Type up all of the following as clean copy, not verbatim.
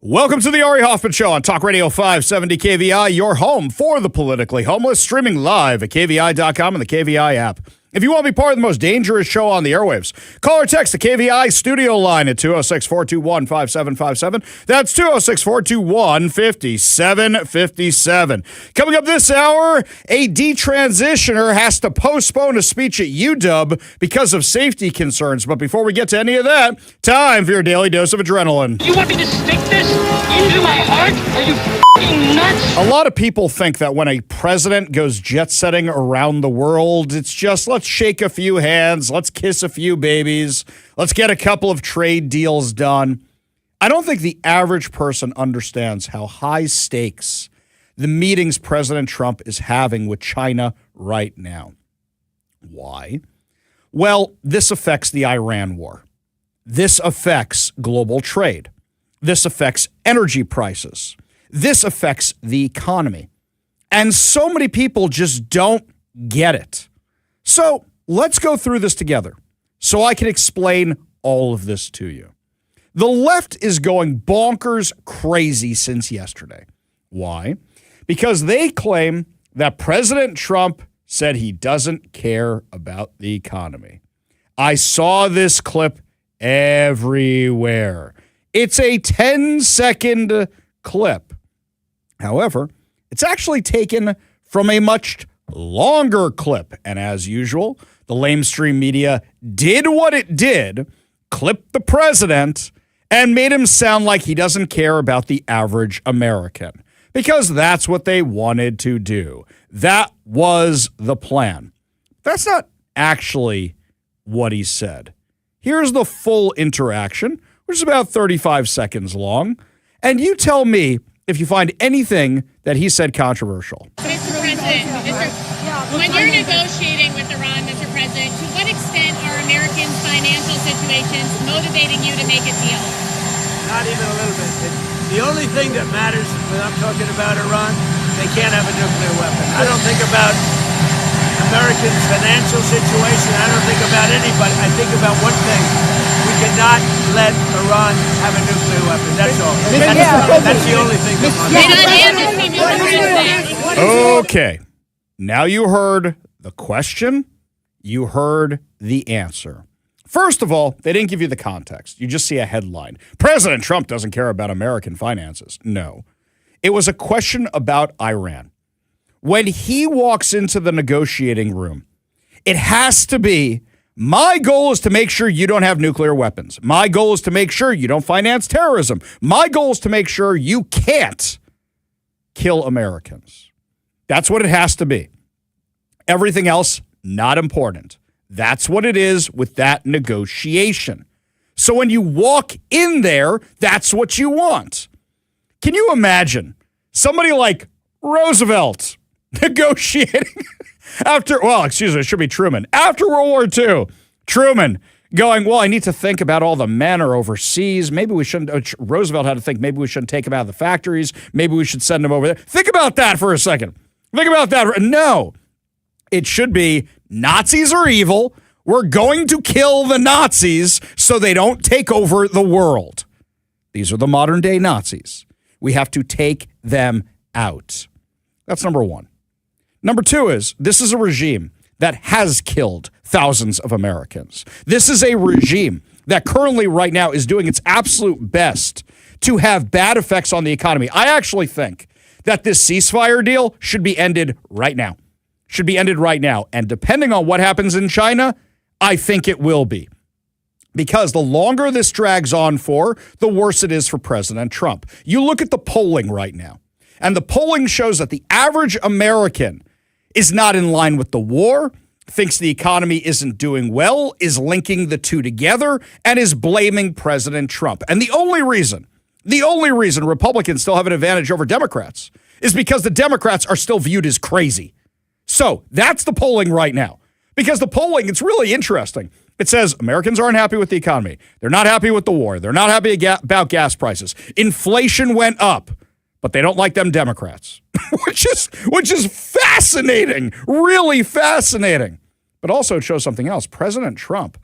Welcome to the Ari Hoffman Show on Talk Radio 570 KVI, your home for the politically homeless, streaming live at KVI.com and the KVI app. If you want to be part of the most dangerous show on the airwaves, call or text the KVI studio line at 206-421-5757. That's 206-421-5757. Coming up this hour, a detransitioner has to postpone a speech at UW because of safety concerns. But before we get to any of that, time for your daily dose of adrenaline. You want me to stick this into my heart? Are you f***ing nuts? A lot of people think that when a president goes jet-setting around the world, it's just let's shake a few hands, let's kiss a few babies, let's get a couple of trade deals done. I don't think the average person understands how high stakes the meetings President Trump is having with China right now. Why? Well, this affects the Iran war. This affects global trade. This affects energy prices. This affects the economy. And so many people just don't get it. So let's go through this together so I can explain all of this to you. The left is going bonkers crazy since yesterday. Why? Because they claim that President Trump said he doesn't care about the economy. I saw this clip everywhere. It's a 10-second clip. However, it's actually taken from a much longer clip. And as usual, the lamestream media did what it did, clipped the president, and made him sound like he doesn't care about the average American. Because that's what they wanted to do. That was the plan. That's not actually what he said. Here's the full interaction, which is about 35 seconds long. And you tell me if you find anything that he said controversial. Mr. President, when you're negotiating with Iran, Mr. President, to what extent are Americans' financial situations motivating you to make a deal? Not even a little bit. The only thing that matters when I'm talking about Iran, they can't have a nuclear weapon. I don't think about Americans' financial situation. I don't think about anybody. I think about one thing. We cannot let Iran have a nuclear weapon. That's all. That's the only thing that matters. Okay. Now you heard the question. You heard the answer. First of all, they didn't give you the context. You just see a headline. President Trump doesn't care about American finances. No. It was a question about Iran. When he walks into the negotiating room, it has to be, my goal is to make sure you don't have nuclear weapons. My goal is to make sure you don't finance terrorism. My goal is to make sure you can't kill Americans. That's what it has to be. Everything else, not important. That's what it is with that negotiation. So when you walk in there, that's what you want. Can you imagine somebody like Roosevelt negotiating it should be Truman. After World War II, Truman going, well, I need to think about all the men are overseas. Maybe we shouldn't, Roosevelt had to think, maybe we shouldn't take them out of the factories. Maybe we should send them over there. Think about that for a second. Think about that. No, it should be Nazis are evil. We're going to kill the Nazis so they don't take over the world. These are the modern day Nazis. We have to take them out. That's number one. Number two is this is a regime that has killed thousands of Americans. This is a regime that currently right now is doing its absolute best to have bad effects on the economy. I actually think that this ceasefire deal should be ended right now. Should be ended right now. And depending on what happens in China, I think it will be. Because the longer this drags on for, the worse it is for President Trump. You look at the polling right now, and the polling shows that the average American is not in line with the war, thinks the economy isn't doing well, is linking the two together, and is blaming President Trump. And the only reason Republicans still have an advantage over Democrats is because the Democrats are still viewed as crazy. So that's the polling right now. Because the polling, it's really interesting. It says Americans aren't happy with the economy. They're not happy with the war. They're not happy about gas prices. Inflation went up, but they don't like them Democrats, which is fascinating, really fascinating. But also it shows something else. President Trump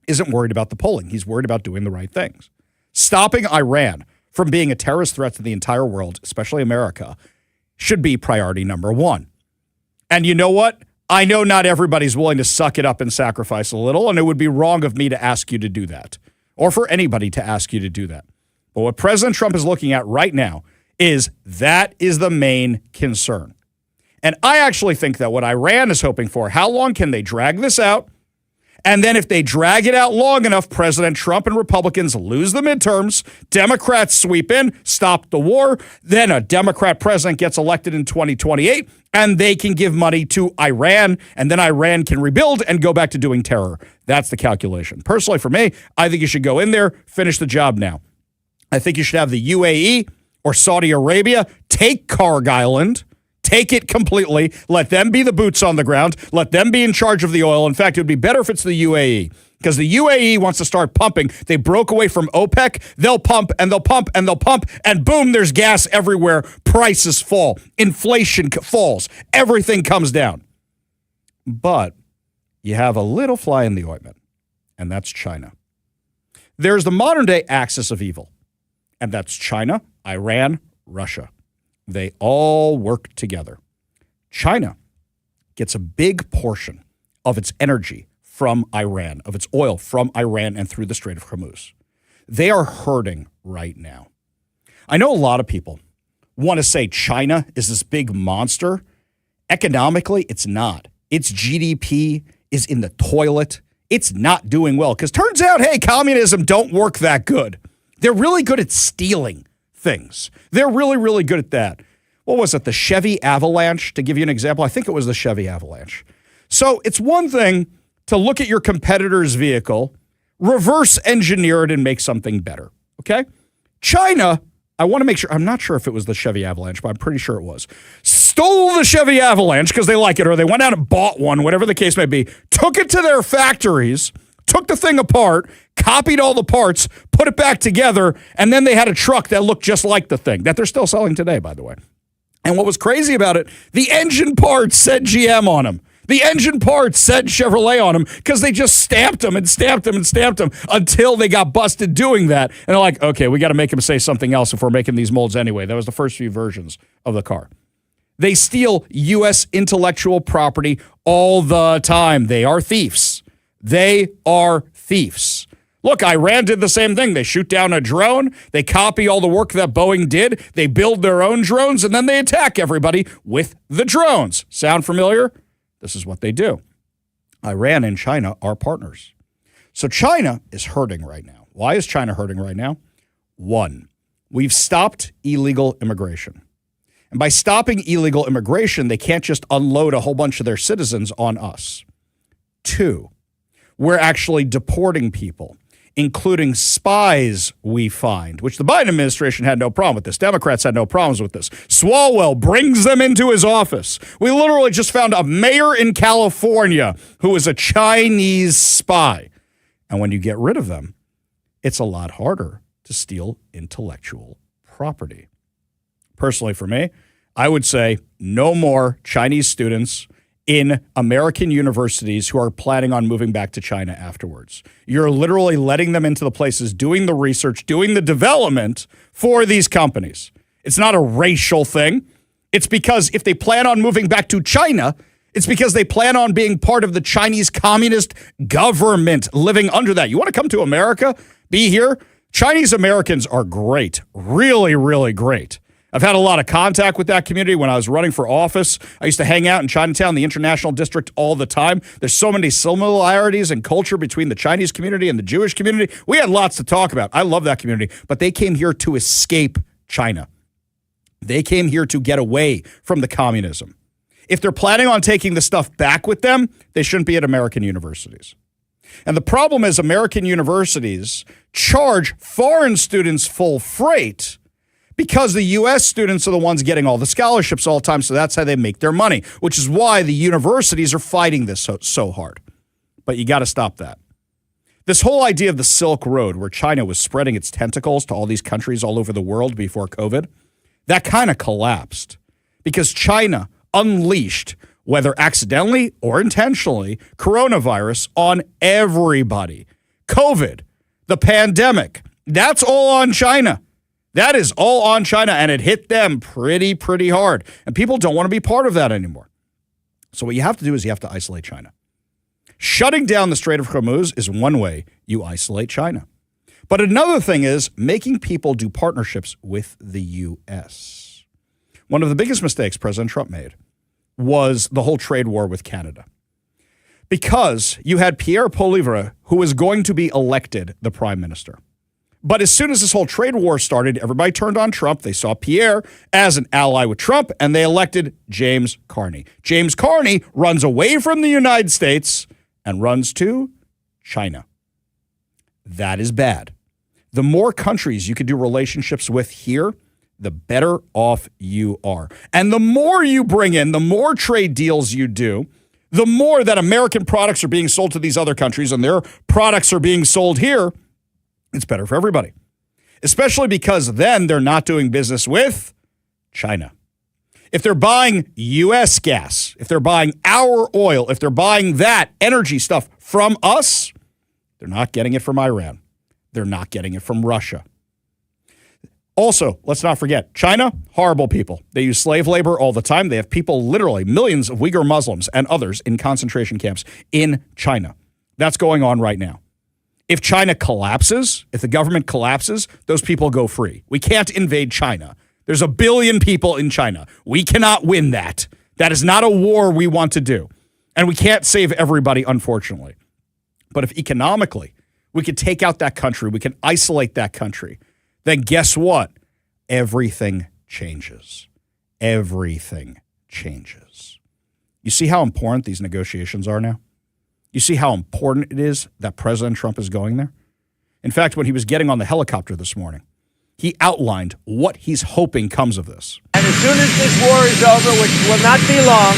isn't worried about the polling. He's worried about doing the right things. Stopping Iran from being a terrorist threat to the entire world, especially America, should be priority number one. And you know what? I know not everybody's willing to suck it up and sacrifice a little, and it would be wrong of me to ask you to do that, or for anybody to ask you to do that. But what President Trump is looking at right now is the main concern. And I actually think that what Iran is hoping for, how long can they drag this out? And then if they drag it out long enough, President Trump and Republicans lose the midterms, Democrats sweep in, stop the war, then a Democrat president gets elected in 2028, and they can give money to Iran, and then Iran can rebuild and go back to doing terror. That's the calculation. Personally, for me, I think you should go in there, finish the job now. I think you should have the UAE or Saudi Arabia take Karg Island, take it completely, let them be the boots on the ground, let them be in charge of the oil. In fact, it would be better if it's the UAE, because the UAE wants to start pumping. They broke away from OPEC. They'll pump and they'll pump and they'll pump, and boom, there's gas everywhere. Prices fall. Inflation falls. Everything comes down. But you have a little fly in the ointment, and that's China. There's the modern-day axis of evil, and that's China, Iran, Russia. They all work together. China gets a big portion of its energy from Iran, of its oil from Iran and through the Strait of Hormuz. They are hurting right now. I know a lot of people want to say China is this big monster. Economically, it's not. Its GDP is in the toilet. It's not doing well because turns out, hey, communism don't work that good. They're really good at stealing things. They're really, really good at that. What was it? The Chevy Avalanche, to give you an example. I think it was the Chevy Avalanche. So it's one thing to look at your competitor's vehicle, reverse engineer it and make something better. Okay? China, I want to make sure, I'm not sure if it was the Chevy Avalanche, but I'm pretty sure it was. Stole the Chevy Avalanche because they like it, or they went out and bought one, whatever the case may be, took it to their factories, took the thing apart, copied all the parts, put it back together, and then they had a truck that looked just like the thing that they're still selling today, by the way. And what was crazy about it, the engine parts said GM on them. The engine parts said Chevrolet on them because they just stamped them and stamped them and stamped them until they got busted doing that. And they're like, okay, we got to make them say something else if we're making these molds anyway. That was the first few versions of the car. They steal U.S. intellectual property all the time. They are thieves. They are thieves. Look, Iran did the same thing. They shoot down a drone. They copy all the work that Boeing did. They build their own drones, and then they attack everybody with the drones. Sound familiar? This is what they do. Iran and China are partners. So China is hurting right now. Why is China hurting right now? One, we've stopped illegal immigration. And by stopping illegal immigration, they can't just unload a whole bunch of their citizens on us. Two, we're actually deporting people, including spies we find, which the Biden administration had no problem with this. Democrats had no problems with this. Swalwell brings them into his office. We literally just found a mayor in California who is a Chinese spy. And when you get rid of them, it's a lot harder to steal intellectual property. Personally, for me, I would say no more Chinese students in American universities who are planning on moving back to China afterwards. You're literally letting them into the places, doing the research, doing the development for these companies. It's not a racial thing. It's because if they plan on moving back to China, it's because they plan on being part of the Chinese communist government, living under that. You want to come to America, be here? Chinese Americans are great, really, really great. I've had a lot of contact with that community when I was running for office. I used to hang out in Chinatown, the International District, all the time. There's so many similarities in culture between the Chinese community and the Jewish community. We had lots to talk about. I love that community. But they came here to escape China. They came here to get away from the communism. If they're planning on taking the stuff back with them, they shouldn't be at American universities. And the problem is American universities charge foreign students full freight because the U.S. students are the ones getting all the scholarships all the time, so that's how they make their money, which is why the universities are fighting this so hard. But you got to stop that. This whole idea of the Silk Road, where China was spreading its tentacles to all these countries all over the world before COVID, that kind of collapsed because China unleashed, whether accidentally or intentionally, coronavirus on everybody. COVID, the pandemic, that's all on China. That is all on China, and it hit them pretty hard. And people don't want to be part of that anymore. So what you have to do is you have to isolate China. Shutting down the Strait of Hormuz is one way you isolate China. But another thing is making people do partnerships with the U.S. One of the biggest mistakes President Trump made was the whole trade war with Canada. Because you had Pierre Poilievre, who was going to be elected the prime minister. But as soon as this whole trade war started, everybody turned on Trump. They saw Pierre as an ally with Trump, and they elected James Carney. James Carney runs away from the United States and runs to China. That is bad. The more countries you can do relationships with here, the better off you are. And the more you bring in, the more trade deals you do, the more that American products are being sold to these other countries and their products are being sold here, it's better for everybody. Especially because then they're not doing business with China. If they're buying U.S. gas, if they're buying our oil, if they're buying that energy stuff from us, they're not getting it from Iran. They're not getting it from Russia. Also, let's not forget, China, horrible people. They use slave labor all the time. They have people, literally millions of Uyghur Muslims and others in concentration camps in China. That's going on right now. If China collapses, if the government collapses, those people go free. We can't invade China. There's 1 billion people in China. We cannot win that. That is not a war we want to do. And we can't save everybody, unfortunately. But if economically we could take out that country, we can isolate that country, then guess what? Everything changes. Everything changes. You see how important these negotiations are now? You see how important it is that President Trump is going there? In fact, when he was getting on the helicopter this morning, he outlined what he's hoping comes of this. And as soon as this war is over, which will not be long,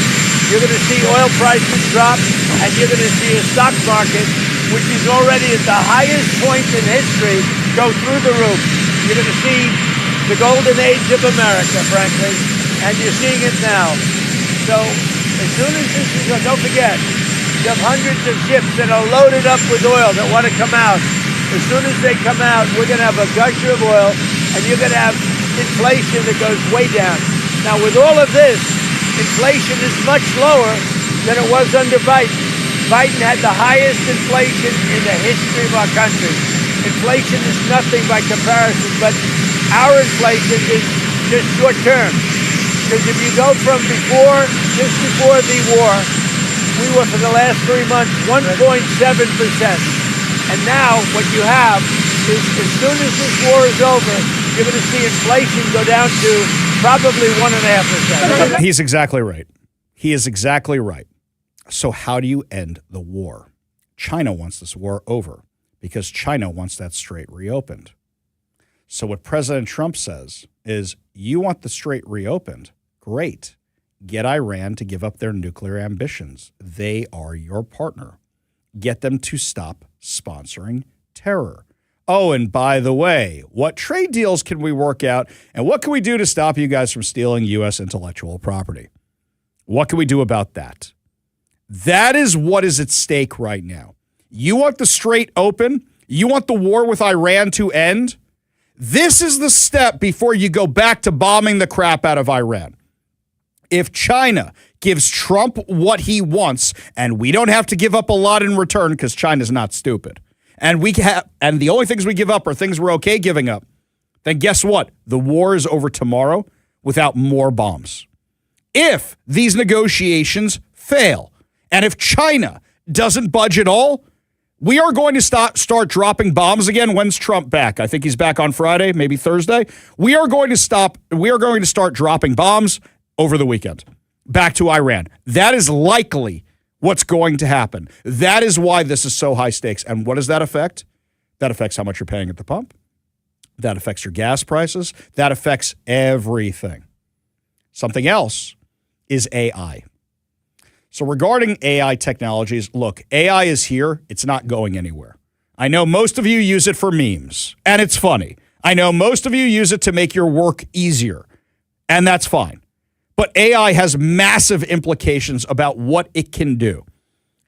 you're going to see oil prices drop, and you're going to see a stock market, which is already at the highest point in history, go through the roof. You're going to see the golden age of America, frankly, and you're seeing it now. So as soon as this is over, don't forget, you have hundreds of ships that are loaded up with oil that want to come out. As soon as they come out, we're going to have a gusher of oil, and you're going to have inflation that goes way down. Now, with all of this, inflation is much lower than it was under Biden. Biden had the highest inflation in the history of our country. Inflation is nothing by comparison, but our inflation is just short term. Because if you go from just before the war, we were for the last 3 months 1.7%. And now what you have is as soon as this war is over, you're going to see inflation go down to probably 1.5%. He's exactly right. He is exactly right. So how do you end the war? China wants this war over because China wants that strait reopened. So what President Trump says is, you want the strait reopened? Great. Get Iran to give up their nuclear ambitions. They are your partner. Get them to stop sponsoring terror. Oh, and by the way, what trade deals can we work out, and what can we do to stop you guys from stealing U.S. intellectual property? What can we do about that? That is what is at stake right now. You want the strait open? You want the war with Iran to end? This is the step before you go back to bombing the crap out of Iran. If China gives Trump what he wants, and we don't have to give up a lot in return because China's not stupid, and the only things we give up are things we're okay giving up, then guess what? The war is over tomorrow without more bombs. If these negotiations fail, and if China doesn't budge at all, we are going to start dropping bombs again. When's Trump back? I think he's back on Friday, maybe Thursday. We are going to start dropping bombs over the weekend back to Iran. That is likely what's going to happen. That is why this is so high stakes. And what does that affect? That affects how much you're paying at the pump. That affects your gas prices. That affects everything. Something else is AI. So regarding AI technologies, look, AI is here. It's not going anywhere. I know most of you use it for memes, and it's funny. I know most of you use it to make your work easier, and that's fine. But AI has massive implications about what it can do,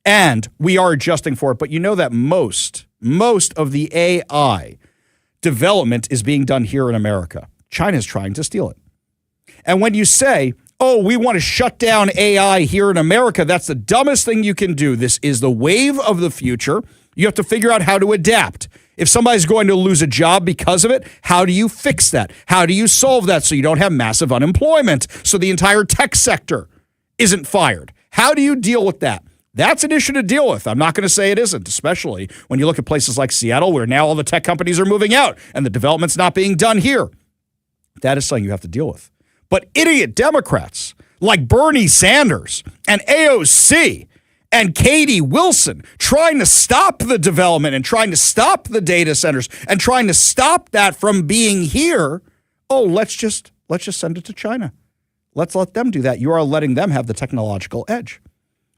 and we are adjusting for it. But you know that most of the AI development is being done here in America. China's trying to steal it. And when you say, oh, we want to shut down AI here in America, that's the dumbest thing you can do. This is the wave of the future. You have to figure out how to adapt. If somebody's going to lose a job because of it, how do you fix that? How do you solve that so you don't have massive unemployment, so the entire tech sector isn't fired? How do you deal with that? That's an issue to deal with. I'm not going to say it isn't, especially when you look at places like Seattle, where now all the tech companies are moving out and the development's not being done here. That is something you have to deal with. But idiot Democrats like Bernie Sanders and AOC and Katie Wilson trying to stop the development and trying to stop the data centers and trying to stop that from being here. Oh, let's just send it to China. Let's let them do that. You are letting them have the technological edge.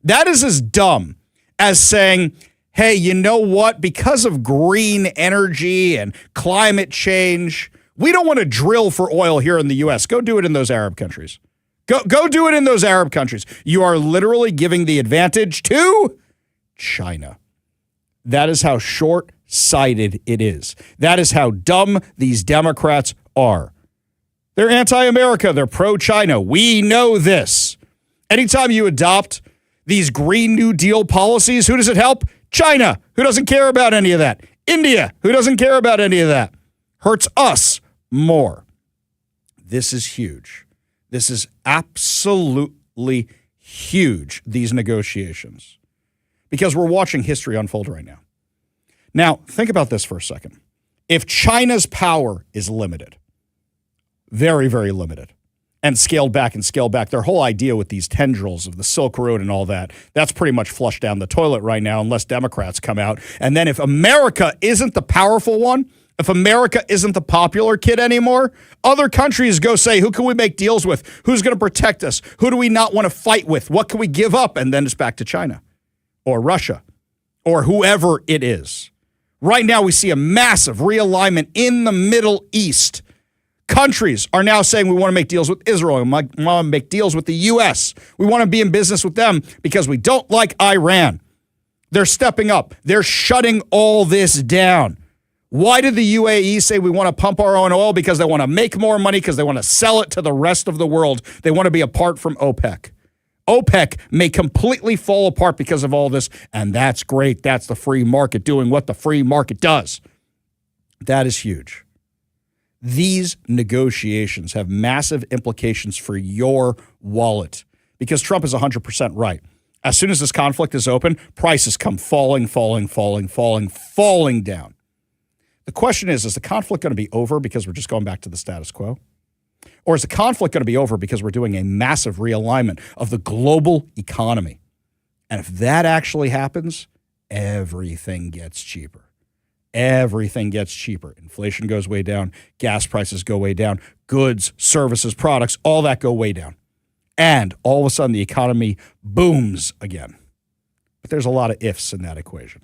That is as dumb as saying, hey, you know what? Because of green energy and climate change, we don't want to drill for oil here in the U.S. Go do it in those Arab countries. Go do it in those Arab countries. You are literally giving the advantage to China. That is how short-sighted it is. That is how dumb these Democrats are. They're anti-America. They're pro-China. We know this. Anytime you adopt these Green New Deal policies, who does it help? China, who doesn't care about any of that. India, who doesn't care about any of that. Hurts us more. This is huge. This is absolutely huge, these negotiations, because we're watching history unfold right now. Now, think about this for a second. If China's power is limited, very, very limited, and scaled back, their whole idea with these tendrils of the Silk Road and all that, that's pretty much flushed down the toilet right now unless Democrats come out. And then if America isn't the powerful one, if America isn't the popular kid anymore, other countries go say, who can we make deals with? Who's going to protect us? Who do we not want to fight with? What can we give up? And then it's back to China or Russia or whoever it is. Right now, we see a massive realignment in the Middle East. Countries are now saying we want to make deals with Israel. We want to make deals with the U.S. We want to be in business with them because we don't like Iran. They're stepping up. They're shutting all this down. Why did the UAE say we want to pump our own oil? Because they want to make more money, because they want to sell it to the rest of the world. They want to be apart from OPEC. OPEC may completely fall apart because of all this, and that's great. That's the free market doing what the free market does. That is huge. These negotiations have massive implications for your wallet because Trump is 100% right. As soon as this conflict is open, prices come falling down. The question is the conflict going to be over because we're just going back to the status quo? Or is the conflict going to be over because we're doing a massive realignment of the global economy? And if that actually happens, everything gets cheaper. Everything gets cheaper. Inflation goes way down. Gas prices go way down. Goods, services, products, all that go way down. And all of a sudden the economy booms again. But there's a lot of ifs in that equation.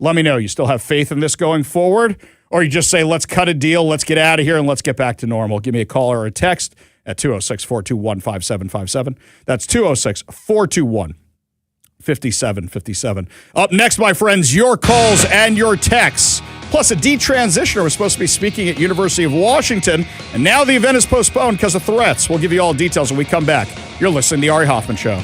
Let me know. You still have faith in this going forward? Or you just say, let's cut a deal, let's get out of here, and let's get back to normal. Give me a call or a text at 206-421-5757. That's 206-421-5757. Up next, my friends, your calls and your texts. Plus a detransitioner was supposed to be speaking at University of Washington, and now the event is postponed because of threats. We'll give you all details when we come back. You're listening to The Ari Hoffman Show.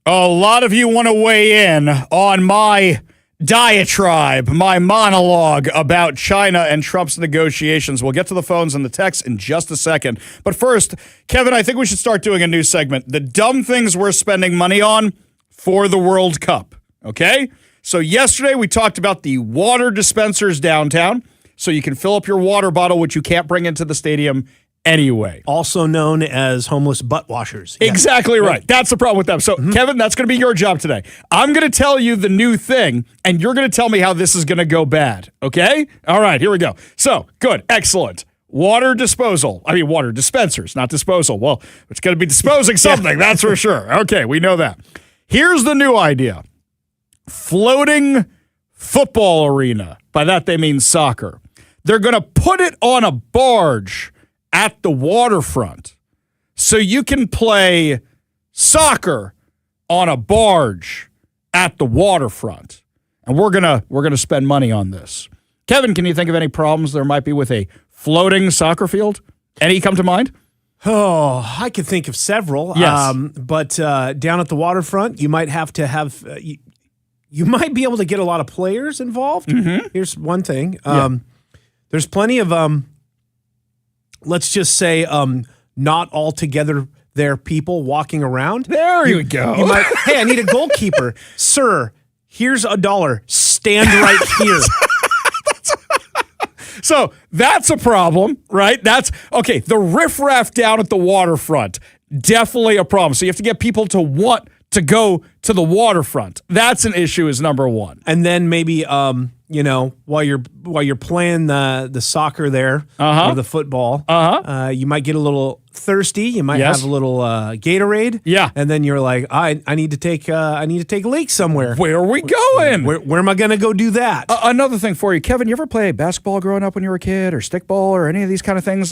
A lot of you want to weigh in on my diatribe, my monologue about China and Trump's negotiations. We'll get to the phones and the texts in just a second. But first, Kevin, I think we should start doing a new segment. The dumb things we're spending money on for the World Cup. Okay? So yesterday we talked about the water dispensers downtown, so you can fill up your water bottle, which you can't bring into the stadium anyway. Also known as homeless butt washers. Yeah. Exactly right. That's the problem with them. So, Kevin, that's going to be your job today. I'm going to tell you the new thing, and you're going to tell me how this is going to go bad. Okay? All right, here we go. So, good. Excellent. Water dispensers, not disposal. Well, it's going to be disposing something, that's for sure. Okay, we know that. Here's the new idea. Floating football arena. By that, they mean soccer. They're going to put it on a barge at the waterfront, so you can play soccer on a barge at the waterfront. And we're gonna spend money on this. Kevin, can you think of any problems there might be with a floating soccer field? Any come to mind? Oh, I could think of several. Yes. But down at the waterfront, you might have to have you might be able to get a lot of players involved. Mm-hmm. Here's one thing. There's plenty of let's just say not altogether there people walking around. There you go. You might, hey, I need a goalkeeper. Sir, here's $1. Stand right here. So that's a problem, right? That's okay. The riffraff down at the waterfront, definitely a problem. So you have to get people to want to go to the waterfront. That's an issue, is number one. And then maybe while you're playing the soccer there or the football, you might get a little thirsty. You might have a little Gatorade. Yeah. And then you're like, I need to take a leak somewhere. Where are we going? Where am I going to go do that? Another thing for you, Kevin, you ever play basketball growing up when you were a kid, or stickball, or any of these kind of things?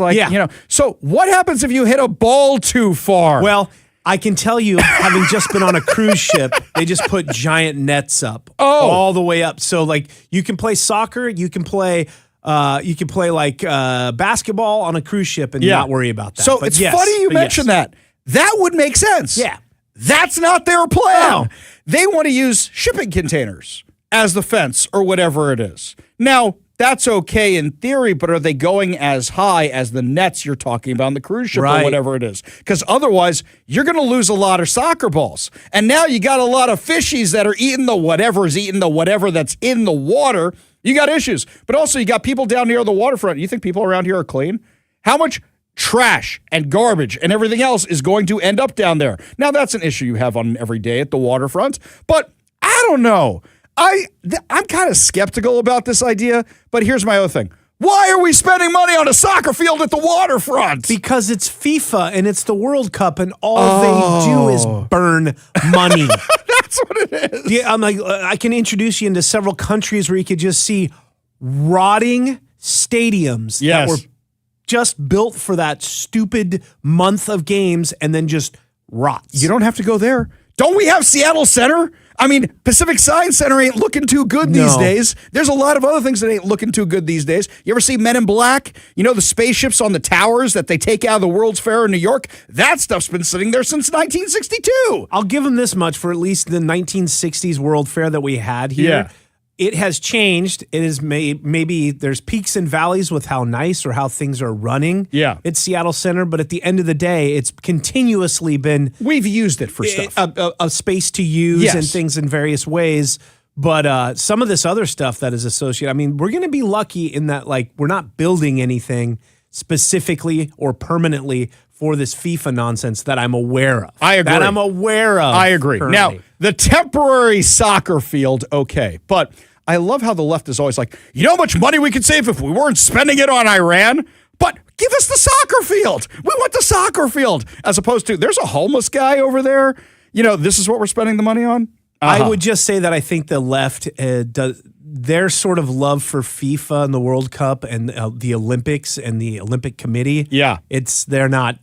So what happens if you hit a ball too far? Well, I can tell you, having just been on a cruise ship, they just put giant nets up all the way up. So like you can play soccer, you can play like basketball on a cruise ship and not worry about that. So it's funny you mentioned that. That would make sense. Yeah. That's not their plan. No. They want to use shipping containers as the fence or whatever it is. Now, that's okay in theory, but are they going as high as the nets you're talking about on the cruise ship or whatever it is? Because otherwise, you're going to lose a lot of soccer balls. And now you got a lot of fishies that are eating the whatever that's in the water. You got issues. But also, you got people down near the waterfront. You think people around here are clean? How much trash and garbage and everything else is going to end up down there? Now, that's an issue you have on every day at the waterfront. But I don't know. I'm kind of skeptical about this idea, but here's my other thing. Why are we spending money on a soccer field at the waterfront? Because it's FIFA and it's the World Cup, and all they do is burn money. That's what it is. Yeah, I'm like, I can introduce you into several countries where you could just see rotting stadiums that were just built for that stupid month of games and then just rots. You don't have to go there. Don't we have Seattle Center? I mean, Pacific Science Center ain't looking too good these days. There's a lot of other things that ain't looking too good these days. You ever see Men in Black? You know, the spaceships on the towers that they take out of the World's Fair in New York? That stuff's been sitting there since 1962. I'll give them this much for at least the 1960s World Fair that we had here. Yeah. It has changed. It is maybe there's peaks and valleys with how nice or how things are running. Yeah. It's Seattle Center, but at the end of the day, it's continuously been We've used it for stuff. a space to use and things in various ways. But some of this other stuff that is associated, I mean, we're going to be lucky in that, like, we're not building anything specifically or permanently for this FIFA nonsense that I'm aware of. I agree. That I'm aware of. I agree. Currently. Now, the temporary soccer field, okay, but I love how the left is always like, you know how much money we could save if we weren't spending it on Iran? But give us the soccer field. We want the soccer field. As opposed to, there's a homeless guy over there. You know, this is what we're spending the money on? I would just say that I think the left their sort of love for FIFA and the World Cup and the Olympics and the Olympic Committee. Yeah. They're not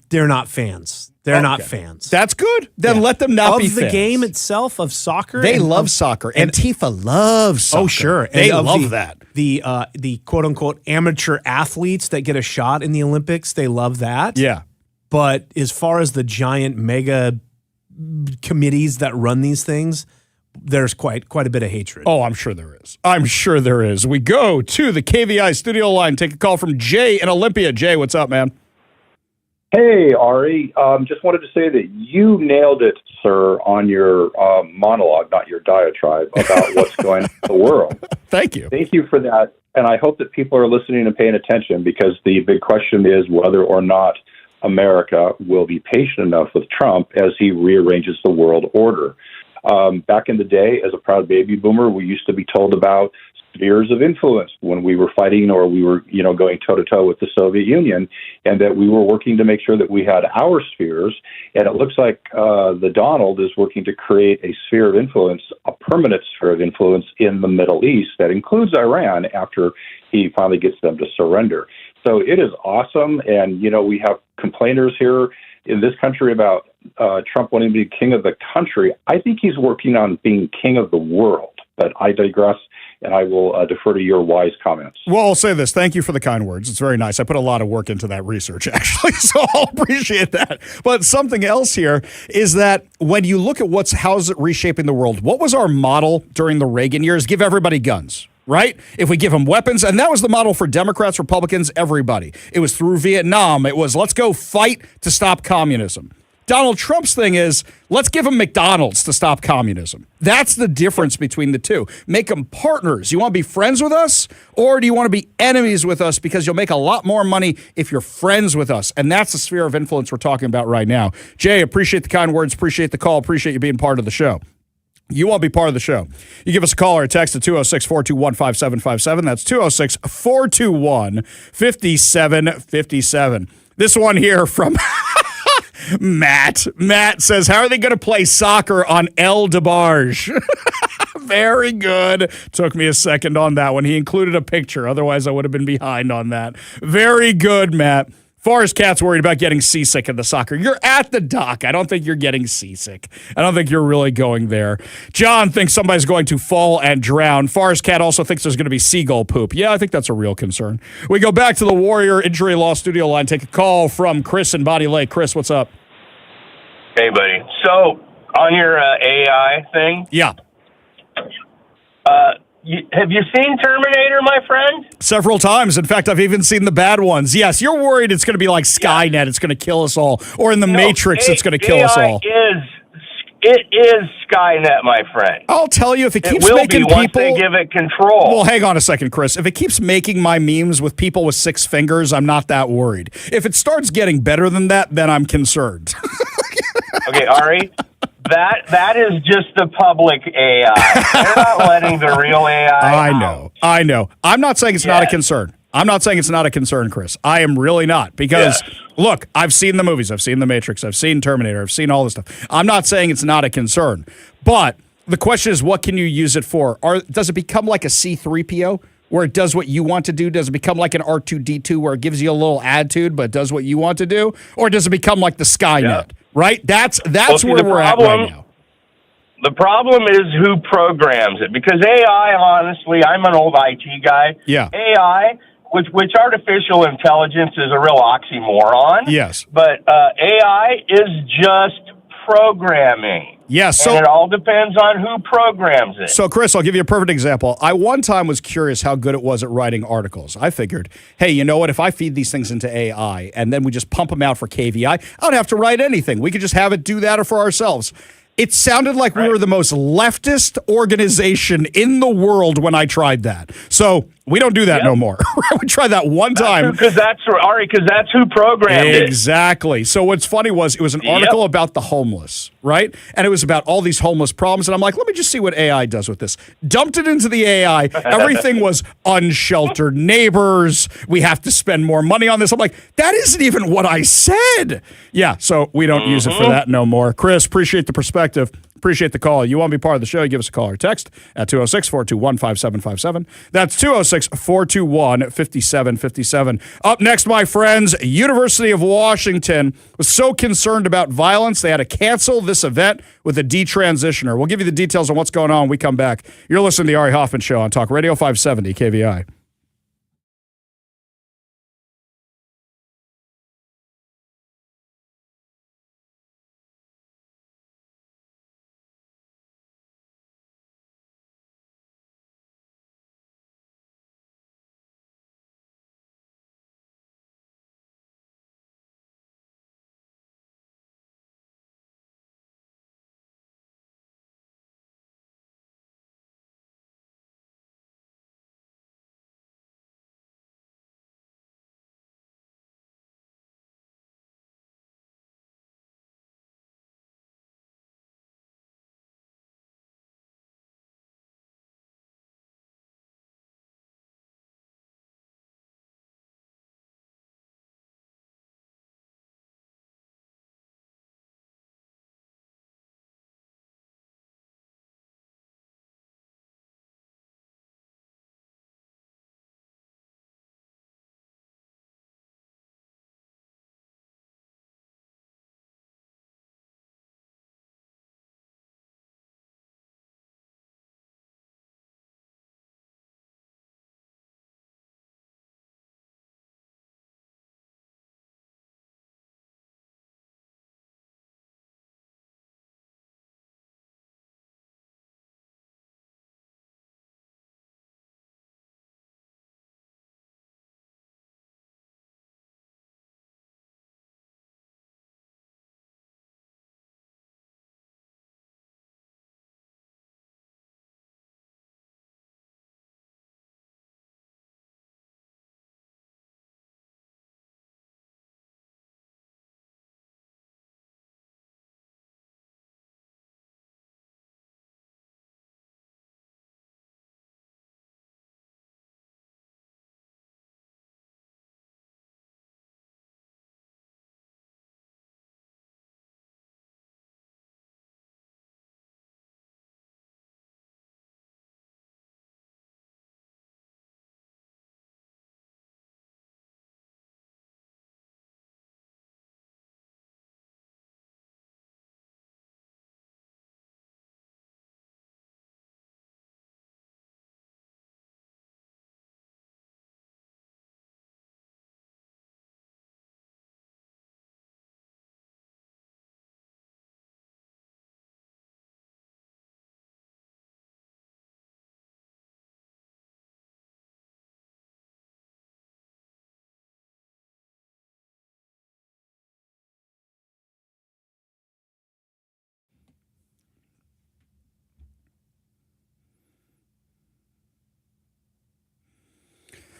fans. They're not fans. That's good. Then let them not be of the fans. game itself of soccer. They love soccer. Antifa loves soccer. Oh, sure. They love that. The quote-unquote amateur athletes that get a shot in the Olympics, they love that. Yeah. But as far as the giant mega committees that run these things, there's quite a bit of hatred. Oh, I'm sure there is. I'm sure there is. We go to the KVI studio line. Take a call from Jay in Olympia. Jay, what's up, man? Hey, Ari. Just wanted to say that you nailed it, sir, on your monologue, not your diatribe, about what's going on in the world. Thank you. Thank you for that. And I hope that people are listening and paying attention, because the big question is whether or not America will be patient enough with Trump as he rearranges the world order. Back in the day, as a proud baby boomer, we used to be told about spheres of influence when we were fighting, or we were, going toe-to-toe with the Soviet Union, and that we were working to make sure that we had our spheres. And it looks like the Donald is working to create a sphere of influence, a permanent sphere of influence in the Middle East that includes Iran after he finally gets them to surrender. So it is awesome. And, we have complainers here in this country about Trump wanting to be king of the country. I think he's working on being king of the world. But I digress, and I will defer to your wise comments. Well, I'll say this. Thank you for the kind words. It's very nice. I put a lot of work into that research, actually, so I'll appreciate that. But something else here is that when you look at how's it reshaping the world, what was our model during the Reagan years? Give everybody guns. Right? If we give them weapons, and that was the model for Democrats, Republicans, everybody. It was through Vietnam. It was let's go fight to stop communism. Donald Trump's thing is let's give them McDonald's to stop communism. That's the difference between the two. Make them partners. You want to be friends with us, or do you want to be enemies with us because you'll make a lot more money if you're friends with us? And that's the sphere of influence we're talking about right now. Jay, appreciate the kind words, appreciate the call, appreciate you being part of the show. You want to be part of the show. You give us a call or a text at 206-421-5757. That's 206-421-5757. This one here from Matt. Matt says, how are they going to play soccer on El DeBarge? Very good. Took me a second on that one. He included a picture. Otherwise, I would have been behind on that. Very good, Matt. Forrest Cat's worried about getting seasick in the soccer. You're at the dock. I don't think you're getting seasick. I don't think you're really going there. John thinks somebody's going to fall and drown. Forrest Cat also thinks there's going to be seagull poop. Yeah, I think that's a real concern. We go back to the Warrior Injury Law studio line. Take a call from Chris in Body Lake. Chris, what's up? Hey, buddy. So, on your AI thing? Yeah. Have you seen Terminator, my friend? Several times. In fact, I've even seen the bad ones. Yes, you're worried it's going to be like Skynet. Yeah. It's going to kill us all. Or in the Matrix, it's going to kill us all. It is Skynet, my friend. I'll tell you, if it keeps will making be people... once they give it control. Well, hang on a second, Chris. If it keeps making my memes with people with 6 fingers, I'm not that worried. If it starts getting better than that, then I'm concerned. Okay, Ari, that is just the public AI. They're not letting the real AI I know. I'm not saying it's not a concern. I'm not saying it's not a concern, Chris. I am really not. Because, look, I've seen the movies. I've seen The Matrix. I've seen Terminator. I've seen all this stuff. I'm not saying it's not a concern. But the question is, what can you use it for? Does it become like a C-3PO? Where it does what you want to do? Does it become like an R2-D2 where it gives you a little attitude but does what you want to do? Or does it become like the Skynet, right? That's where we're at right now. The problem is who programs it. Because AI, honestly, I'm an old IT guy. Yeah. AI, which artificial intelligence is a real oxymoron. Yes. But AI is just programming. Yes, and it all depends on who programs it. So, Chris, I'll give you a perfect example. I one time was curious how good it was at writing articles. I figured, hey, you know what? If I feed these things into AI and then we just pump them out for KVI, I don't have to write anything. We could just have it do that for ourselves. It sounded like we were the most leftist organization in the world when I tried that. So we don't do that no more. We tried that one time. Because that's who programmed it. Exactly. So what's funny was it was an article about the homeless, right? And it was about all these homeless problems. And I'm like, let me just see what AI does with this. Dumped it into the AI. Everything was unsheltered neighbors. We have to spend more money on this. I'm like, that isn't even what I said. Yeah, so we don't use it for that no more. Chris, appreciate the perspective. Appreciate the call. You want to be part of the show, you give us a call or text at 206-421-5757. That's 206-421-5757. Up next, my friends, University of Washington was so concerned about violence, they had to cancel this event with a detransitioner. We'll give you the details on what's going on when we come back. You're listening to the Ari Hoffman Show on Talk Radio 570 KVI.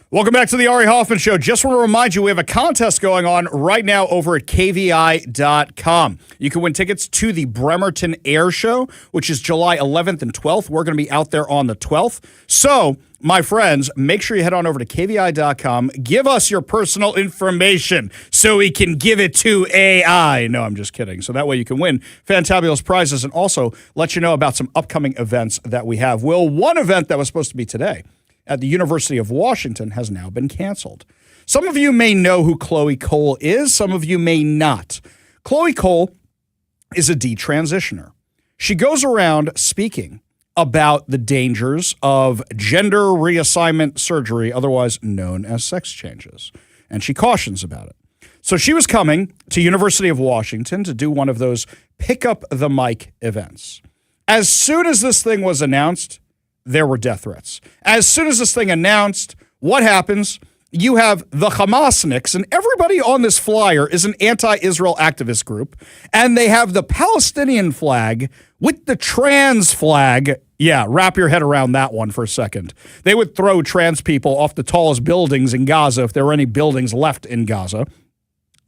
Welcome back to the Ari Hoffman Show. Just want to remind you, we have a contest going on right now over at KVI.com. You can win tickets to the Bremerton Air Show, which is July 11th and 12th. We're going to be out there on the 12th. So, my friends, make sure you head on over to KVI.com. Give us your personal information so we can give it to AI. No, I'm just kidding. So that way you can win fantabulous prizes and also let you know about some upcoming events that we have. Well, one event that was supposed to be today at the University of Washington has now been canceled. Some of you may know who Chloe Cole is. Some of you may not. Chloe Cole is a detransitioner. She goes around speaking about the dangers of gender reassignment surgery, otherwise known as sex changes. And she cautions about it. So she was coming to University of Washington to do one of those pick up the mic events. As soon as this thing was announced, there were death threats. As soon as this thing announced, what happens? You have the Hamasniks, and everybody on this flyer is an anti-Israel activist group, and they have the Palestinian flag with the trans flag. Yeah, wrap your head around that one for a second. They would throw trans people off the tallest buildings in Gaza if there were any buildings left in Gaza.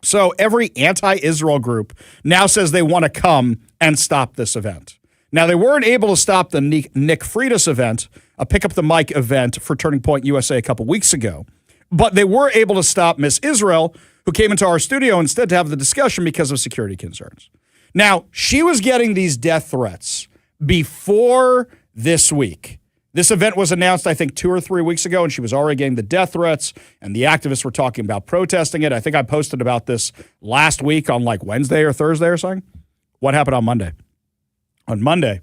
So every anti-Israel group now says they want to come and stop this event. Now, they weren't able to stop the Nick Freitas event, a Pick Up the Mic event for Turning Point USA a couple weeks ago, but they were able to stop Miss Israel, who came into our studio instead to have the discussion because of security concerns. Now, she was getting these death threats before this week. This event was announced, I think, 2 or 3 weeks ago, and she was already getting the death threats, and the activists were talking about protesting it. I think I posted about this last week on like Wednesday or Thursday or something. What happened on Monday? On Monday,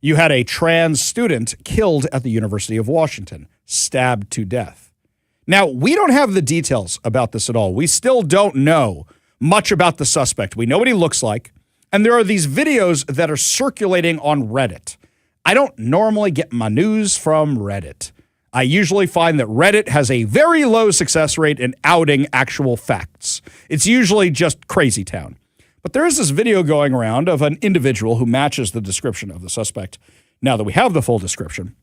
you had a trans student killed at the University of Washington, stabbed to death. Now, we don't have the details about this at all. We still don't know much about the suspect. We know what he looks like, and there are these videos that are circulating on Reddit. I don't normally get my news from Reddit. I usually find that Reddit has a very low success rate in outing actual facts. It's usually just crazy town. But there is this video going around of an individual who matches the description of the suspect. Now that we have the full description,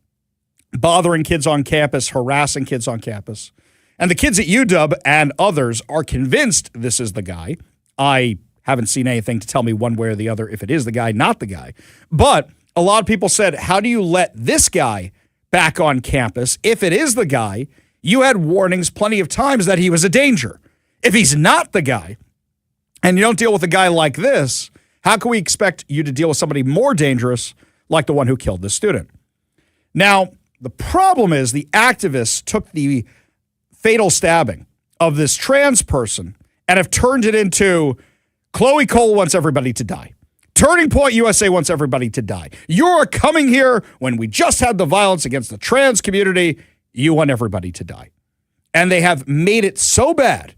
bothering kids on campus, harassing kids on campus. And the kids at UW and others are convinced this is the guy. I haven't seen anything to tell me one way or the other if it is the guy, not the guy. But a lot of people said, how do you let this guy back on campus? If it is the guy, you had warnings plenty of times that he was a danger. If he's not the guy, and you don't deal with a guy like this, how can we expect you to deal with somebody more dangerous like the one who killed this student? Now, the problem is the activists took the fatal stabbing of this trans person and have turned it into Chloe Cole wants everybody to die. Turning Point USA wants everybody to die. You're coming here when we just had the violence against the trans community. You want everybody to die. And they have made it so bad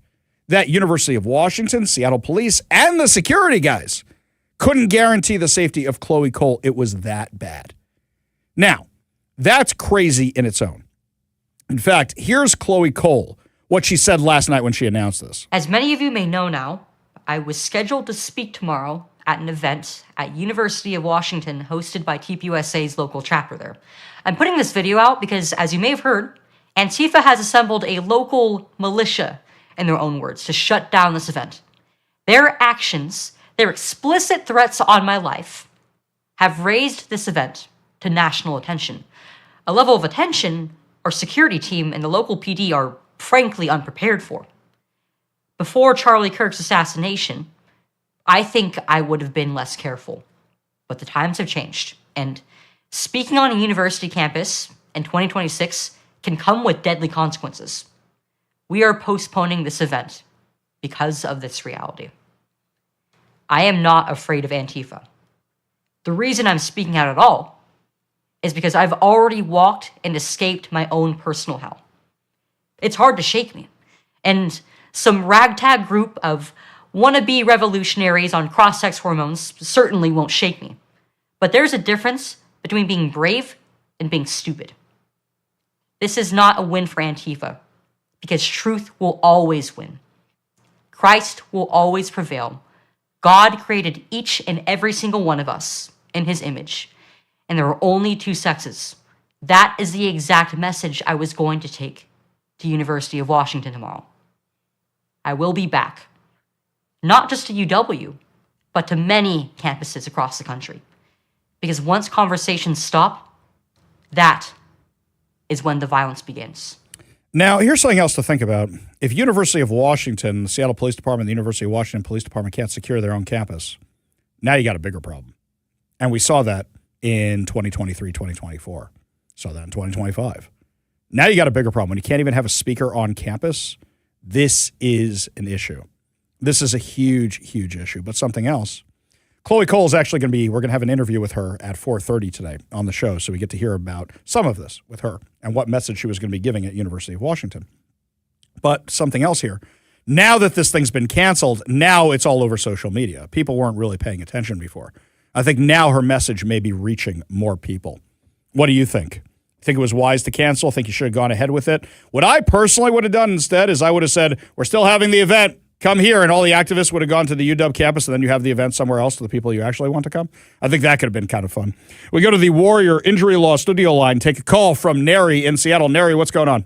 that University of Washington, Seattle police, and the security guys couldn't guarantee the safety of Chloe Cole. It was that bad. Now, that's crazy in its own. In fact, here's Chloe Cole, what she said last night when she announced this. As many of you may know now, I was scheduled to speak tomorrow at an event at University of Washington hosted by TPUSA's local chapter there. I'm putting this video out because, as you may have heard, Antifa has assembled a local militia, in their own words, to shut down this event. Their actions, their explicit threats on my life, have raised this event to national attention. A level of attention our security team and the local PD are frankly unprepared for. Before Charlie Kirk's assassination, I think I would have been less careful. But the times have changed, and speaking on a university campus in 2026 can come with deadly consequences. We are postponing this event because of this reality. I am not afraid of Antifa. The reason I'm speaking out at all is because I've already walked and escaped my own personal hell. It's hard to shake me. And some ragtag group of wannabe revolutionaries on cross-sex hormones certainly won't shake me. But there's a difference between being brave and being stupid. This is not a win for Antifa, because truth will always win. Christ will always prevail. God created each and every single one of us in his image, and there are only two sexes. That is the exact message I was going to take to University of Washington tomorrow. I will be back. Not just to UW, but to many campuses across the country. Because once conversations stop, that is when the violence begins. Now, here's something else to think about. If University of Washington, the Seattle Police Department, the University of Washington Police Department can't secure their own campus, now you got a bigger problem. And we saw that in 2023, 2024. Saw that in 2025. Now you got a bigger problem. When you can't even have a speaker on campus, this is an issue. This is a huge, huge issue. But something else. Chloe Cole is actually going to be, we're going to have an interview with her at 4:30 today on the show. So we get to hear about some of this with her and what message she was going to be giving at University of Washington. But something else here. Now that this thing's been canceled, now it's all over social media. People weren't really paying attention before. I think now her message may be reaching more people. What do you think? Think it was wise to cancel? Think you should have gone ahead with it? What I personally would have done instead is I would have said, we're still having the event. Come here, and all the activists would have gone to the UW campus, and then you have the event somewhere else to the people you actually want to come. I think that could have been kind of fun. We go to the Warrior Injury Law studio line, take a call from Neri in Seattle. Neri, what's going on?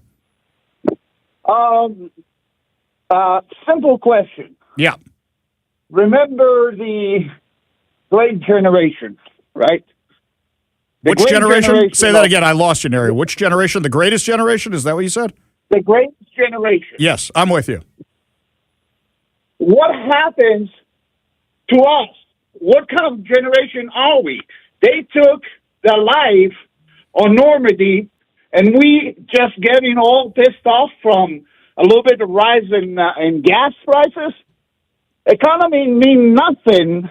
Simple question. Yeah. Remember the Great Generation, right? Which generation? Say that again. I lost you, Neri. Which generation? The greatest generation? Is that what you said? The Great Generation. Yes, I'm with you. What happens to us? What kind of generation are we? They took their life on Normandy, and we just getting all pissed off from a little bit of rise in gas prices. Economy mean nothing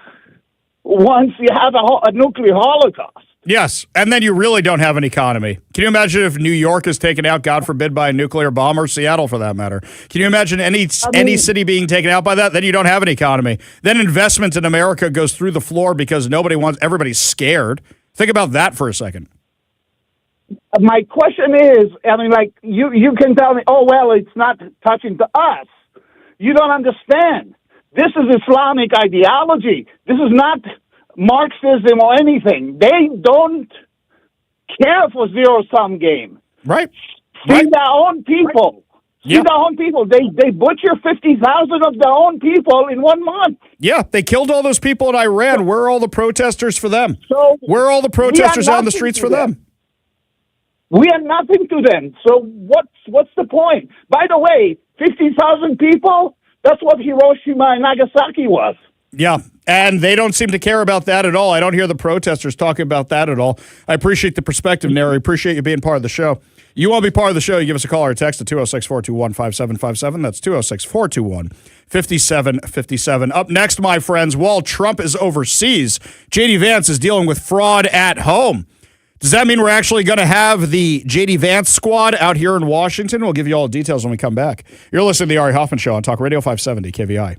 once you have a nuclear holocaust. Yes, and then you really don't have an economy. Can you imagine if New York is taken out, God forbid, by a nuclear bomb, or Seattle for that matter? Can you imagine any city being taken out by that? Then you don't have an economy. Then investment in America goes through the floor because everybody's scared. Think about that for a second. My question is, I mean, like, you can tell me, oh, well, it's not touching to us. You don't understand. This is Islamic ideology. This is not Marxism or anything. They don't care for zero-sum game. Right. See their own people. See their own people. They butcher 50,000 of their own people in 1 month. Yeah, they killed all those people in Iran. Where are all the protesters for them? So where are all the protesters out in the streets for them? We are nothing to them. So what's the point? By the way, 50,000 people, that's what Hiroshima and Nagasaki was. Yeah, and they don't seem to care about that at all. I don't hear the protesters talking about that at all. I appreciate the perspective, Neri. Appreciate you being part of the show. You want to be part of the show, you give us a call or a text at 206-421-5757. That's 206-421-5757. Up next, my friends, while Trump is overseas, J.D. Vance is dealing with fraud at home. Does that mean we're actually going to have the J.D. Vance squad out here in Washington? We'll give you all the details when we come back. You're listening to the Ari Hoffman Show on Talk Radio 570 KVI.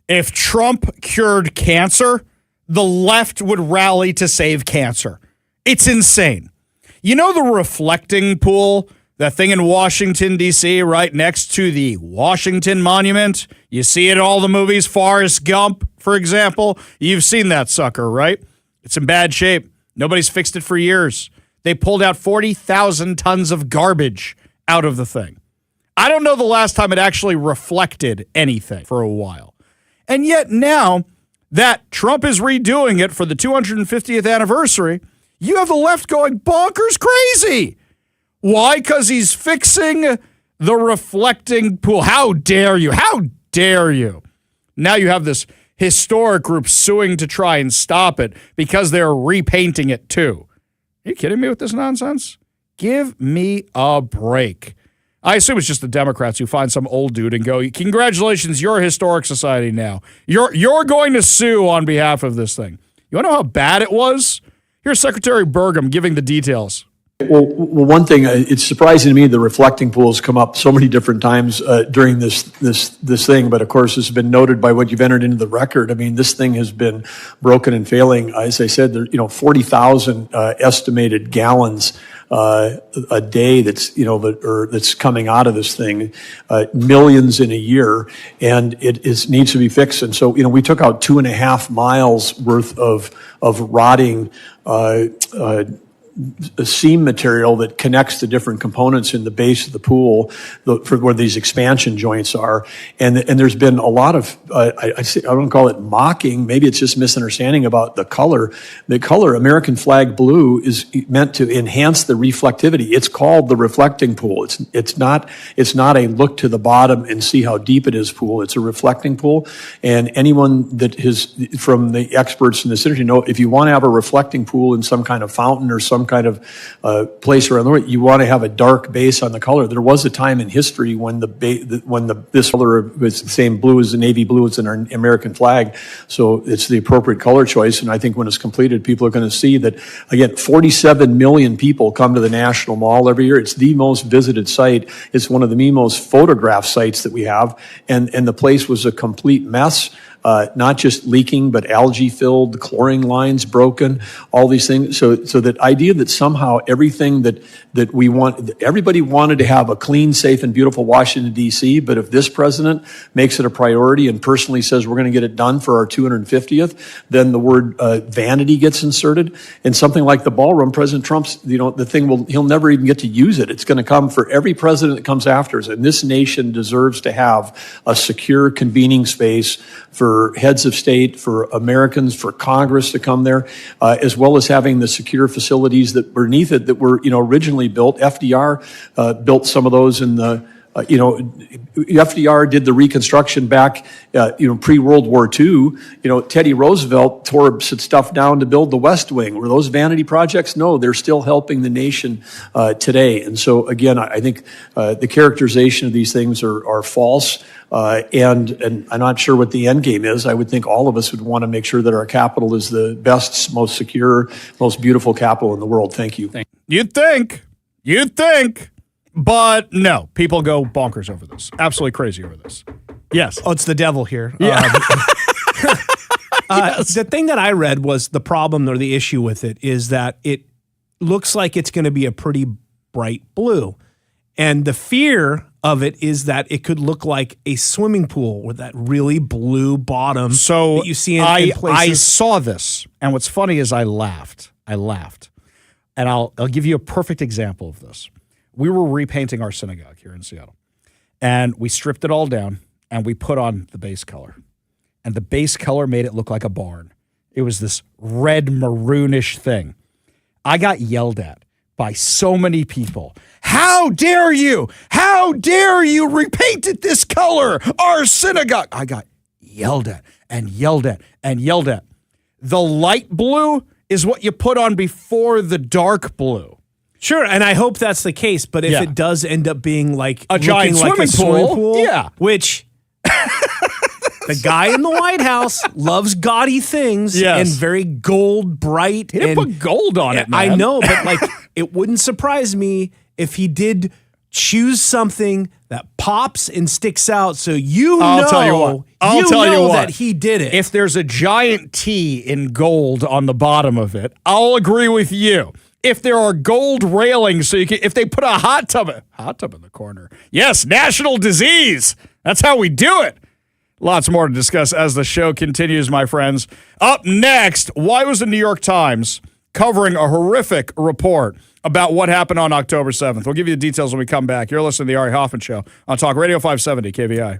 If Trump cured cancer, the left would rally to save cancer. It's insane. You know the reflecting pool, that thing in Washington, D.C., right next to the Washington Monument? You see it in all the movies, Forrest Gump, for example. You've seen that sucker, right? It's in bad shape. Nobody's fixed it for years. They pulled out 40,000 tons of garbage out of the thing. I don't know the last time it actually reflected anything for a while. And yet now that Trump is redoing it for the 250th anniversary, you have the left going bonkers crazy. Why? Because he's fixing the reflecting pool. How dare you? How dare you? Now you have this historic group suing to try and stop it because they're repainting it too. Are you kidding me with this nonsense? Give me a break. I assume it's just the Democrats who find some old dude and go, congratulations, you're a historic society now. You're going to sue on behalf of this thing. You want to know how bad it was? Here's Secretary Burgum giving the details. Well, one thing, it's surprising to me the reflecting pools come up so many different times during this thing, but of course it's been noted by what you've entered into the record. I mean, this thing has been broken and failing. As I said, there 40,000 estimated gallons a day that's coming out of this thing, millions in a year, and it needs to be fixed. And so we took out 2.5 miles worth of rotting a seam material that connects the different components in the base of the pool for where these expansion joints are. And there's been a lot of, I don't call it mocking, maybe it's just misunderstanding about the color. The color, American flag blue, is meant to enhance the reflectivity. It's called the reflecting pool. It's not a look to the bottom and see how deep it is pool. It's a reflecting pool. And anyone that has, from the experts in this industry, know if you want to have a reflecting pool in some kind of fountain or some kind of place around the world, you want to have a dark base on the color. There was a time in history when this color was the same blue as the navy blue as in our American flag, so it's the appropriate color choice. And I think when it's completed, people are going to see that again. 47 million people come to the National Mall every year. It's the most visited site. It's one of the most photographed sites that we have, and the place was a complete mess. Not just leaking, but algae filled, chlorine lines broken, all these things. So that idea that somehow everything that we want, everybody wanted to have a clean, safe, and beautiful Washington, D.C., but if this president makes it a priority and personally says we're going to get it done for our 250th, then the word vanity gets inserted. And something like the ballroom, President Trump's, the thing he'll never even get to use it. It's going to come for every president that comes after us. And this nation deserves to have a secure convening space for heads of state, for Americans, for Congress to come there, as well as having the secure facilities that were beneath it that were, originally built. FDR built some of those in the, FDR did the reconstruction back, pre-World War II. Teddy Roosevelt tore stuff down to build the West Wing. Were those vanity projects? No, they're still helping the nation today. And so, again, I think the characterization of these things are false. And I'm not sure what the end game is. I would think all of us would want to make sure that our capital is the best, most secure, most beautiful capital in the world. Thank you. You'd think. But no, people go bonkers over this. Absolutely crazy over this. Yes. Oh, it's the devil here. Yeah. Yes. The thing that I read was the problem or the issue with it is that it looks like it's going to be a pretty bright blue. And the fear of it is that it could look like a swimming pool with that really blue bottom that you see in places. I saw this, and what's funny is I laughed. And I'll give you a perfect example of this. We were repainting our synagogue here in Seattle, and we stripped it all down, and we put on the base color. And the base color made it look like a barn. It was this red maroonish thing. I got yelled at by so many people. How dare you? How dare you repaint it this color? Our synagogue. I got yelled at and yelled at and yelled at. The light blue is what you put on before the dark blue. Sure, and I hope that's the case, but if it does end up being like a giant swimming pool, which the guy in the White House loves gaudy things and very gold, bright. He didn't put gold on it, man. I know, but it wouldn't surprise me if he did choose something that pops and sticks out so I'll tell you what. that he did it. If there's a giant T in gold on the bottom of it, I'll agree with you. If there are gold railings, so if they put a hot tub in the corner. Yes, national disease. That's how we do it. Lots more to discuss as the show continues, my friends. Up next, why was the New York Times covering a horrific report about what happened on October 7th? We'll give you the details when we come back. You're listening to The Ari Hoffman Show on Talk Radio 570 KVI.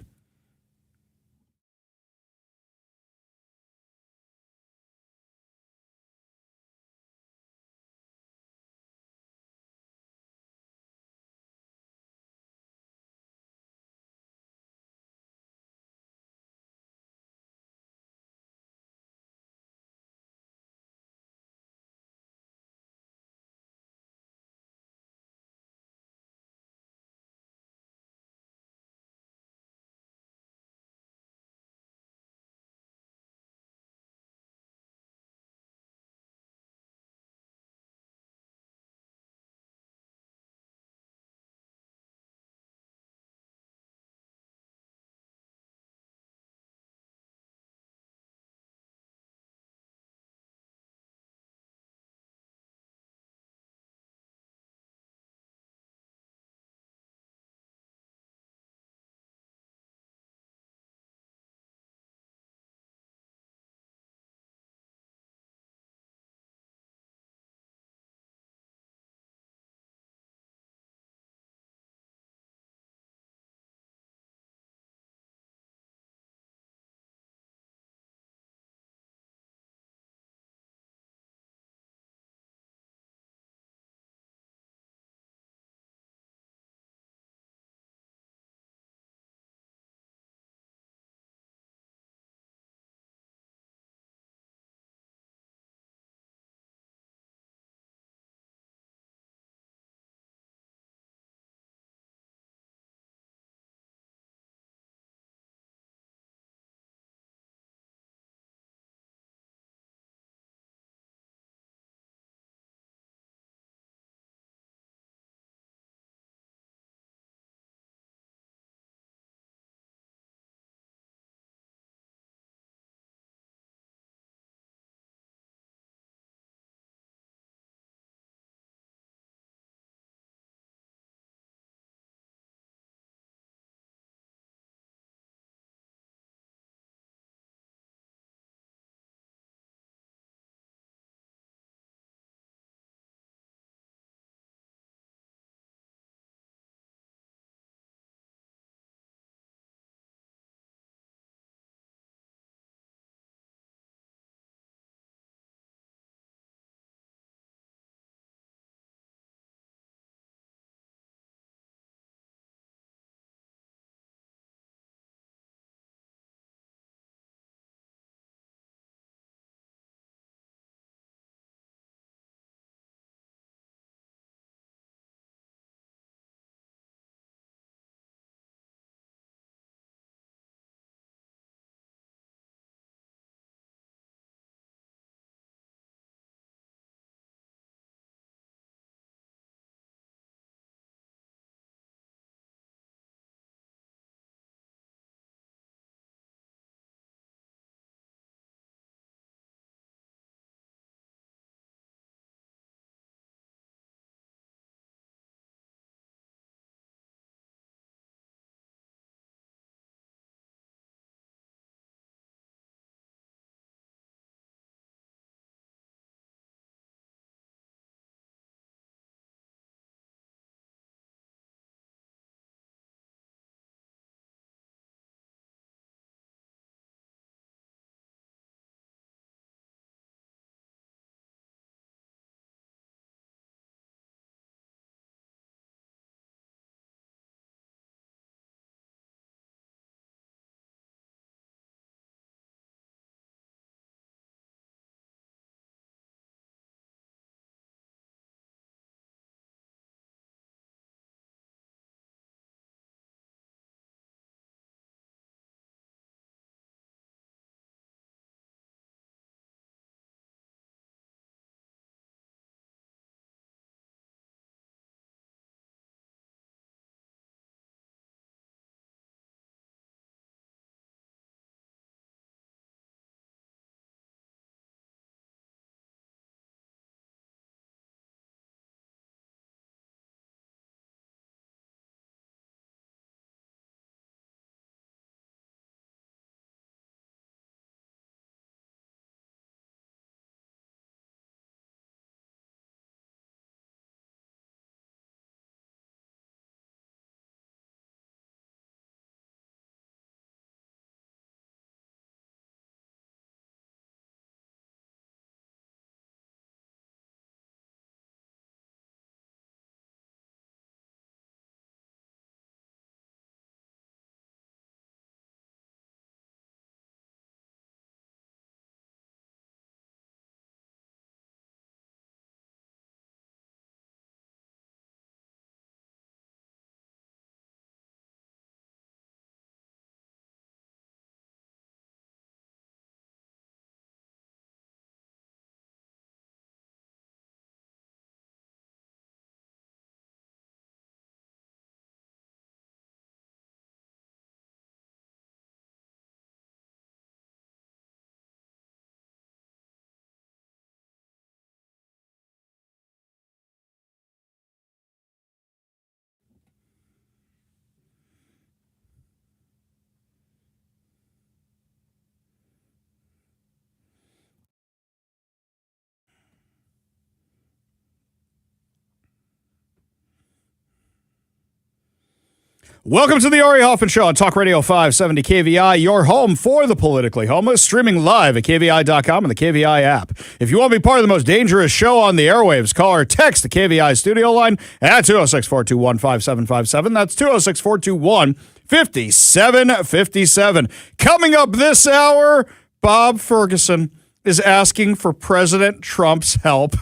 Welcome to the Ari Hoffman Show on Talk Radio 570 KVI, your home for the politically homeless, streaming live at KVI.com and the KVI app. If you want to be part of the most dangerous show on the airwaves, call or text the KVI studio line at 206-421-5757. That's 206-421-5757. Coming up this hour, Bob Ferguson is asking for President Trump's help.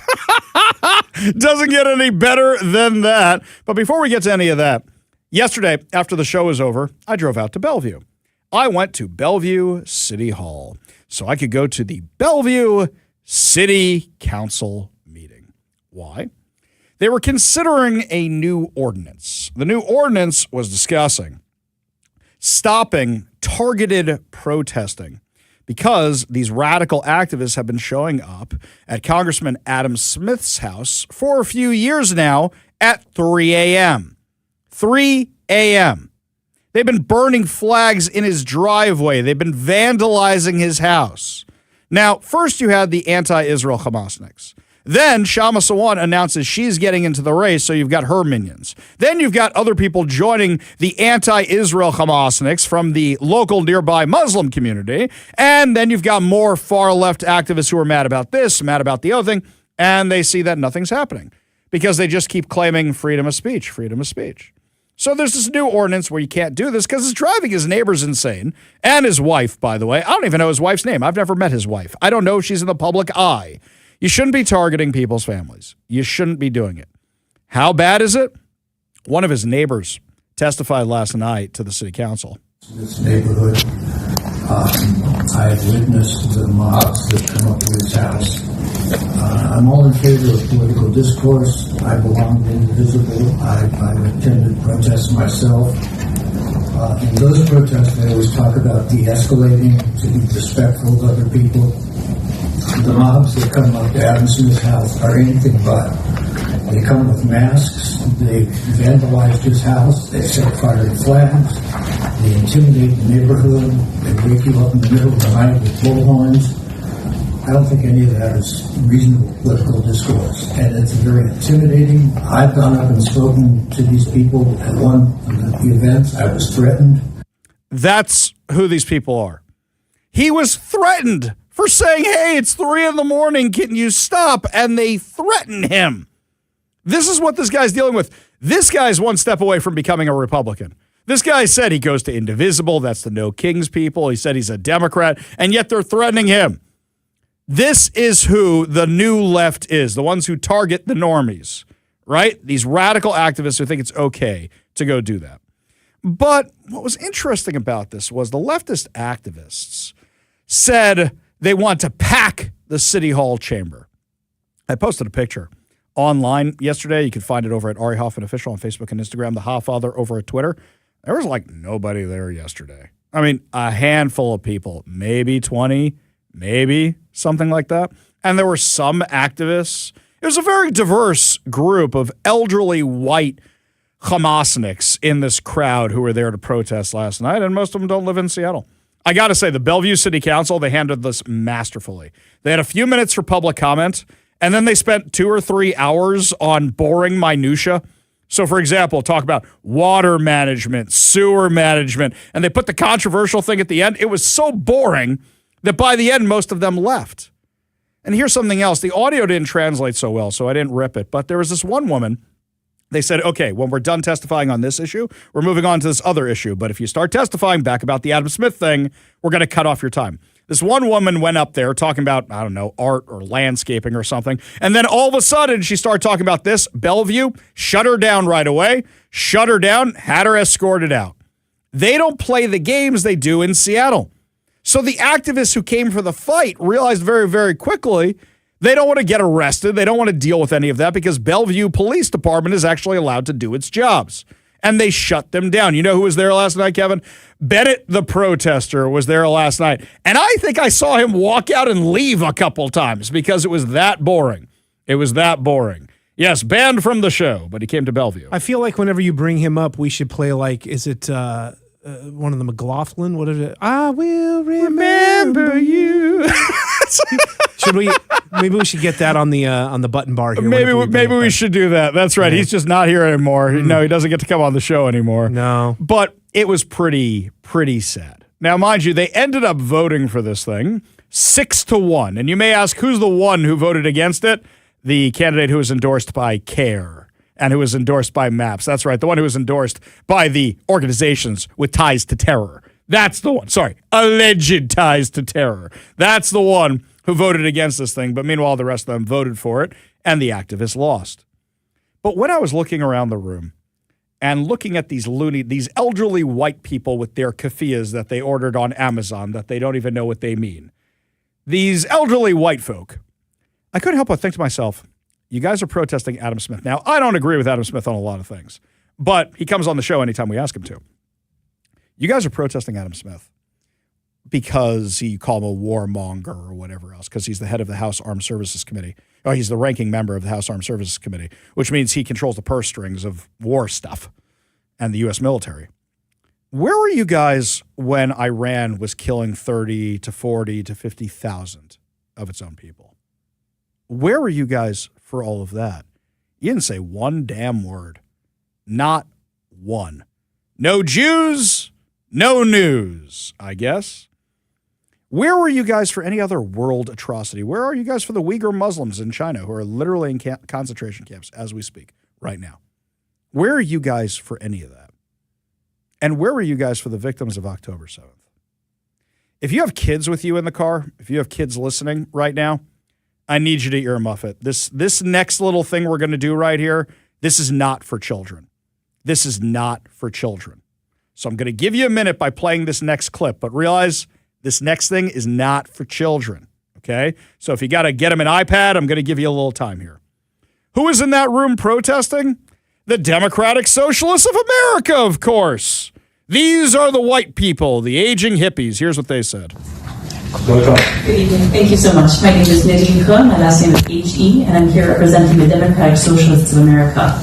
Doesn't get any better than that. But before we get to any of that, yesterday, after the show was over, I drove out to Bellevue. I went to Bellevue City Hall so I could go to the Bellevue City Council meeting. Why? They were considering a new ordinance. The new ordinance was discussing stopping targeted protesting because these radical activists have been showing up at Congressman Adam Smith's house for a few years now at 3 a.m. 3 a.m. They've been burning flags in his driveway. They've been vandalizing his house. Now, first you had the anti-Israel Hamasniks. Then Shama Sawan announces she's getting into the race, so you've got her minions. Then you've got other people joining the anti-Israel Hamasniks from the local nearby Muslim community. And then you've got more far-left activists who are mad about this, mad about the other thing, and they see that nothing's happening because they just keep claiming freedom of speech, freedom of speech. So there's this new ordinance where you can't do this because it's driving his neighbors insane. And his wife, by the way. I don't even know his wife's name. I've never met his wife. I don't know if she's in the public eye. You shouldn't be targeting people's families. You shouldn't be doing it. How bad is it? One of his neighbors testified last night to the city council. This neighborhood, I have witnessed the mobs that come up to his house. I'm all in favor of political discourse. I belong to Indivisible. I've attended protests myself. In those protests, they always talk about de-escalating, to be respectful to other people. The mobs that come up to Adam Smith's house are anything but. They come with masks, they vandalize his house, they set fire to flags, they intimidate the neighborhood, they wake you up in the middle of the night with bullhorns. I don't think any of that is reasonable political discourse, and it's very intimidating. I've gone up and spoken to these people at one of the events. I was threatened. That's who these people are. He was threatened for saying, hey, it's 3 a.m, can you stop? And they threaten him. This is what this guy's dealing with. This guy's one step away from becoming a Republican. This guy said he goes to Indivisible. That's the No Kings people. He said he's a Democrat, and yet they're threatening him. This is who the new left is, the ones who target the normies, right? These radical activists who think it's okay to go do that. But what was interesting about this was the leftist activists said they want to pack the City Hall chamber. I posted a picture online yesterday. You can find it over at Ari Hoffman Official on Facebook and Instagram, the Hofffather over at Twitter. There was like nobody there yesterday. I mean, a handful of people, maybe 20, maybe something like that. And there were some activists. It was a very diverse group of elderly white Hamasniks in this crowd who were there to protest last night, and most of them don't live in Seattle. I got to say, the Bellevue City Council, they handled this masterfully. They had a few minutes for public comment, and then they spent 2 or 3 hours on boring minutia. So, for example, talk about water management, sewer management, and they put the controversial thing at the end. It was so boring that by the end, most of them left. And here's something else. The audio didn't translate so well, so I didn't rip it. But there was this one woman. They said, okay, when we're done testifying on this issue, we're moving on to this other issue. But if you start testifying back about the Adam Smith thing, we're going to cut off your time. This one woman went up there talking about, I don't know, art or landscaping or something. And then all of a sudden, she started talking about this. Bellevue shut her down right away, shut her down, had her escorted out. They don't play the games they do in Seattle. So the activists who came for the fight realized very, very quickly they don't want to get arrested. They don't want to deal with any of that because Bellevue Police Department is actually allowed to do its jobs. And they shut them down. You know who was there last night, Kevin? Bennett the protester was there last night. And I think I saw him walk out and leave a couple times because it was that boring. It was that boring. Yes, banned from the show, but he came to Bellevue. I feel like whenever you bring him up, we should play like, is it one of the McLaughlin? What is it? I will remember you. Should we? Maybe we should get that on the button bar here. Maybe we should do that. That's right. Yeah. He's just not here anymore. No, he doesn't get to come on the show anymore. No. But it was pretty sad. Now, mind you, they ended up voting for this thing 6-1. And you may ask, who's the one who voted against it? The candidate who was endorsed by CARE and who was endorsed by MAPS. That's right. The one who was endorsed by the organizations with ties to terror. That's the one. Sorry, alleged ties to terror. That's the one who voted against this thing. But meanwhile, the rest of them voted for it, and the activists lost. But when I was looking around the room and looking at these elderly white people with their keffiyehs that they ordered on Amazon that they don't even know what they mean, these elderly white folk, I couldn't help but think to myself, you guys are protesting Adam Smith. Now, I don't agree with Adam Smith on a lot of things, but he comes on the show anytime we ask him to. You guys are protesting Adam Smith because you call him a warmonger or whatever else, because he's the head of the House Armed Services Committee. Oh, he's the ranking member of the House Armed Services Committee, which means he controls the purse strings of war stuff and the U.S. military. Where were you guys when Iran was killing 30 to 40 to 50,000 of its own people? Where were you guys for all of that? You didn't say one damn word. Not one. No Jews, no news, I guess. Where were you guys for any other world atrocity? Where are you guys for the Uyghur Muslims in China who are literally in concentration camps as we speak right now? Where are you guys for any of that? And where were you guys for the victims of October 7th? If you have kids with you in the car, if you have kids listening right now, I need you to earmuff it. This next little thing we're going to do right here, this is not for children. This is not for children. So I'm going to give you a minute by playing this next clip, but realize this next thing is not for children, okay? So if you got to get them an iPad, I'm going to give you a little time here. Who was in that room protesting? The Democratic Socialists of America, of course. These are the white people, the aging hippies. Here's what they said. Good evening. Thank you so much. My name is Nadine Kuhn. My last name is H.E., and I'm here representing the Democratic Socialists of America.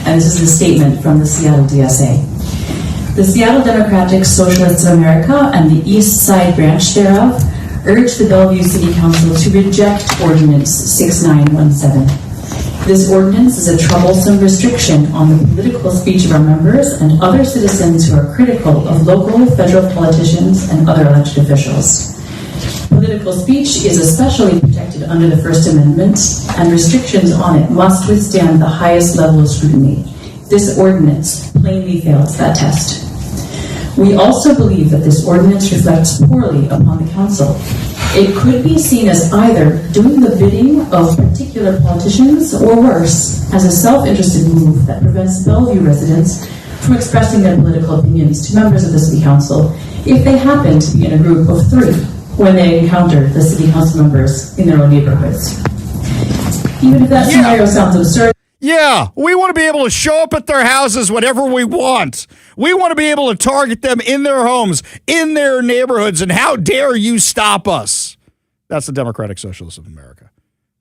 And this is a statement from the Seattle DSA. The Seattle Democratic Socialists of America and the East Side branch thereof urge the Bellevue City Council to reject Ordinance 6917. This ordinance is a troublesome restriction on the political speech of our members and other citizens who are critical of local, federal politicians and other elected officials. Political speech is especially protected under the First Amendment, and restrictions on it must withstand the highest level of scrutiny. This ordinance plainly fails that test. We also believe that this ordinance reflects poorly upon the council. It could be seen as either doing the bidding of particular politicians, or worse, as a self-interested move that prevents Bellevue residents from expressing their political opinions to members of the City Council if they happen to be in a group of 3 when they encounter the City Council members in their own neighborhoods. Even if that scenario sounds absurd. Yeah, we want to be able to show up at their houses whenever we want. We want to be able to target them in their homes, in their neighborhoods, and how dare you stop us? That's the Democratic Socialists of America.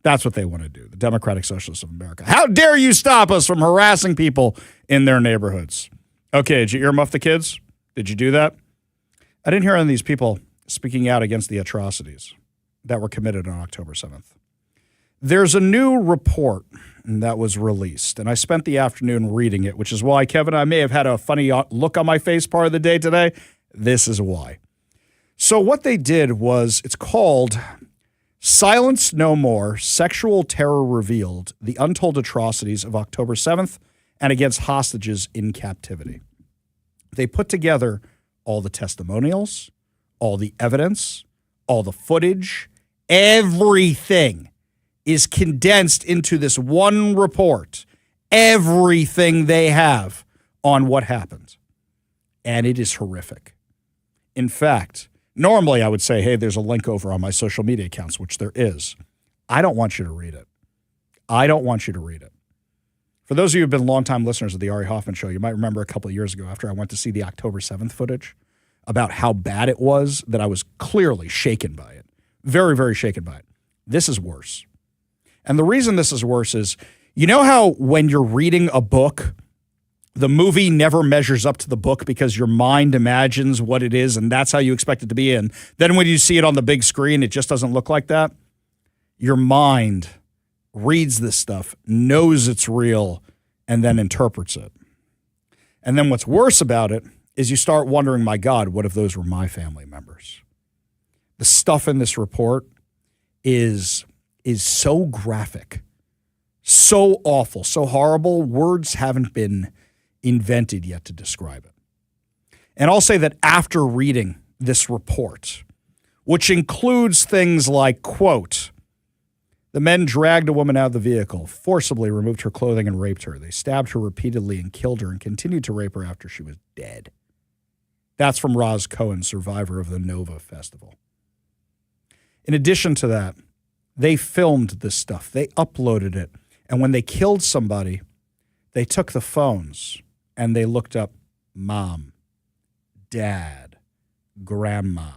That's what they want to do, the Democratic Socialists of America. How dare you stop us from harassing people in their neighborhoods? Okay, did you earmuff the kids? Did you do that? I didn't hear any of these people speaking out against the atrocities that were committed on October 7th. There's a new report that was released, and I spent the afternoon reading it, which is why, Kevin, I may have had a funny look on my face part of the day today. This is why. So what they did was, it's called Silence No More, Sexual Terror Revealed, the Untold Atrocities of October 7th and Against Hostages in Captivity. They put together all the testimonials, all the evidence, all the footage, everything is condensed into this one report. Everything they have on what happened. And it is horrific. In fact, normally I would say, hey, there's a link over on my social media accounts, which there is. I don't want you to read it. I don't want you to read it. For those of you who have been longtime listeners of the Ari Hoffman Show, you might remember a couple of years ago after I went to see the October 7th footage about how bad it was, that I was clearly shaken by it. Very, very shaken by it. This is worse. And the reason this is worse is, you know how when you're reading a book, the movie never measures up to the book because your mind imagines what it is and that's how you expect it to be. And then when you see it on the big screen, it just doesn't look like that. your mind reads this stuff, knows it's real, and then interprets it. And then what's worse about it is you start wondering, my God, what if those were my family members? The stuff in this report is so graphic, so awful, so horrible, words haven't been invented yet to describe it. And I'll say that after reading this report, which includes things like, quote, the men dragged a woman out of the vehicle, forcibly removed her clothing and raped her. They stabbed her repeatedly and killed her and continued to rape her after she was dead. That's from Roz Cohen, survivor of the Nova Festival. In addition to that, they filmed this stuff. They uploaded it. And when they killed somebody, they took the phones and they looked up mom, dad, grandma,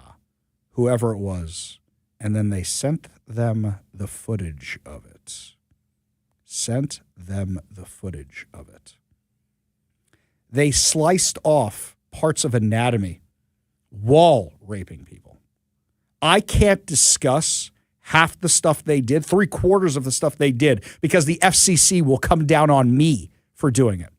whoever it was, and then they sent them the footage of it. Sent them the footage of it. They sliced off parts of anatomy while raping people. I can't discuss half the stuff they did, 3/4 of the stuff they did, because the FCC will come down on me for doing it.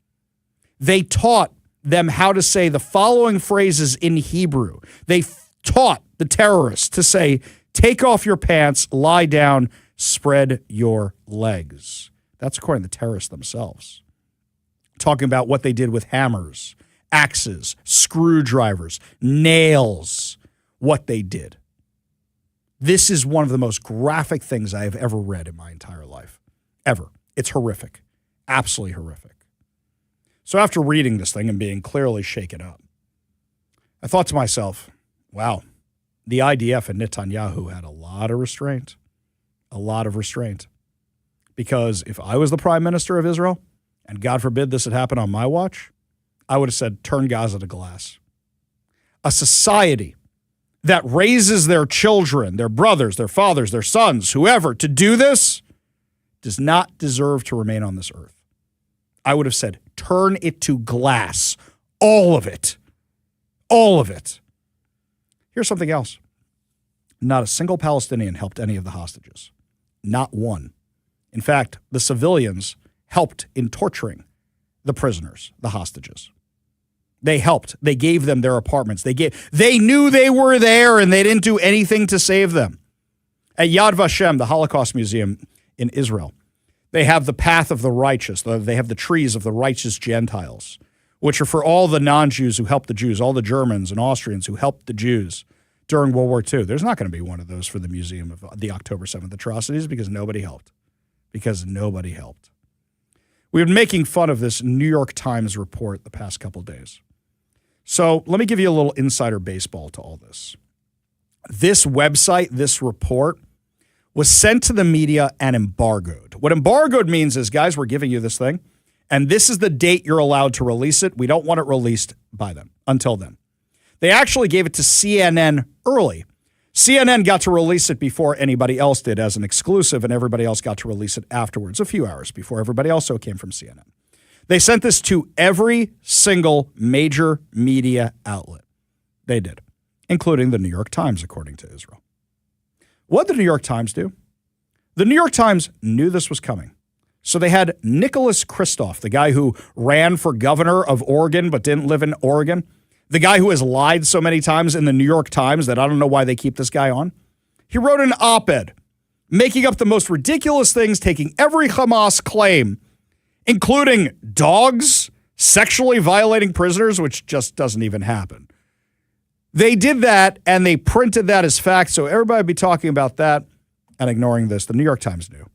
They taught them how to say the following phrases in Hebrew. They taught the terrorists to say, take off your pants, lie down, spread your legs. That's according to the terrorists themselves. Talking about what they did with hammers, axes, screwdrivers, nails, what they did. This is one of the most graphic things I have ever read in my entire life. Ever. It's horrific. Absolutely horrific. So after reading this thing and being clearly shaken up, I thought to myself, wow, the IDF and Netanyahu had a lot of restraint. A lot of restraint. Because if I was the prime minister of Israel, and God forbid this had happened on my watch, I would have said, turn Gaza to glass. A society that raises their children, their brothers, their fathers, their sons, whoever, to do this, does not deserve to remain on this earth. I would have said, turn it to glass. All of it. All of it. Here's something else. Not a single Palestinian helped any of the hostages. Not one. In fact, the civilians helped in torturing the prisoners, the hostages. They helped. They gave them their apartments. They knew they were there and they didn't do anything to save them. At Yad Vashem, the Holocaust Museum in Israel, they have the path of the righteous. They have the trees of the righteous Gentiles, which are for all the non-Jews who helped the Jews, all the Germans and Austrians who helped the Jews during World War II. There's not going to be one of those for the Museum of the October 7th atrocities because nobody helped. Because nobody helped. We've been making fun of this New York Times report the past couple days. So let me give you a little insider baseball to all this. This website, this report, was sent to the media and embargoed. What embargoed means is, guys, we're giving you this thing, and this is the date you're allowed to release it. We don't want it released by then, until then. They actually gave it to CNN early. CNN got to release it before anybody else did as an exclusive, and everybody else got to release it afterwards, a few hours before everybody else came from CNN. They sent this to every single major media outlet. They did, including the New York Times, according to Israel. What did the New York Times do? The New York Times knew this was coming. So they had Nicholas Kristof, the guy who ran for governor of Oregon but didn't live in Oregon, the guy who has lied so many times in the New York Times that I don't know why they keep this guy on. He wrote an op-ed making up the most ridiculous things, taking every Hamas claim, including dogs sexually violating prisoners, which just doesn't even happen. They did that, and they printed that as fact, so everybody would be talking about that and ignoring this. The New York Times knew.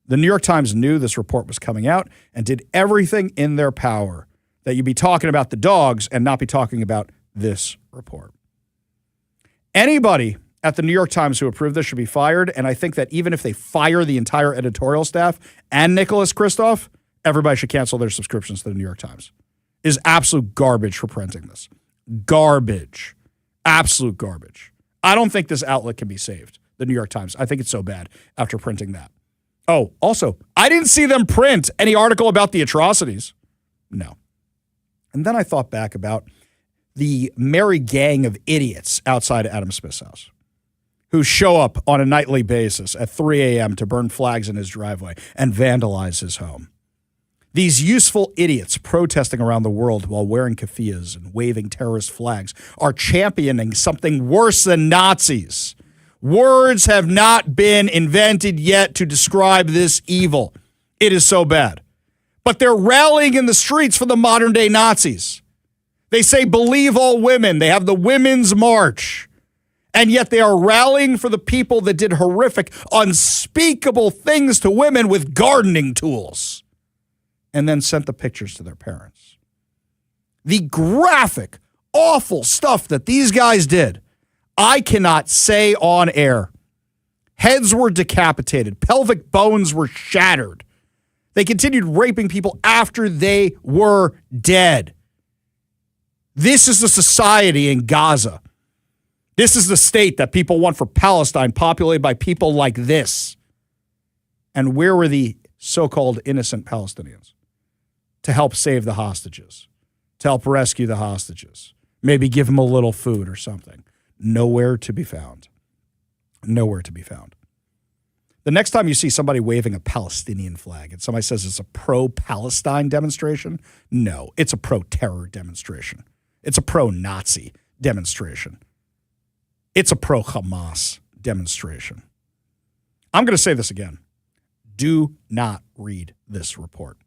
The New York Times knew this report was coming out and did everything in their power that you'd be talking about the dogs and not be talking about this report. Anybody at the New York Times who approved this should be fired, and I think that even if they fire the entire editorial staff and Nicholas Kristof, everybody should cancel their subscriptions to the New York Times. It is absolute garbage for printing this. Garbage. Absolute garbage. I don't think this outlet can be saved, the New York Times. I think it's so bad after printing that. Oh, also, I didn't see them print any article about the atrocities. No. And then I thought back about the merry gang of idiots outside of Adam Smith's house who show up on a nightly basis at 3 a.m. to burn flags in his driveway and vandalize his home. These useful idiots protesting around the world while wearing keffiyehs and waving terrorist flags are championing something worse than Nazis. Words have not been invented yet to describe this evil. It is so bad. But they're rallying in the streets for the modern-day Nazis. They say, believe all women. They have the Women's March. And yet they are rallying for the people that did horrific, unspeakable things to women with gardening tools and then sent the pictures to their parents. The graphic, awful stuff that these guys did, I cannot say on air. Heads were decapitated. Pelvic bones were shattered. They continued raping people after they were dead. This is the society in Gaza. This is the state that people want for Palestine, populated by people like this. And where were the so-called innocent Palestinians? To help save the hostages, to help rescue the hostages, maybe give them a little food or something. Nowhere to be found. Nowhere to be found. The next time you see somebody waving a Palestinian flag and somebody says it's a pro-Palestine demonstration, no, it's a pro-terror demonstration. It's a pro-Nazi demonstration. It's a pro-Hamas demonstration. I'm going to say this again. Do not read this report.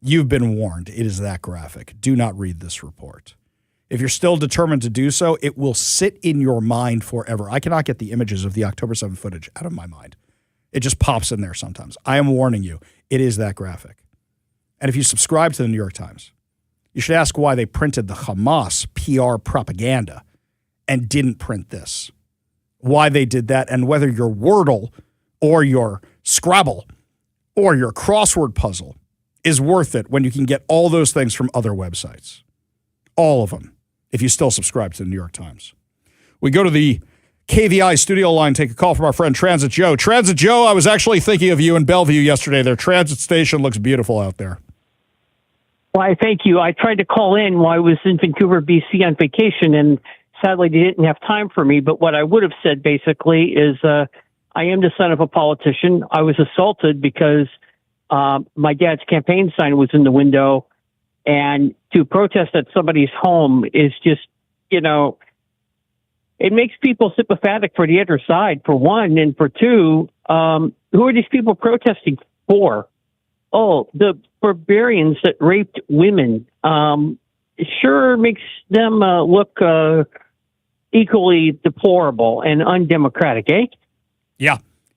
You've been warned. It is that graphic. Do not read this report. If you're still determined to do so, it will sit in your mind forever. I cannot get the images of the October 7th footage out of my mind. It just pops in there sometimes. I am warning you. It is that graphic. And if you subscribe to the New York Times, you should ask why they printed the Hamas PR propaganda and didn't print this. Why they did that, and whether your Wordle or your Scrabble or your crossword puzzle is worth it when you can get all those things from other websites. All of them, if you still subscribe to the New York Times. We go to the KVI studio line, take a call from our friend Transit Joe. Transit Joe, I was actually thinking of you in Bellevue yesterday. Their transit station looks beautiful out there. Why, thank you. I tried to call in while I was in Vancouver, BC on vacation, and sadly they didn't have time for me. But what I would have said basically is I am the son of a politician. I was assaulted because my dad's campaign sign was in the window, and to protest at somebody's home is just, you know, it makes people sympathetic for the other side, for one, and for two, who are these people protesting for? Oh, the barbarians that raped women. It sure makes them look equally deplorable and undemocratic, eh?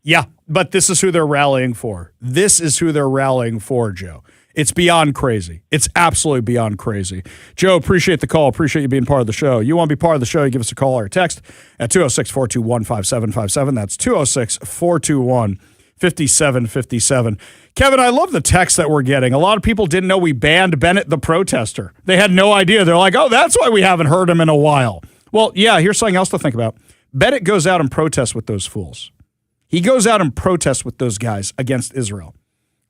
Yeah, but this is who they're rallying for. This is who they're rallying for, Joe. It's beyond crazy. It's absolutely beyond crazy. Joe, appreciate the call. Appreciate you being part of the show. You want to be part of the show, you give us a call or a text at 206-421-5757. That's 206-421-5757. Kevin, I love the text that we're getting. A lot of people didn't know we banned Bennett the protester. They had no idea. They're like, oh, that's why we haven't heard him in a while. Well, yeah, here's something else to think about. Bennett goes out and protests with those fools. He goes out and protests with those guys against Israel.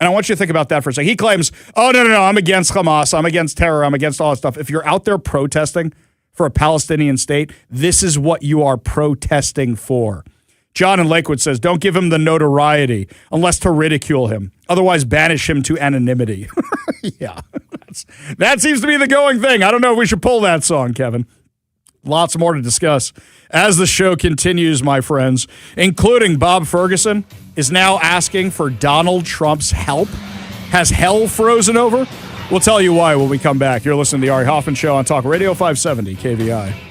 And I want you to think about that for a second. He claims, oh, no, I'm against Hamas. I'm against terror. I'm against all that stuff. If you're out there protesting for a Palestinian state, this is what you are protesting for. John in Lakewood says, don't give him the notoriety unless to ridicule him. Otherwise, banish him to anonymity. Yeah, that seems to be the going thing. I don't know if we should pull that song, Kevin. Lots more to discuss as the show continues, my friends, including Bob Ferguson is now asking for Donald Trump's help. Has hell frozen over? We'll tell you why when we come back. You're listening to the Ari Hoffman Show on Talk Radio 570 KVI.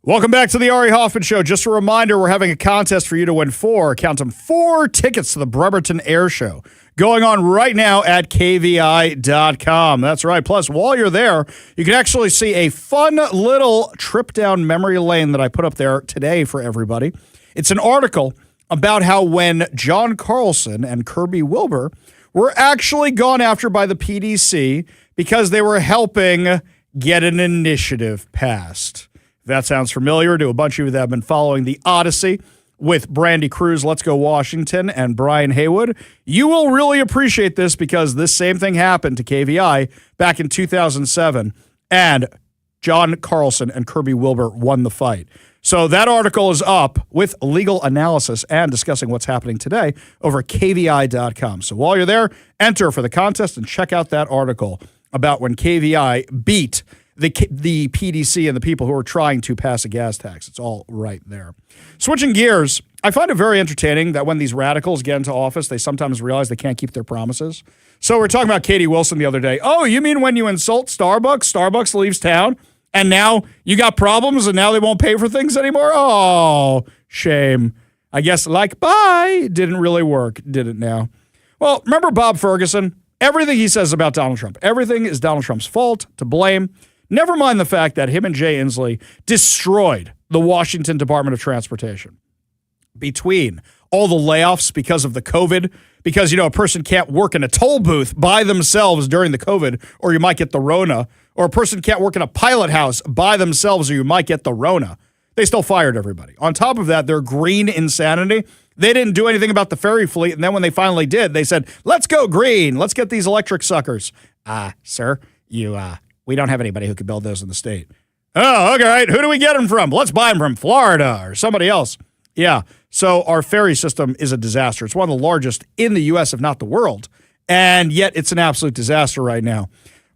Welcome back to the Ari Hoffman Show. Just a reminder, we're having a contest for you to win four tickets to the Bremerton Air Show going on right now at KVI.com. That's right. Plus, while you're there, you can actually see a fun little trip down memory lane that I put up there today for everybody. It's an article about how when John Carlson and Kirby Wilbur were actually gone after by the PDC because they were helping get an initiative passed. If that sounds familiar to a bunch of you that have been following the Odyssey with Brandy Cruz, Let's Go Washington, and Brian Haywood, you will really appreciate this because this same thing happened to KVI back in 2007, and John Carlson and Kirby Wilbur won the fight. So that article is up with legal analysis and discussing what's happening today over at KVI.com. So while you're there, enter for the contest and check out that article about when KVI beat the PDC and the people who are trying to pass a gas tax. It's all right there. Switching gears, I find it very entertaining that when these radicals get into office, they sometimes realize they can't keep their promises. So we're talking about Katie Wilson the other day. Oh, you mean when you insult Starbucks, Starbucks leaves town, and now you got problems and now they won't pay for things anymore? Oh, shame. I guess like bye didn't really work, did it now? Well, remember Bob Ferguson? Everything he says about Donald Trump, everything is Donald Trump's fault, to blame. Never mind the fact that him and Jay Inslee destroyed the Washington Department of Transportation. Between all the layoffs because of the COVID, because, a person can't work in a toll booth by themselves during the COVID, or you might get the Rona, or a person can't work in a pilot house by themselves, or you might get the Rona. They still fired everybody. On top of that, their green insanity. They didn't do anything about the ferry fleet, and then when they finally did, they said, let's go green. Let's get these electric suckers. Sir, we don't have anybody who could build those in the state. Oh, okay, right. Who do we get them from? Let's buy them from Florida or somebody else. Yeah, so our ferry system is a disaster. It's one of the largest in the U.S., if not the world, and yet it's an absolute disaster right now.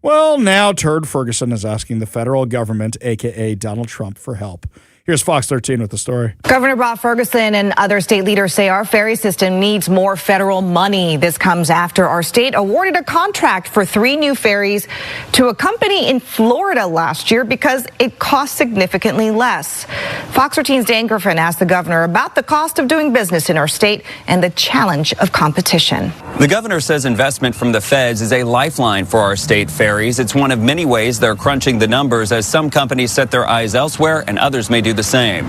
Well, now Turd Ferguson is asking the federal government, a.k.a. Donald Trump, for help. Here's Fox 13 with the story. Governor Bob Ferguson and other state leaders say our ferry system needs more federal money. This comes after our state awarded a contract for 3 new ferries to a company in Florida last year because it costs significantly less. Fox 13's Dan Griffin asked the governor about the cost of doing business in our state and the challenge of competition. The governor says investment from the feds is a lifeline for our state ferries. It's one of many ways they're crunching the numbers as some companies set their eyes elsewhere and others may do the same.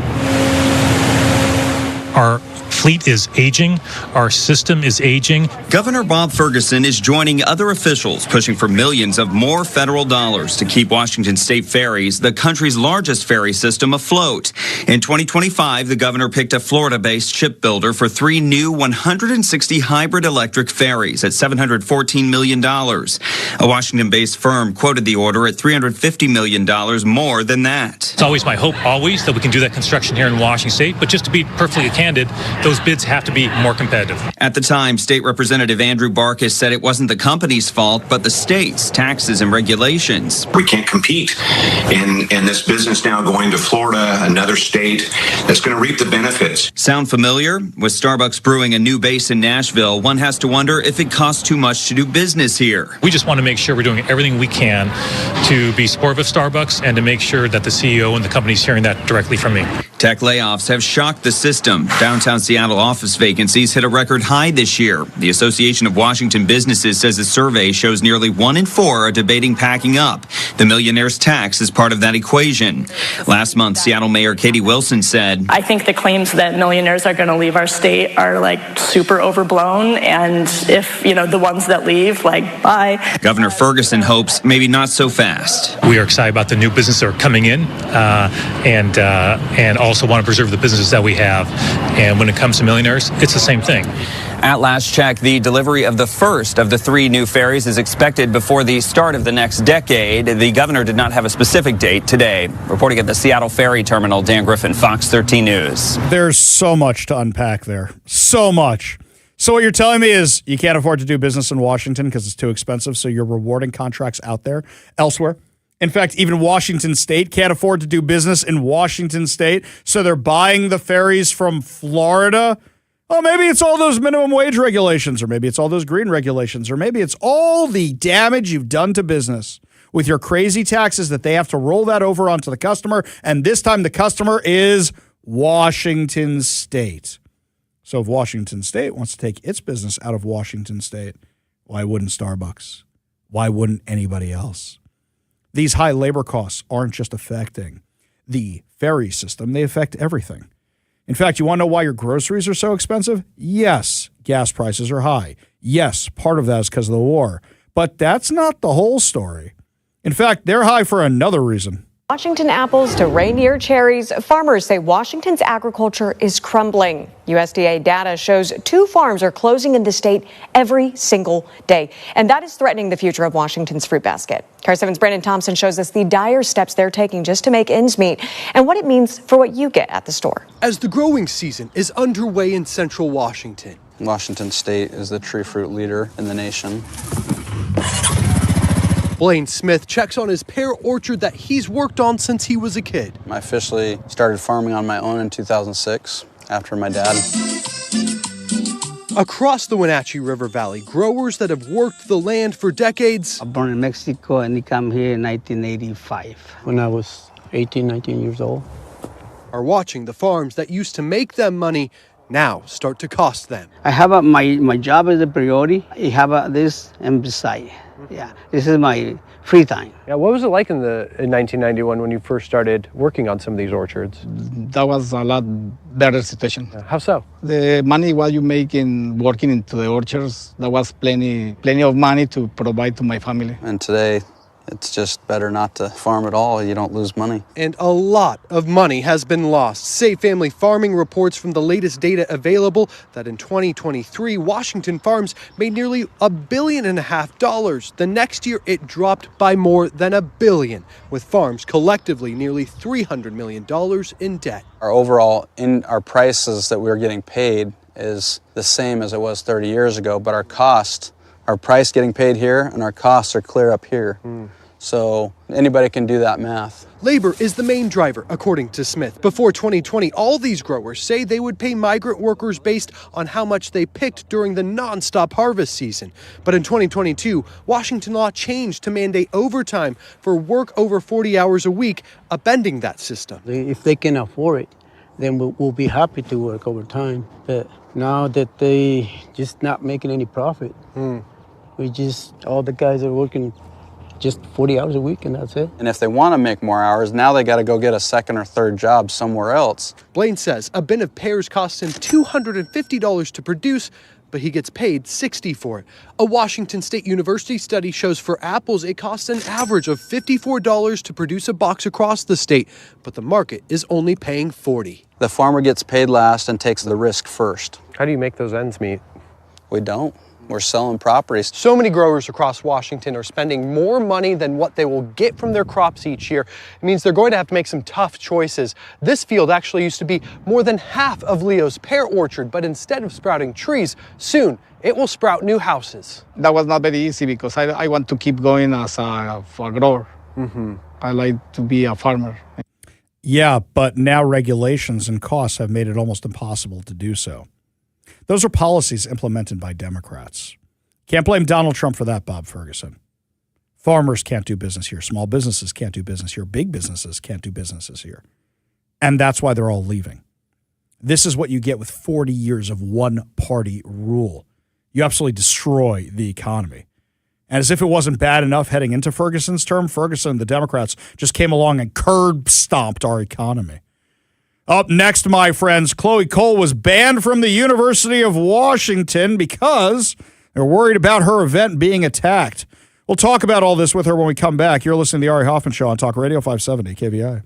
Our fleet is aging. Our system is aging. Governor Bob Ferguson is joining other officials pushing for millions of more federal dollars to keep Washington State Ferries, the country's largest ferry system, afloat. In 2025, the governor picked a Florida-based shipbuilder for 3 new 160 hybrid electric ferries at $714 million. A Washington-based firm quoted the order at $350 million more than that. It's always my hope, that we can do that construction here in Washington State. But just to be perfectly candid, those bids have to be more competitive. At the time, State Representative Andrew Barkas said it wasn't the company's fault, but the state's taxes and regulations. We can't compete in this business now going to Florida, another state that's going to reap the benefits. Sound familiar? With Starbucks brewing a new base in Nashville, one has to wonder if it costs too much to do business here. We just want to make sure we're doing everything we can to be supportive of Starbucks and to make sure that the CEO and the company is hearing that directly from me. Tech layoffs have shocked the system. Downtown Seattle office vacancies hit a record high this year. The Association of Washington Businesses says a survey shows nearly 1 in 4 are debating packing up. The millionaire's tax is part of that equation. Last month, Seattle Mayor Katie Wilson said, I think the claims that millionaires are going to leave our state are super overblown. And if, the ones that leave, bye. Governor Ferguson hopes maybe not so fast. We are excited about the new businesses that are coming in and also want to preserve the businesses that we have. And when it comes to millionaires, it's the same thing. At last check, the delivery of the first of the 3 new ferries is expected before the start of the next decade. The governor did not have a specific date today. Reporting at the Seattle Ferry Terminal, Dan Griffin, Fox 13 News. There's so much to unpack there. So much. So what you're telling me is you can't afford to do business in Washington because it's too expensive, so you're rewarding contracts out there elsewhere? In fact, even Washington State can't afford to do business in Washington State, so they're buying the ferries from Florida. Oh, maybe it's all those minimum wage regulations, or maybe it's all those green regulations, or maybe it's all the damage you've done to business. with your crazy taxes that they have to roll that over onto the customer. And this time the customer is Washington State. So if Washington State wants to take its business out of Washington State, why wouldn't Starbucks? Why wouldn't anybody else? These high labor costs aren't just affecting the ferry system. They affect everything. In fact, you want to know why your groceries are so expensive? Yes, gas prices are high. Yes, part of that is because of the war. But that's not the whole story. In fact, they're high for another reason. Washington apples to Rainier cherries, farmers say Washington's agriculture is crumbling. USDA data shows 2 farms are closing in the state every single day, and that is threatening the future of Washington's fruit basket. KARE 7's Brandon Thompson shows us the dire steps they're taking just to make ends meet and what it means for what you get at the store. As the growing season is underway in central Washington. Washington State is the tree fruit leader in the nation. Blaine Smith checks on his pear orchard that he's worked on since he was a kid. I officially started farming on my own in 2006 after my dad. Across the Wenatchee River Valley, growers that have worked the land for decades. I was born in Mexico and I came here in 1985. When I was 18, 19 years old. Are watching the farms that used to make them money now start to cost them. I have my job is a priority. I have this and beside. Yeah, this is my free time. Yeah, what was it like in 1991 when you first started working on some of these orchards? That was a lot better situation. How so? The money what you make in working into the orchards, that was plenty of money to provide to my family. And today, it's just better not to farm at all. You don't lose money. And a lot of money has been lost. Save Family Farming reports from the latest data available that in 2023, Washington farms made nearly $1.5 billion. The next year, it dropped by more than $1 billion, with farms collectively nearly $300 million in debt. Our overall, in our prices that we were getting paid is the same as it was 30 years ago, but our price getting paid here and our costs are clear up here. So anybody can do that math. Labor is the main driver, according to Smith. Before 2020, all these growers say they would pay migrant workers based on how much they picked during the nonstop harvest season. But in 2022, Washington law changed to mandate overtime for work over 40 hours a week, upending that system. If they can afford it, then we'll be happy to work overtime. But now that they just not making any profit, all the guys are working just 40 hours a week and that's it. And if they want to make more hours, now they got to go get a second or third job somewhere else. Blaine says a bin of pears costs him $250 to produce, but he gets paid $60 for it. A Washington State University study shows for apples, it costs an average of $54 to produce a box across the state, but the market is only paying $40. The farmer gets paid last and takes the risk first. How do you make those ends meet? We don't. We're selling properties. So many growers across Washington are spending more money than what they will get from their crops each year. It means they're going to have to make some tough choices. This field actually used to be more than half of Leo's pear orchard, but instead of sprouting trees, soon it will sprout new houses. That was not very easy because I want to keep going as a grower. I like to be a farmer. Yeah, but now regulations and costs have made it almost impossible to do so. Those are policies implemented by Democrats. Can't blame Donald Trump for that, Bob Ferguson. Farmers can't do business here. Small businesses can't do business here. Big businesses can't do businesses here. And that's why they're all leaving. This is what you get with 40 years of one-party rule. You absolutely destroy the economy. And as if it wasn't bad enough heading into Ferguson's term, Ferguson and the Democrats just came along and curb-stomped our economy. Up next, my friends, Chloe Cole was banned from the University of Washington because they're worried about her event being attacked. We'll talk about all this with her when we come back. You're listening to The Ari Hoffman Show on Talk Radio 570 KVI.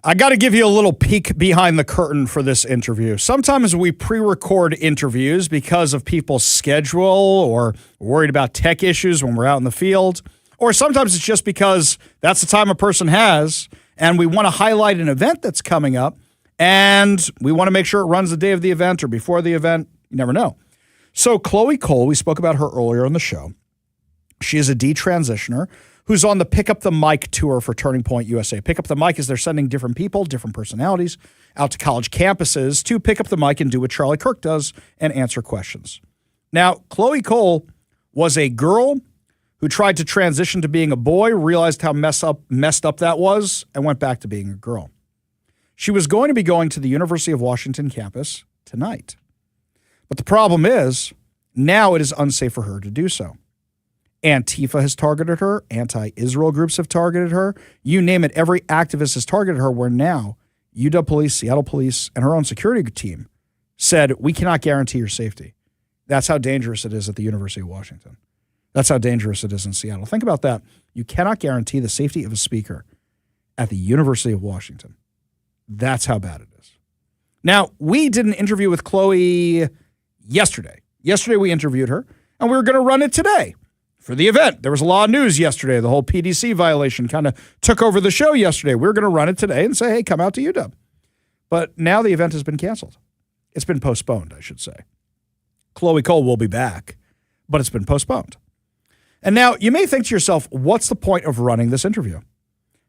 I got to give you a little peek behind the curtain for this interview. Sometimes we pre-record interviews because of people's schedule or worried about tech issues when we're out in the field. Or sometimes it's just because that's the time a person has and we want to highlight an event that's coming up and we want to make sure it runs the day of the event or before the event. You never know. So Chloe Cole, we spoke about her earlier on the show. She is a detransitioner who's on the Pick Up the Mic tour for Turning Point USA. Pick Up the Mic is they're sending different people, different personalities out to college campuses to pick up the mic and do what Charlie Kirk does and answer questions. Now, Chloe Cole was a girl who tried to transition to being a boy, realized how messed up that was, and went back to being a girl. She was going to be going to the University of Washington campus tonight. But the problem is, now it is unsafe for her to do so. Antifa has targeted her. Anti-Israel groups have targeted her. You name it, every activist has targeted her, where now UW Police, Seattle Police, and her own security team said, we cannot guarantee your safety. That's how dangerous it is at the University of Washington. That's how dangerous it is in Seattle. Think about that. You cannot guarantee the safety of a speaker at the University of Washington. That's how bad it is. Now, we did an interview with Chloe yesterday. Yesterday we interviewed her, and we were going to run it today for the event. There was a lot of news yesterday. The whole PDC violation kind of took over the show yesterday. We were going to run it today and say, hey, come out to UW. But now the event has been canceled. It's been postponed, I should say. Chloe Cole will be back, but it's been postponed. And now you may think to yourself, what's the point of running this interview?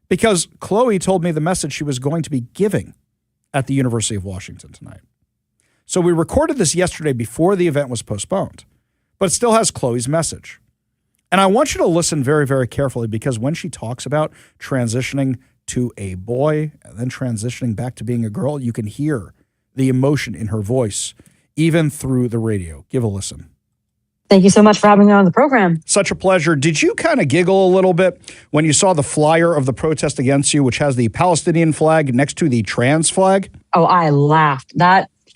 Because Chloe told me the message she was going to be giving at the University of Washington tonight. So we recorded this yesterday before the event was postponed, but it still has Chloe's message. And I want you to listen very, very carefully, because when she talks about transitioning to a boy and then transitioning back to being a girl, you can hear the emotion in her voice, even through the radio. Give a listen. Thank you so much for having me on the program. Such a pleasure. Did you kind of giggle a little bit when you saw the flyer of the protest against you, which has the Palestinian flag next to the trans flag? Oh, I laughed.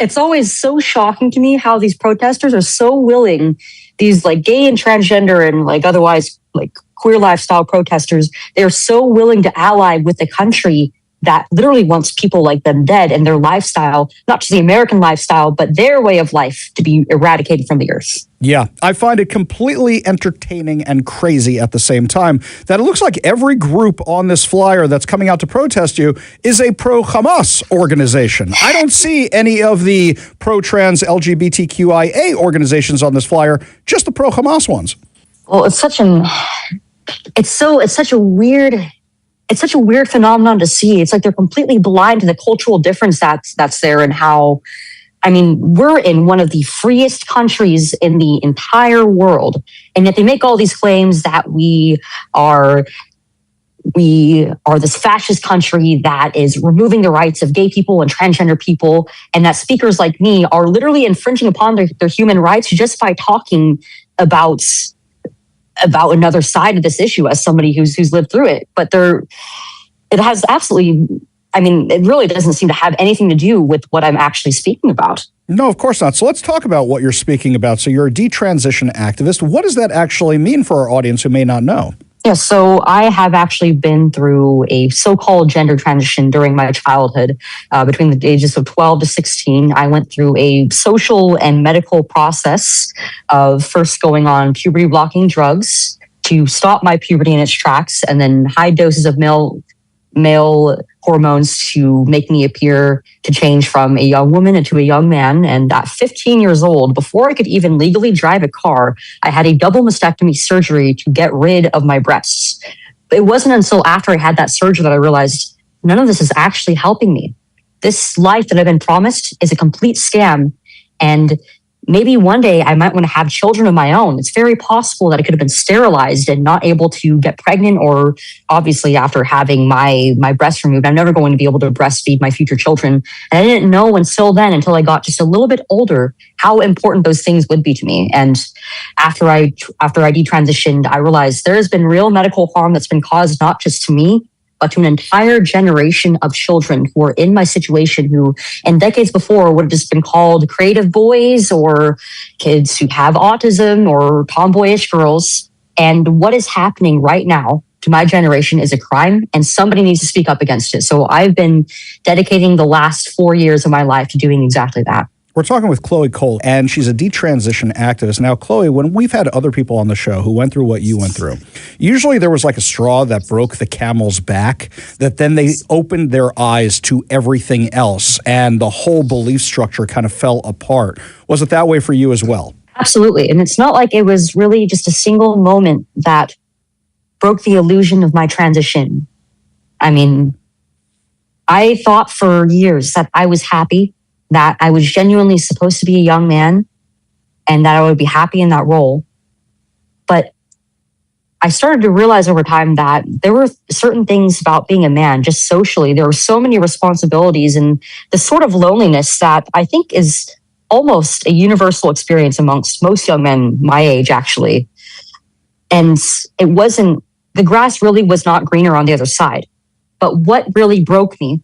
It's always so shocking to me how these protesters are so willing, these like gay and transgender and like otherwise like queer lifestyle protesters, they're so willing to ally with the country that literally wants people like them dead and their lifestyle, not just the American lifestyle, but their way of life to be eradicated from the earth. Yeah, I find it completely entertaining and crazy at the same time that it looks like every group on this flyer that's coming out to protest you is a pro-Hamas organization. I don't see any of the pro-trans LGBTQIA organizations on this flyer, just the pro-Hamas ones. Well, it's such a weird phenomenon to see. It's like they're completely blind to the cultural difference that's there, and how, I mean, we're in one of the freest countries in the entire world, and yet they make all these claims that we are this fascist country that is removing the rights of gay people and transgender people, and that speakers like me are literally infringing upon their human rights just by talking about another side of this issue as somebody who's lived through it. But it has absolutely, I mean, it really doesn't seem to have anything to do with what I'm actually speaking about. No, of course not. So let's talk about what you're speaking about. So you're a detransition activist. What does that actually mean for our audience who may not know? Yeah, so I have actually been through a so-called gender transition during my childhood. Between the ages of 12 to 16, I went through a social and medical process of first going on puberty-blocking drugs to stop my puberty in its tracks, and then high doses of male hormones to make me appear to change from a young woman into a young man. And at 15 years old, before I could even legally drive a car, I had a double mastectomy surgery to get rid of my breasts. It wasn't until after I had that surgery that I realized none of this is actually helping me. This life that I've been promised is a complete scam. And maybe one day I might want to have children of my own. It's very possible that I could have been sterilized and not able to get pregnant, or obviously after having my breast removed, I'm never going to be able to breastfeed my future children. And I didn't know until then, until I got just a little bit older, how important those things would be to me. And after I detransitioned, I realized there has been real medical harm that's been caused not just to me, but to an entire generation of children who are in my situation, who in decades before would have just been called creative boys or kids who have autism or tomboyish girls. And what is happening right now to my generation is a crime, and somebody needs to speak up against it. So I've been dedicating the last 4 years of my life to doing exactly that. We're talking with Chloe Cole, and she's a detransition activist. Now, Chloe, when we've had other people on the show who went through what you went through, usually there was like a straw that broke the camel's back, that then they opened their eyes to everything else, and the whole belief structure kind of fell apart. Was it that way for you as well? Absolutely. And it's not like it was really just a single moment that broke the illusion of my transition. I mean, I thought for years that I was happy, that I was genuinely supposed to be a young man, and that I would be happy in that role. But I started to realize over time that there were certain things about being a man, just socially, there were so many responsibilities and the sort of loneliness that I think is almost a universal experience amongst most young men my age, actually. And the grass really was not greener on the other side. But what really broke me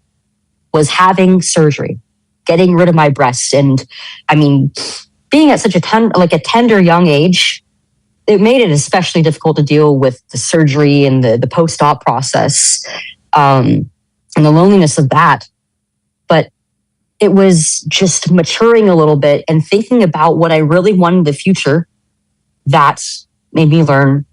was having surgery, getting rid of my breast. And I mean, being at such a tender young age, it made it especially difficult to deal with the surgery and the post-op process, and the loneliness of that. But it was just maturing a little bit and thinking about what I really wanted in the future that made me learn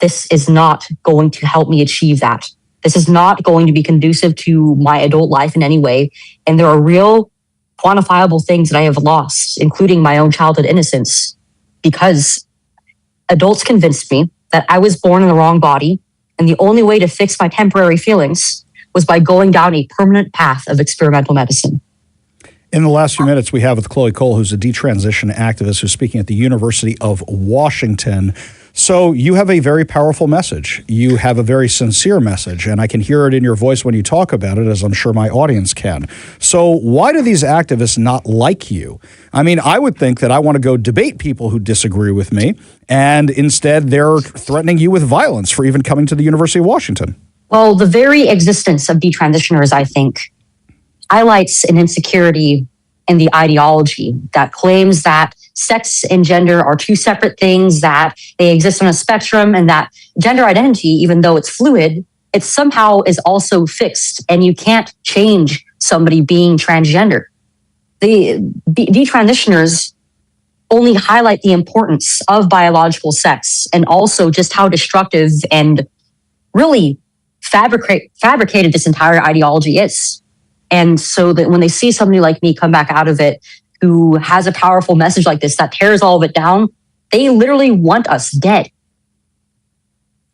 this is not going to help me achieve that. This is not going to be conducive to my adult life in any way. And there are real quantifiable things that I have lost, including my own childhood innocence, because adults convinced me that I was born in the wrong body, and the only way to fix my temporary feelings was by going down a permanent path of experimental medicine. In the last few minutes, we have with Chloe Cole, who's a detransition activist who's speaking at the University of Washington. So you have a very powerful message. You have a very sincere message, and I can hear it in your voice when you talk about it, as I'm sure my audience can. So why do these activists not like you? I mean, I would think that I want to go debate people who disagree with me, and instead they're threatening you with violence for even coming to the University of Washington. Well, the very existence of detransitioners, I think, highlights an insecurity in the ideology that claims that sex and gender are two separate things, that they exist on a spectrum, and that gender identity, even though it's fluid, it somehow is also fixed, and you can't change somebody being transgender. The detransitioners only highlight the importance of biological sex and also just how destructive and really fabricated this entire ideology is. And so that when they see somebody like me come back out of it, who has a powerful message like this that tears all of it down, they literally want us dead.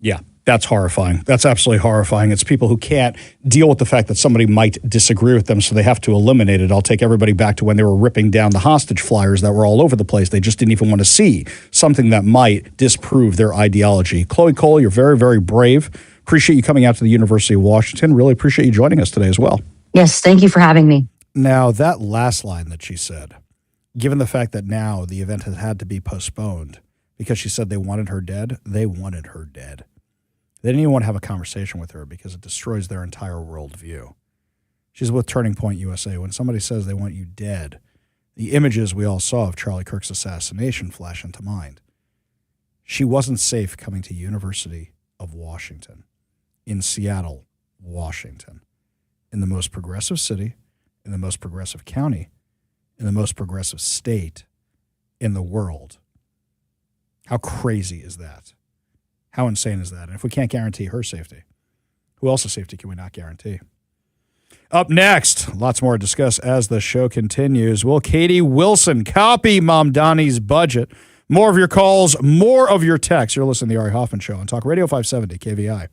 Yeah, that's horrifying. That's absolutely horrifying. It's people who can't deal with the fact that somebody might disagree with them, so they have to eliminate it. I'll take everybody back to when they were ripping down the hostage flyers that were all over the place. They just didn't even want to see something that might disprove their ideology. Chloe Cole, you're very, very brave. Appreciate you coming out to the University of Washington. Really appreciate you joining us today as well. Yes, thank you for having me. Now, that last line that she said, given the fact that now the event has had to be postponed because she said they wanted her dead, they wanted her dead. They didn't even want to have a conversation with her because it destroys their entire worldview. She's with Turning Point USA. When somebody says they want you dead, the images we all saw of Charlie Kirk's assassination flash into mind. She wasn't safe coming to University of Washington in Seattle, Washington, in the most progressive city, in the most progressive county, in the most progressive state in the world. How crazy is that? How insane is that? And if we can't guarantee her safety, who else's safety can we not guarantee? Up next, lots more to discuss as the show continues. Will Katie Wilson copy Mom Donnie's budget? More of your calls, more of your texts. You're listening to The Ari Hoffman Show on Talk Radio 570 KVI.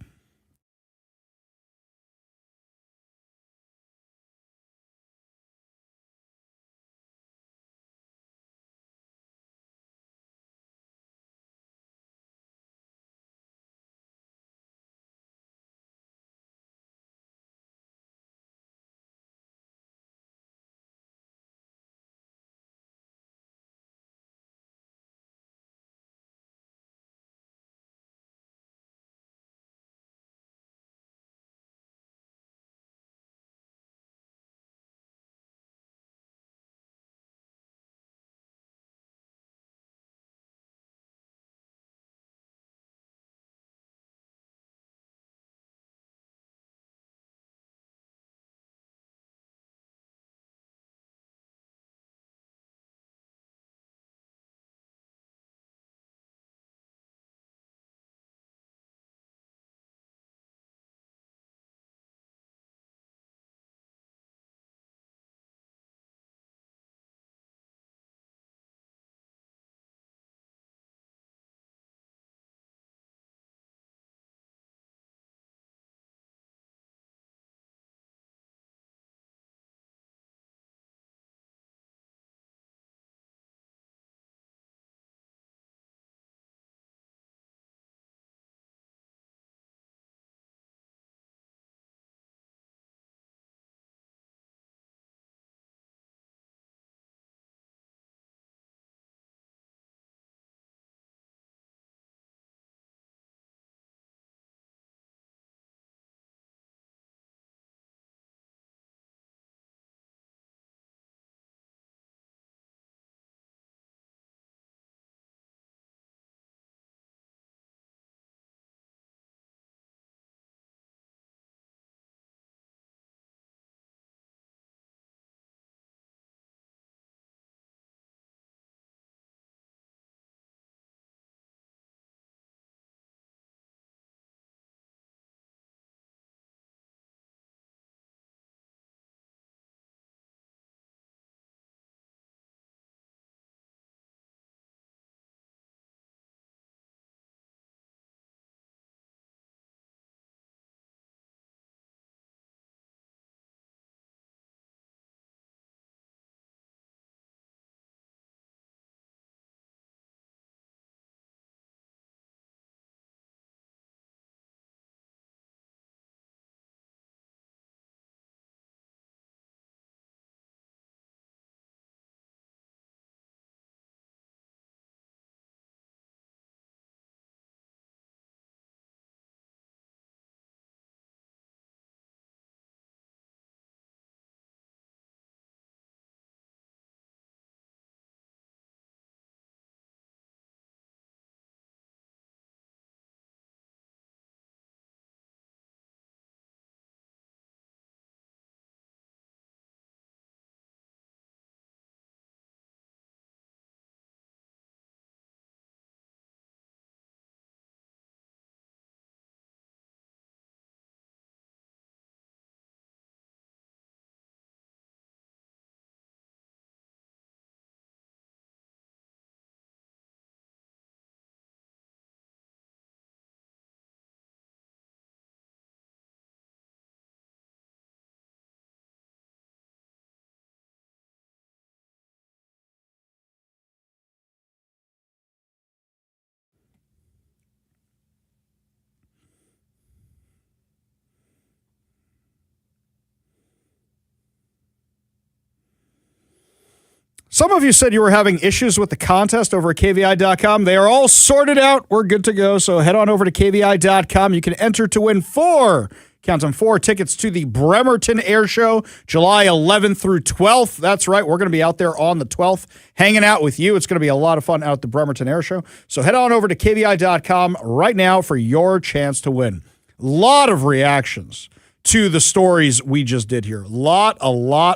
Some of you said you were having issues with the contest over at KVI.com. They are all sorted out. We're good to go. So head on over to KVI.com. You can enter to win 4 tickets to the Bremerton Air Show, July 11th through 12th. That's right. We're going to be out there on the 12th hanging out with you. It's going to be a lot of fun out at the Bremerton Air Show. So head on over to KVI.com right now for your chance to win. A lot of reactions to the stories we just did here. A lot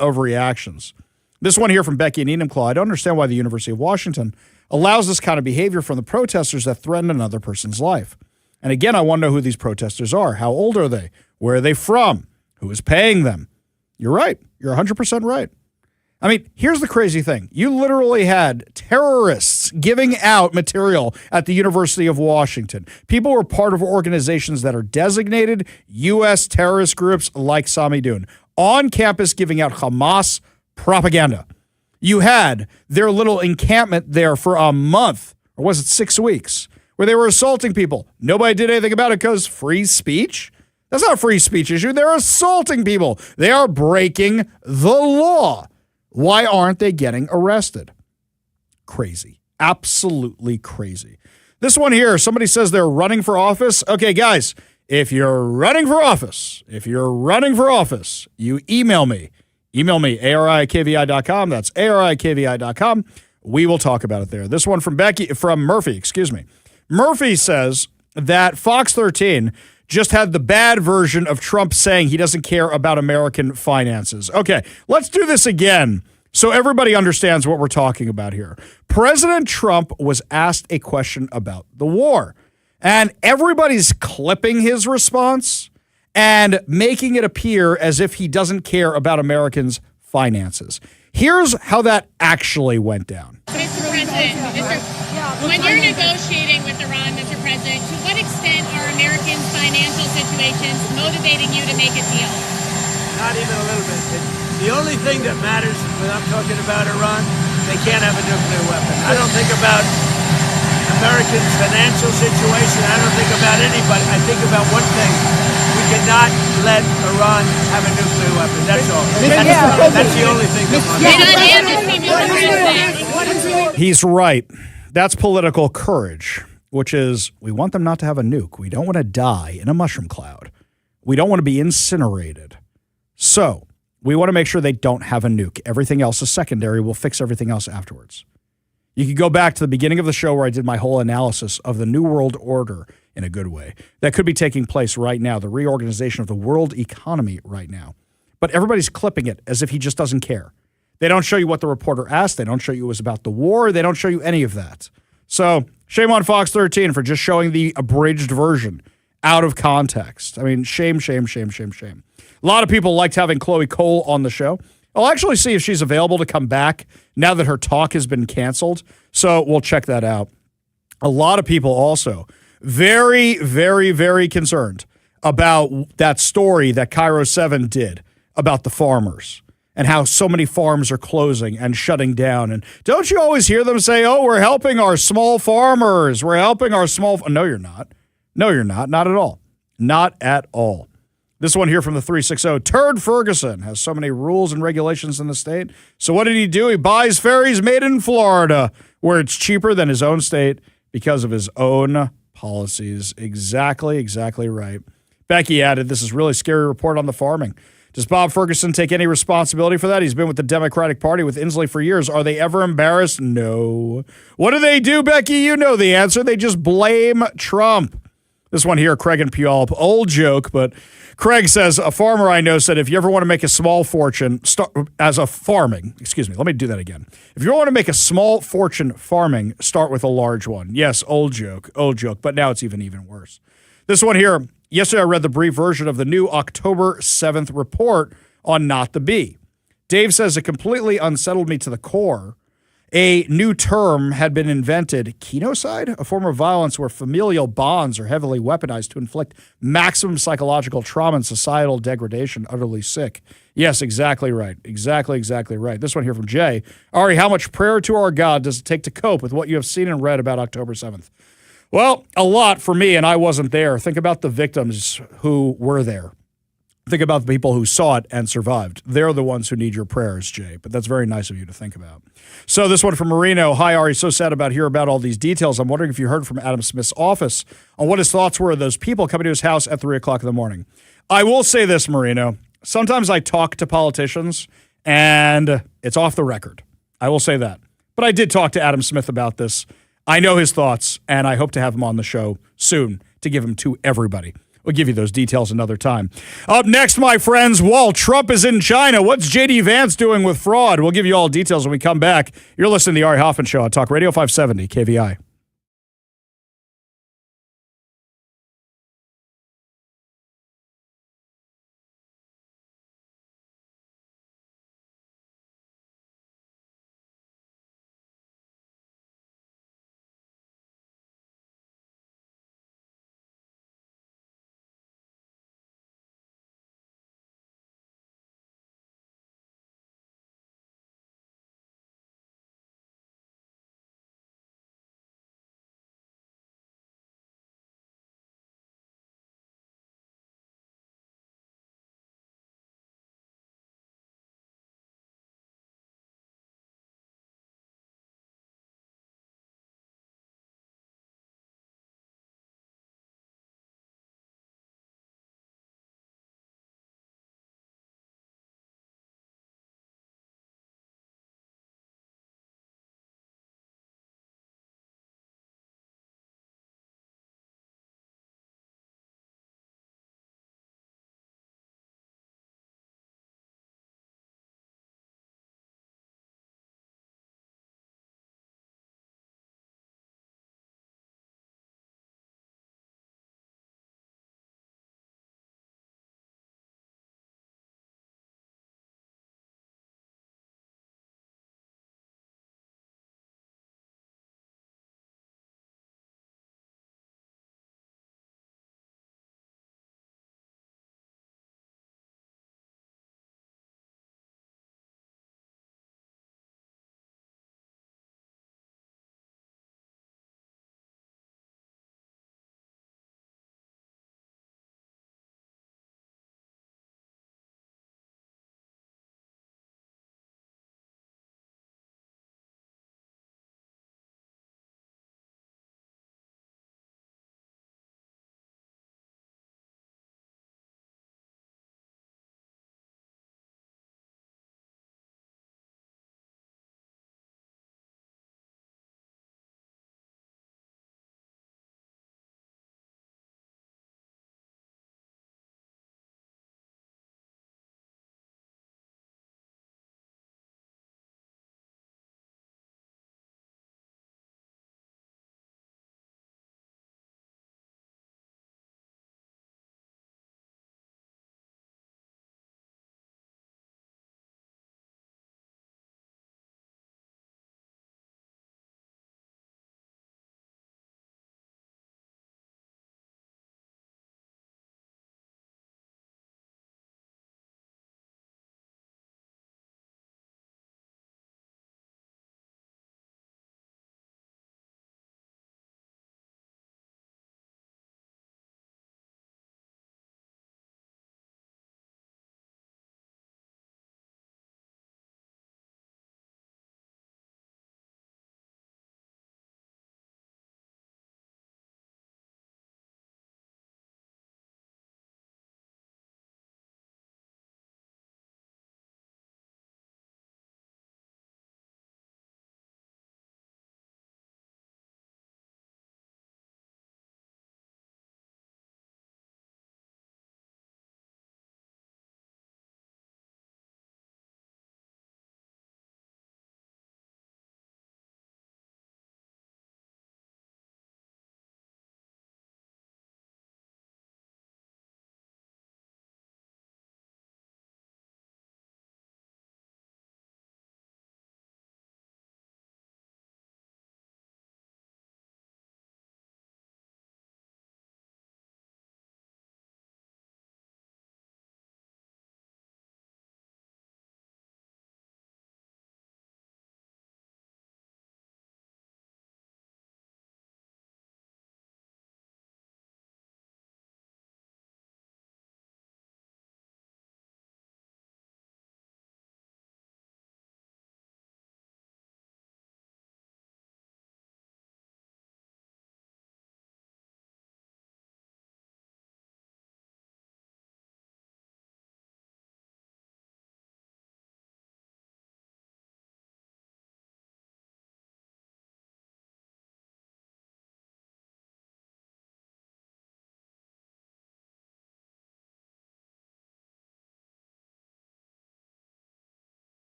of reactions. This one here from Becky and Enumclaw. I don't understand why the University of Washington allows this kind of behavior from the protesters that threaten another person's life. And again, I want to know who these protesters are. How old are they? Where are they from? Who is paying them? You're right. You're 100% right. I mean, here's the crazy thing. You literally had terrorists giving out material at the University of Washington. People were part of organizations that are designated U.S. terrorist groups like Sami Dun on campus giving out Hamas propaganda. You had their little encampment there for a month, or was it 6 weeks, where they were assaulting people. Nobody did anything about it because free speech? That's not a free speech issue. They're assaulting people. They are breaking the law. Why aren't they getting arrested? Crazy. Absolutely crazy. This one here, somebody says they're running for office. Okay, guys, if you're running for office, you email me. Email me, ari@kvi.com. That's ari@kvi.com. We will talk about it there. This one from Murphy. Murphy says that Fox 13 just had the bad version of Trump saying he doesn't care about American finances. Okay, let's do this again so everybody understands what we're talking about here. President Trump was asked a question about the war, and everybody's clipping his response and making it appear as if he doesn't care about Americans' finances. Here's how that actually went down. Mr. President, when you're negotiating with Iran, Mr. President, to what extent are Americans' financial situations motivating you to make a deal? Not even a little bit. The only thing that matters when I'm talking about Iran, they can't have a nuclear weapon. I don't think about Americans' financial situation. I don't think about anybody. I think about one thing. We cannot let Iran have a nuclear weapon. That's all. That's the only thing that matters. He's right. That's political courage, which is we want them not to have a nuke. We don't want to die in a mushroom cloud. We don't want to be incinerated. So we want to make sure they don't have a nuke. Everything else is secondary. We'll fix everything else afterwards. You could go back to the beginning of the show where I did my whole analysis of the New World Order in a good way that could be taking place right now, the reorganization of the world economy right now. But everybody's clipping it as if he just doesn't care. They don't show you what the reporter asked. They don't show you it was about the war. They don't show you any of that. So shame on Fox 13 for just showing the abridged version out of context. I mean, shame. A lot of people liked having Chloe Cole on the show. I'll actually see if she's available to come back now that her talk has been canceled. So we'll check that out. A lot of people also very, very, very concerned about that story that Cairo 7 did about the farmers and how so many farms are closing and shutting down. And don't you always hear them say, oh, we're helping our small farmers. We're helping our small. No, you're not. No, you're not. Not at all. Not at all. This one here from the 360. Turd Ferguson has so many rules and regulations in the state. So what did he do? He buys ferries made in Florida, where it's cheaper than his own state because of his own policies. Exactly right. Becky added, this is really scary report on the farming. Does Bob Ferguson take any responsibility for that? He's been with the Democratic Party with Inslee for years. Are they ever embarrassed? No. What do they do, Becky? You know the answer. They just blame Trump. This one here, Craig and Puyallup, old joke, but Craig says, a farmer I know said, if you ever want to make a small fortune start as a farming, let me do that again. If you want to make a small fortune farming, start with a large one. Yes, old joke, but now it's even worse. This one here, yesterday I read the brief version of the new October 7th report on Not the Bee. Dave says it completely unsettled me to the core. A new term had been invented, kinocide, a form of violence where familial bonds are heavily weaponized to inflict maximum psychological trauma and societal degradation, utterly sick. Yes, exactly right. Exactly right. This one here from Jay. Ari, how much prayer to our God does it take to cope with what you have seen and read about October 7th? Well, a lot for me, and I wasn't there. Think about the victims who were there. Think about the people who saw it and survived. They're the ones who need your prayers, Jay. But that's very nice of you to think about. So this one from Marino. Hi, Ari. So sad about hear about all these details. I'm wondering if you heard from Adam Smith's office on what his thoughts were of those people coming to his house at 3 o'clock in the morning. I will say this, Marino. Sometimes I talk to politicians and it's off the record. I will say that. But I did talk to Adam Smith about this. I know his thoughts, and I hope to have him on the show soon to give them to everybody. We'll give you those details another time. Up next, my friends, while Trump is in China, what's J.D. Vance doing with fraud? We'll give you all details when we come back. You're listening to the Ari Hoffman Show on Talk Radio 570 KVI.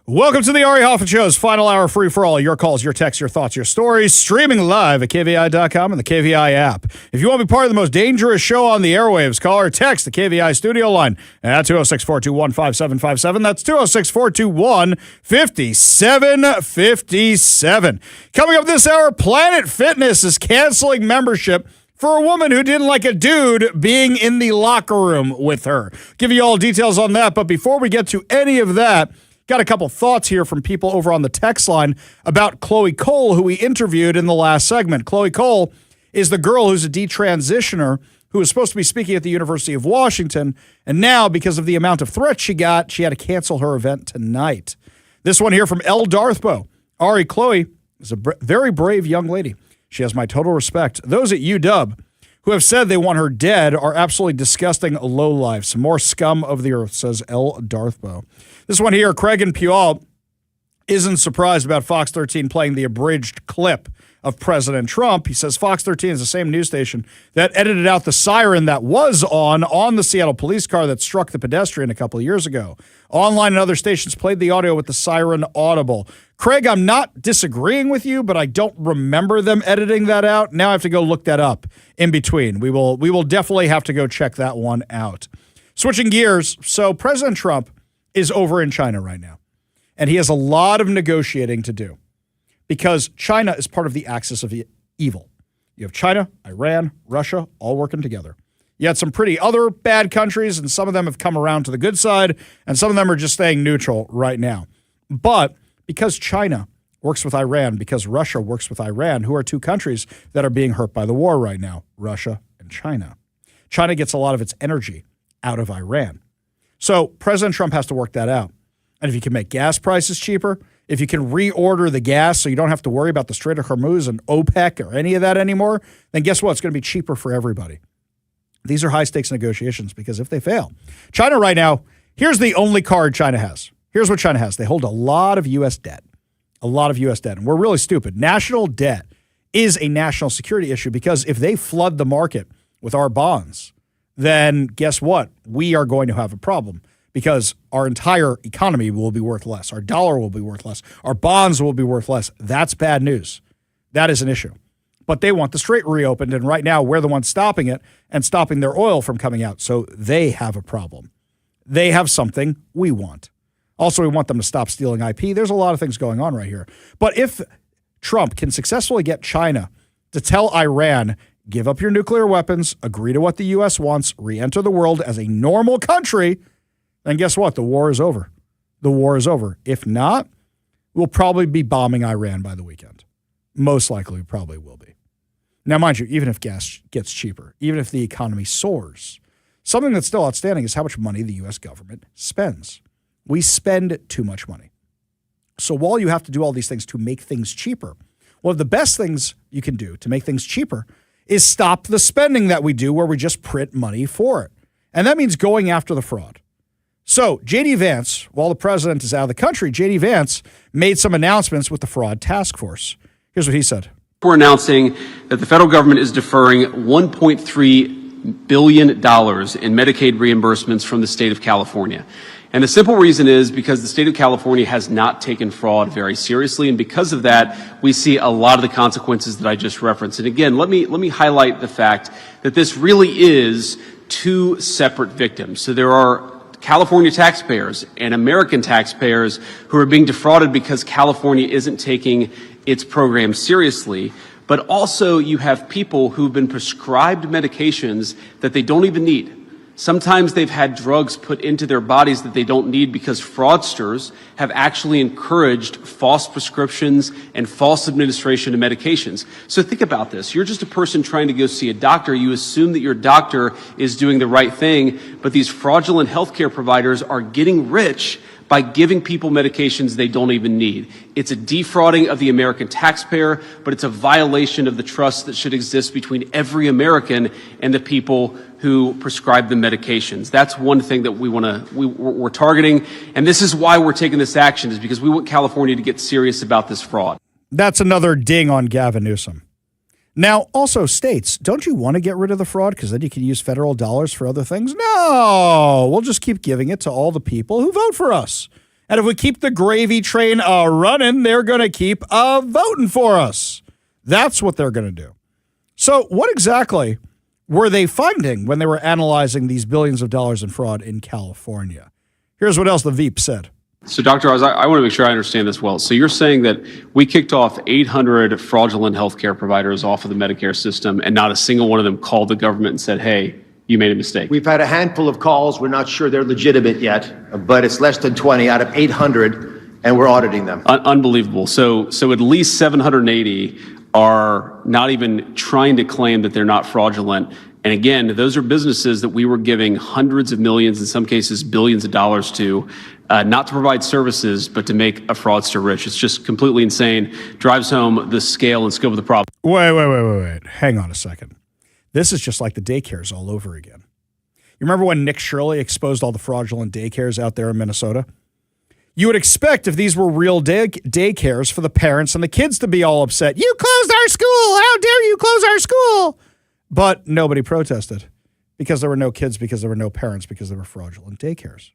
Welcome to the Ari Hoffman Show's final hour free for all. Your calls, your texts, your thoughts, your stories, streaming live at KVI.com and the KVI app. If you want to be part of the most dangerous show on the airwaves, call or text the KVI studio line at 206-421-5757. That's 206-421-5757. Coming up this hour, Planet Fitness is canceling membership for a woman who didn't like a dude being in the locker room with her. Give you all details on that, but before we get to any of that, got a couple thoughts here from people over on the text line about Chloe Cole, who we interviewed in the last segment. Chloe Cole is the girl who's a detransitioner who was supposed to be speaking at the University of Washington, and now, because of the amount of threats she got, she had to cancel her event tonight. This one here from L. Darthbo. Ari, Chloe is a very brave young lady. She has my total respect. Those at UW who have said they want her dead are absolutely disgusting lowlifes. More scum of the earth, says L. Darthbo. This one here, Craig and Puyallup isn't surprised about Fox 13 playing the abridged clip of President Trump. He says Fox 13 is the same news station that edited out the siren that was on the Seattle police car that struck the pedestrian a couple of years ago. Online and other stations played the audio with the siren audible. Craig, I'm not disagreeing with you, but I don't remember them editing that out. Now I have to go look that up in between. We will definitely have to go check that one out. Switching gears, so President Trump is over in China right now, and he has a lot of negotiating to do because China is part of the axis of evil. You have China, Iran, Russia, all working together. You had some pretty other bad countries, and some of them have come around to the good side, and some of them are just staying neutral right now. But because China works with Iran, because Russia works with Iran, who are two countries that are being hurt by the war right now, Russia and China. China gets a lot of its energy out of Iran. So President Trump has to work that out. And if you can make gas prices cheaper, if you can reorder the gas so you don't have to worry about the Strait of Hormuz and OPEC or any of that anymore, then guess what? It's going to be cheaper for everybody. These are high-stakes negotiations because if they fail, China right now, here's the only card China has. Here's what China has. They hold a lot of U.S. debt, and we're really stupid. National debt is a national security issue because if they flood the market with our bonds, then guess what? We are going to have a problem because our entire economy will be worth less. Our dollar will be worth less. Our bonds will be worth less. That's bad news. That is an issue. But they want the strait reopened, and right now we're the ones stopping it and stopping their oil from coming out. So they have a problem. They have something we want. Also, we want them to stop stealing IP. There's a lot of things going on right here. But if Trump can successfully get China to tell Iran, give up your nuclear weapons, agree to what the U.S. wants, re-enter the world as a normal country, then guess what? The war is over. The war is over. If not, we'll probably be bombing Iran by the weekend. Most likely, we probably will be. Now, mind you, even if gas gets cheaper, even if the economy soars, something that's still outstanding is how much money the U.S. government spends. We spend too much money. So while you have to do all these things to make things cheaper, one of the best things you can do to make things cheaper is stop the spending that we do where we just print money for it. And that means going after the fraud. So J.D. Vance, while the president is out of the country, J.D. Vance made some announcements with the fraud task force. Here's what he said. We're announcing that the federal government is deferring $1.3 billion in Medicaid reimbursements from the state of California. And the simple reason is because the state of California has not taken fraud very seriously. And because of that, we see a lot of the consequences that I just referenced. And again, let me highlight the fact that this really is two separate victims. So there are California taxpayers and American taxpayers who are being defrauded because California isn't taking its program seriously. But also you have people who've been prescribed medications that they don't even need. Sometimes they've had drugs put into their bodies that they don't need because fraudsters have actually encouraged false prescriptions and false administration of medications. So think about this. You're just a person trying to go see a doctor. You assume that your doctor is doing the right thing, but these fraudulent healthcare providers are getting rich by giving people medications they don't even need. It's a defrauding of the American taxpayer, but it's a violation of the trust that should exist between every American and the people who prescribe the medications. That's one thing that we're targeting. And this is why we're taking this action, is because we want California to get serious about this fraud. That's another ding on Gavin Newsom. Now, also states, don't you want to get rid of the fraud because then you can use federal dollars for other things? No, we'll just keep giving it to all the people who vote for us. And if we keep the gravy train running, they're going to keep voting for us. That's what they're going to do. So what exactly were they finding when they were analyzing these billions of dollars in fraud in California? Here's what else the Veep said. So, Dr. Oz, I want to make sure I understand this well. So you're saying that we kicked off 800 fraudulent healthcare providers off of the Medicare system, and not a single one of them called the government and said, hey, you made a mistake. We've had a handful of calls. We're not sure they're legitimate yet, but it's less than 20 out of 800, and we're auditing them. Unbelievable. So at least 780 are not even trying to claim that they're not fraudulent. And again, those are businesses that we were giving hundreds of millions, in some cases billions of dollars to, not to provide services, but to make a fraudster rich. It's just completely insane. Drives home the scale and scope of the problem. Wait. Hang on a second. This is just like the daycares all over again. You remember when Nick Shirley exposed all the fraudulent daycares out there in Minnesota? You would expect if these were real daycares for the parents and the kids to be all upset. You closed our school. How dare you close our school? But nobody protested because there were no kids, because there were no parents, because there were fraudulent daycares.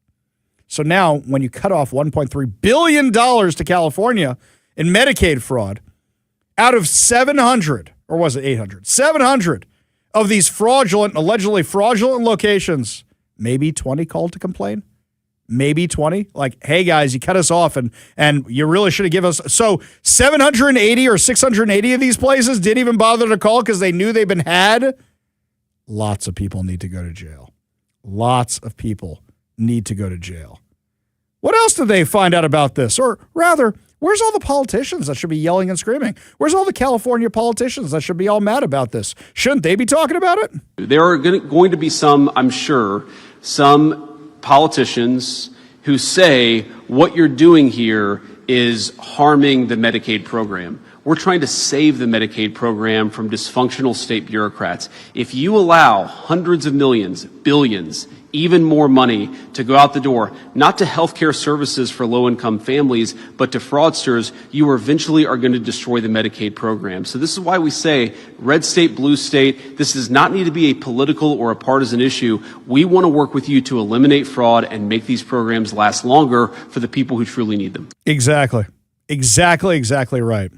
So now when you cut off $1.3 billion to California in Medicaid fraud, out of 700, or was it 800? 700 of these allegedly fraudulent locations, maybe 20 called to complain. Maybe 20. Like, hey, guys, you cut us off, and you really should have given us. So 780 or 680 of these places didn't even bother to call because they knew they've been had. Lots of people need to go to jail. Lots of people need to go to jail. What else did they find out about this? Or rather, where's all the politicians that should be yelling and screaming? Where's all the California politicians that should be all mad about this? Shouldn't they be talking about it? There are going to be some, I'm sure, some politicians who say what you're doing here is harming the Medicaid program. We're trying to save the Medicaid program from dysfunctional state bureaucrats. If you allow hundreds of millions, billions, even more money to go out the door, not to healthcare services for low-income families, but to fraudsters, you eventually are going to destroy the Medicaid program. So this is why we say red state, blue state, this does not need to be a political or a partisan issue. We want to work with you to eliminate fraud and make these programs last longer for the people who truly need them. Exactly right.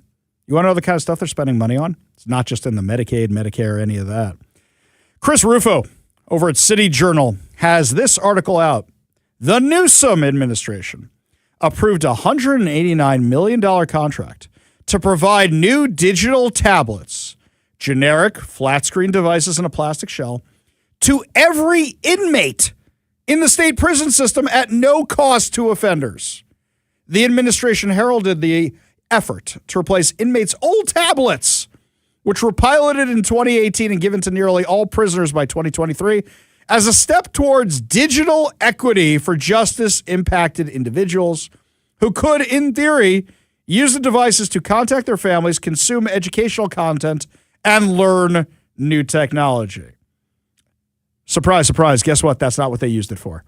You want to know the kind of stuff they're spending money on? It's not just in the Medicaid, Medicare, any of that. Chris Rufo over at City Journal has this article out. The Newsom administration approved a $189 million contract to provide new digital tablets, generic flat-screen devices in a plastic shell, to every inmate in the state prison system at no cost to offenders. The administration heralded the effort to replace inmates' old tablets, which were piloted in 2018 and given to nearly all prisoners by 2023, as a step towards digital equity for justice-impacted individuals who could, in theory, use the devices to contact their families, consume educational content, and learn new technology. Surprise, surprise. Guess what? That's not what they used it for.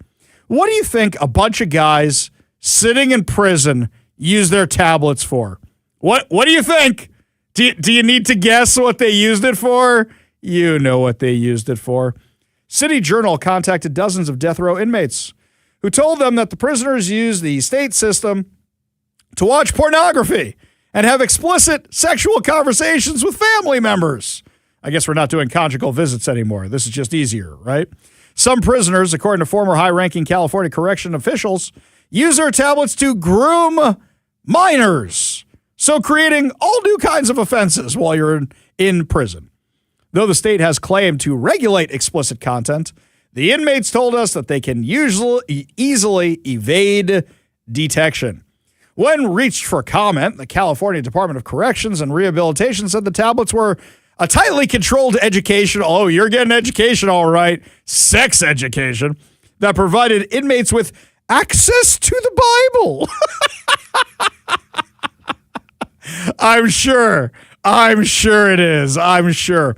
What do you think a bunch of guys sitting in prison use their tablets for? What do you think? Do you need to guess what they used it for? You know what they used it for. City Journal contacted dozens of death row inmates who told them that the prisoners use the state system to watch pornography and have explicit sexual conversations with family members. I guess we're not doing conjugal visits anymore. This is just easier, right? Some prisoners, according to former high-ranking California correction officials, use their tablets to groom minors, so creating all new kinds of offenses while you're in prison. Though the state has claimed to regulate explicit content, the inmates told us that they can easily evade detection. When reached for comment, the California Department of Corrections and Rehabilitation said the tablets were a tightly controlled education. Oh, you're getting education, all right. Sex education that provided inmates with access to the Bible. I'm sure it is. I'm sure.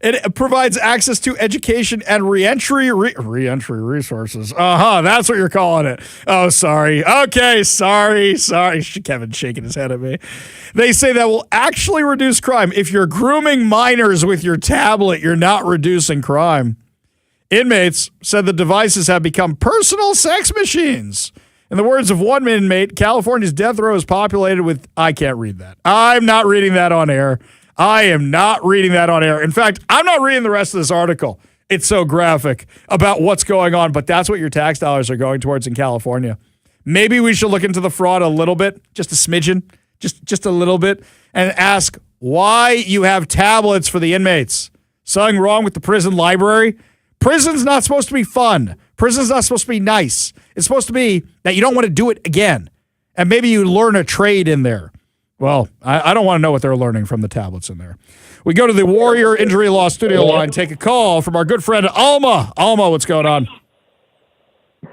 It provides access to education and reentry resources. That's what you're calling it. Oh, sorry. Okay, sorry. Kevin's shaking his head at me. They say that will actually reduce crime. If you're grooming minors with your tablet, you're not reducing crime. Inmates said the devices have become personal sex machines In the words of one inmate, California's death row is populated with, I can't read that. I'm not reading that on air. I am not reading that on air. In fact, I'm not reading the rest of this article. It's so graphic about what's going on, but that's what your tax dollars are going towards in California. Maybe we should look into the fraud a little bit, just a smidgen, just a little bit, and ask why you have tablets for the inmates. Something wrong with the prison library? Prison's not supposed to be fun. Prison's not supposed to be nice. It's supposed to be that you don't want to do it again. And maybe you learn a trade in there. Well, I don't want to know what they're learning from the tablets in there. We go to the Warrior Injury Law studio line, take a call from our good friend Alma. Alma, what's going on?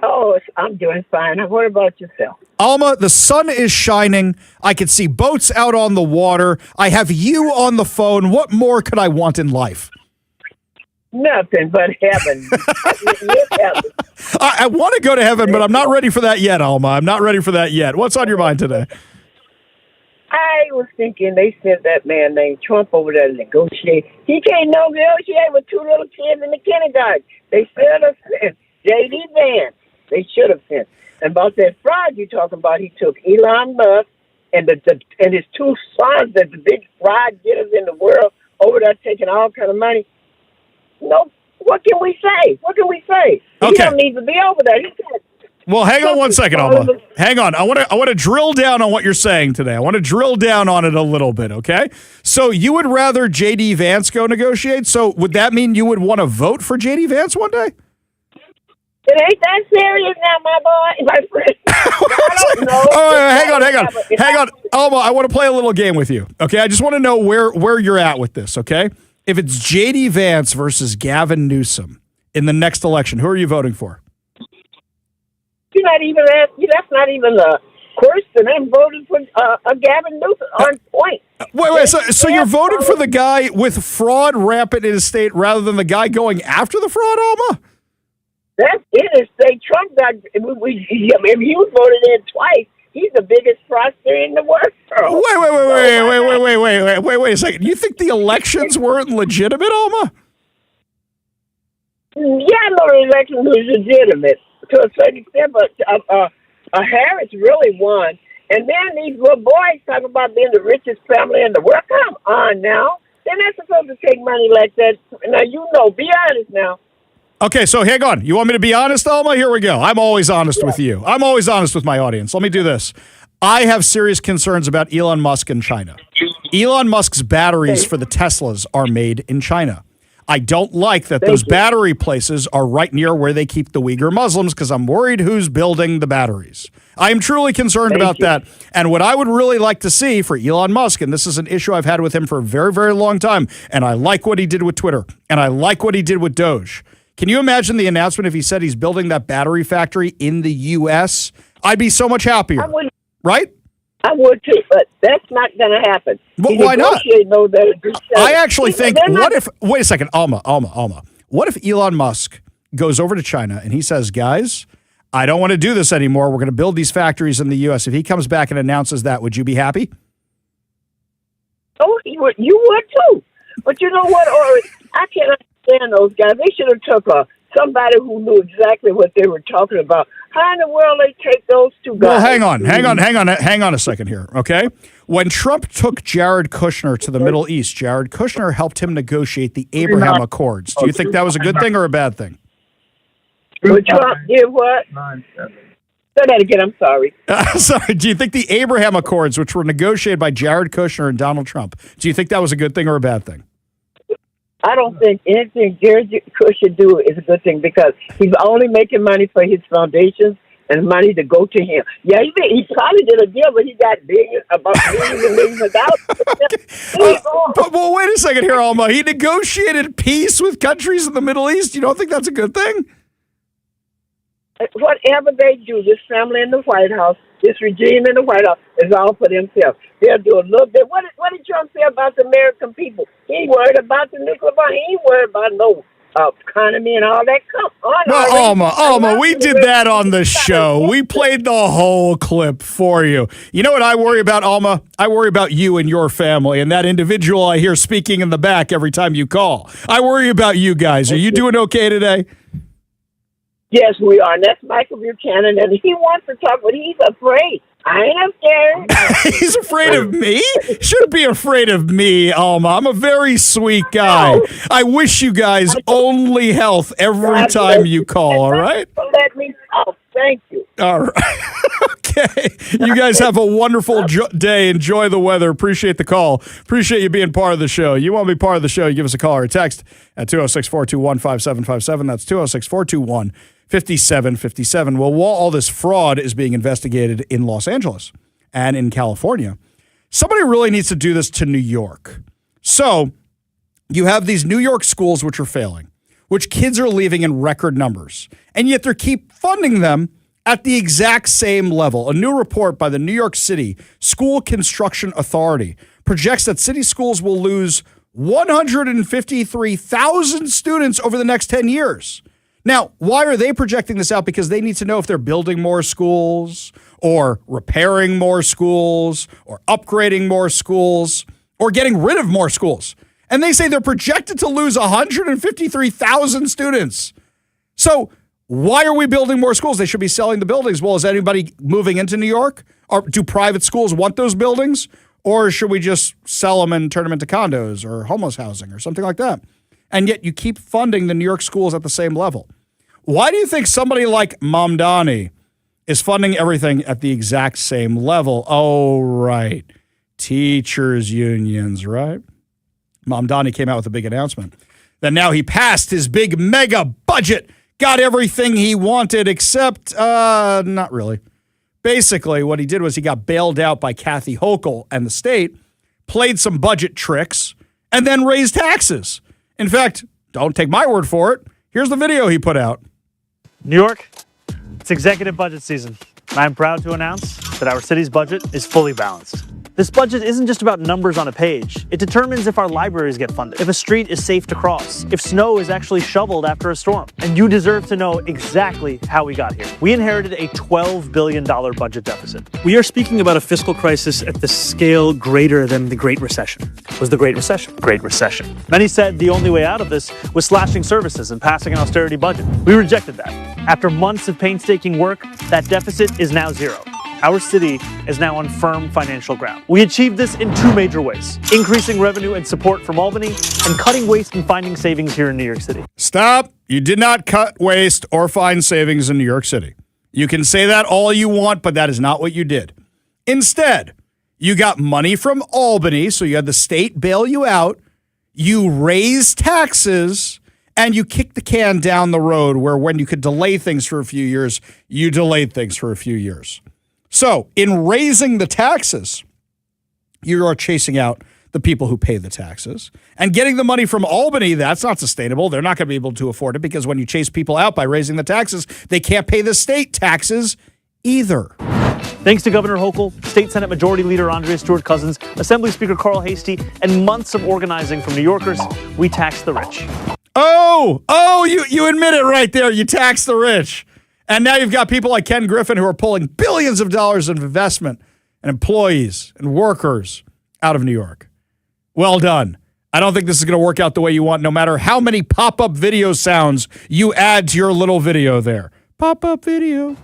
Oh, I'm doing fine. What about yourself? Alma, the sun is shining. I can see boats out on the water. I have you on the phone. What more could I want in life? Nothing but heaven. I want to go to heaven, but I'm not ready for that yet, Alma. I'm not ready for that yet. What's on your mind today? I was thinking they sent that man named Trump over there to negotiate. He can't negotiate with two little kids in the kindergarten. They should have sent J.D. Vance. They should have sent. And about that fraud you're talking about, he took Elon Musk and his two sons, the big fraud getters in the world, over there taking all kind of money. No, what can we say? What can we say? Okay. He don't need to be over there. Well, hang on one second, Alma. Hang on. I want to drill down on what you're saying today. I want to drill down on it a little bit, okay? So you would rather J.D. Vance go negotiate? So would that mean you would want to vote for J.D. Vance one day? It ain't that serious now, my boy, my friend. I don't know. All right, hang on. Alma, I want to play a little game with you, okay? I just want to know where you're at with this, okay? If it's J.D. Vance versus Gavin Newsom in the next election, who are you voting for? You're not even that's not even a question. I'm voting for Gavin Newsom on point. Wait. So you're voting for the guy with fraud rampant in his state rather than the guy going after the fraud, Alma? That's in his state. Trump got. He was voted in twice. He's the biggest fraudster in the world. Wait a second. You think the elections weren't legitimate, Alma? Yeah, I know the election was legitimate to a certain extent, but Harris really won. And then these little boys talking about being the richest family in the world. Come on now. They're not supposed to take money like that. Now, be honest now. Okay, so hang on. You want me to be honest, Alma? Here we go. I'm always honest with you. I'm always honest with my audience. Let me do this. I have serious concerns about Elon Musk and China. Elon Musk's batteries for the Teslas are made in China. I don't like that those battery places are right near where they keep the Uyghur Muslims because I'm worried who's building the batteries. I am truly concerned about that. And what I would really like to see for Elon Musk, and this is an issue I've had with him for a very, very long time, and I like what he did with Twitter, and I like what he did with Doge. Can you imagine the announcement if he said he's building that battery factory in the U.S.? I'd be so much happier, right? I would too, but that's not going to happen. But why not? I actually think, wait a second, Alma. What if Elon Musk goes over to China and he says, guys, I don't want to do this anymore. We're going to build these factories in the U.S. If he comes back and announces that, would you be happy? Oh, you would too. But you know what, Ori? I can't understand those guys. They should have took somebody who knew exactly what they were talking about. How in the world they take those two guys? Well, hang on a second here, okay? When Trump took Jared Kushner to the Middle East, Jared Kushner helped him negotiate the Abraham Accords. Do you think that was a good thing or a bad thing? Trump did what? Say that again, I'm sorry. Sorry, do you think the Abraham Accords, which were negotiated by Jared Kushner and Donald Trump, do you think that was a good thing or a bad thing? I don't think anything Jared Kushner do is a good thing because he's only making money for his foundations and money to go to him. Yeah, he probably did a deal, but he got billions and millions of dollars. But wait a second here, Alma. He negotiated peace with countries in the Middle East. You don't think that's a good thing? Whatever they do, this family in the White House, this regime in the White House, is all for themselves. They'll do a little bit. What did Trump say about the American people? He ain't worried about the nuclear bomb. He ain't worried about no economy and all that. Come on. No, Alma, we did that on the show. We played the whole clip for you. You know what I worry about, Alma? I worry about you and your family and that individual I hear speaking in the back every time you call. I worry about you guys. Are you doing okay today? Yes, we are. And that's Michael Buchanan, and he wants to talk, but he's afraid. I ain't scared. He's afraid of me? Shouldn't be afraid of me, Alma. I'm a very sweet guy. I wish you guys only health every time you call, all right? Let me talk. Thank you. All right. Okay. You guys have a wonderful day. Enjoy the weather. Appreciate the call. Appreciate you being part of the show. You want to be part of the show, you give us a call or a text at 206-421-5757. That's 206-421-5757. Well, while all this fraud is being investigated in Los Angeles and in California, somebody really needs to do this to New York. So you have these New York schools which are failing, which kids are leaving in record numbers, and yet they keep funding them at the exact same level. A new report by the New York City School Construction Authority projects that city schools will lose 153,000 students over the next 10 years. Now, why are they projecting this out? Because they need to know if they're building more schools or repairing more schools or upgrading more schools or getting rid of more schools. And they say they're projected to lose 153,000 students. So why are we building more schools? They should be selling the buildings. Well, is anybody moving into New York? Or do private schools want those buildings? Or should we just sell them and turn them into condos or homeless housing or something like that? And yet you keep funding the New York schools at the same level. Why do you think somebody like Mamdani is funding everything at the exact same level? Oh, right. Teachers unions, right? Mamdani came out with a big announcement that now he passed his big mega budget, got everything he wanted, except not really. Basically, what he did was he got bailed out by Kathy Hochul and the state, played some budget tricks, and then raised taxes. In fact, don't take my word for it. Here's the video he put out. New York, it's executive budget season, and I'm proud to announce that our city's budget is fully balanced. This budget isn't just about numbers on a page. It determines if our libraries get funded, if a street is safe to cross, if snow is actually shoveled after a storm. And you deserve to know exactly how we got here. We inherited a $12 billion budget deficit. We are speaking about a fiscal crisis at the scale greater than the Great Recession. Was the Great Recession? Great Recession. Many said the only way out of this was slashing services and passing an austerity budget. We rejected that. After months of painstaking work, that deficit is now zero. Our city is now on firm financial ground. We achieved this in two major ways: increasing revenue and support from Albany, and cutting waste and finding savings here in New York City. Stop. You did not cut waste or find savings in New York City. You can say that all you want, but that is not what you did. Instead, you got money from Albany, so you had the state bail you out. You raised taxes, and you kicked the can down the road where when you could delay things for a few years, you delayed things for a few years. So in raising the taxes, you are chasing out the people who pay the taxes. And getting the money from Albany, that's not sustainable. They're not going to be able to afford it because when you chase people out by raising the taxes, they can't pay the state taxes either. Thanks to Governor Hochul, State Senate Majority Leader Andrea Stewart-Cousins, Assembly Speaker Carl Hastie, and months of organizing from New Yorkers, we tax the rich. You admit it right there. You tax the rich. And now you've got people like Ken Griffin who are pulling billions of dollars of investment and employees and workers out of New York. Well done. I don't think this is going to work out the way you want, no matter how many pop-up video sounds you add to your little video there. Pop-up video.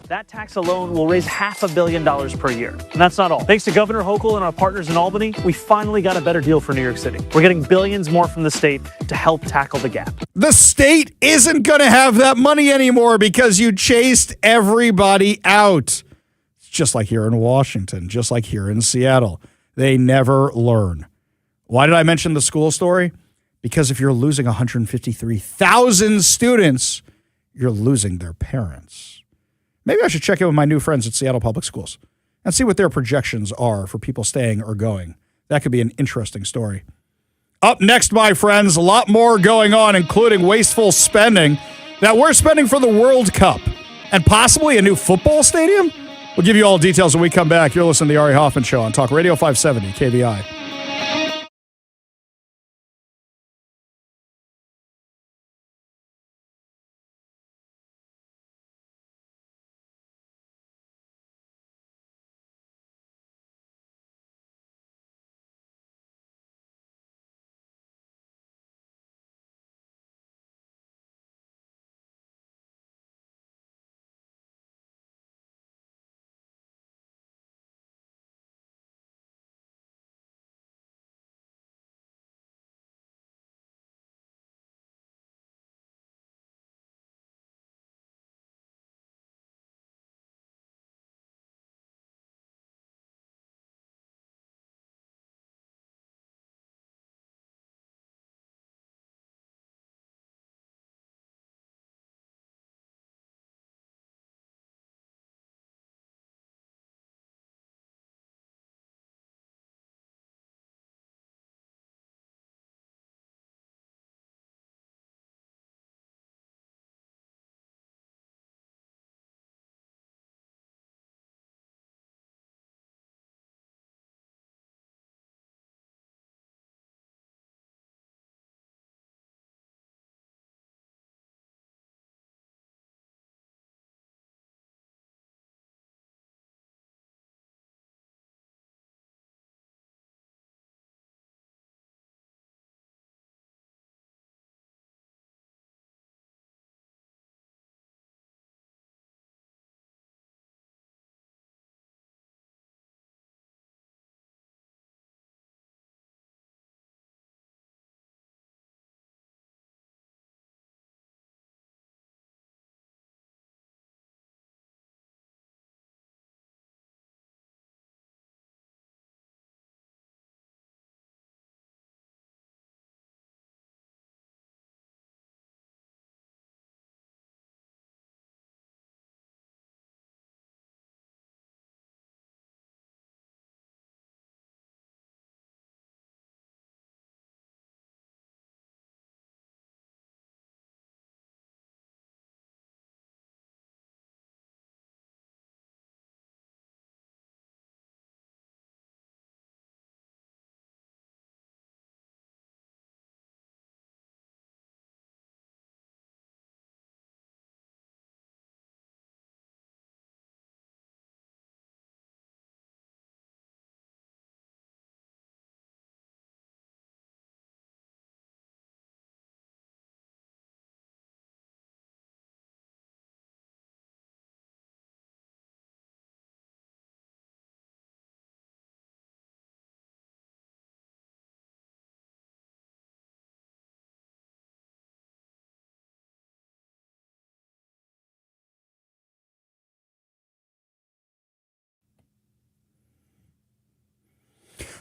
That tax alone will raise $500 million per year. And that's not all. Thanks to Governor Hochul and our partners in Albany, we finally got a better deal for New York City. We're getting billions more from the state to help tackle the gap. The state isn't going to have that money anymore because you chased everybody out. It's just like here in Washington, just like here in Seattle. They never learn. Why did I mention the school story? Because if you're losing 153,000 students, you're losing their parents. Maybe I should check in with my new friends at Seattle Public Schools and see what their projections are for people staying or going. That could be an interesting story. Up next, my friends, a lot more going on, including wasteful spending that we're spending for the World Cup and possibly a new football stadium. We'll give you all details when we come back. You're listening to the Ari Hoffman Show on Talk Radio 570 KVI.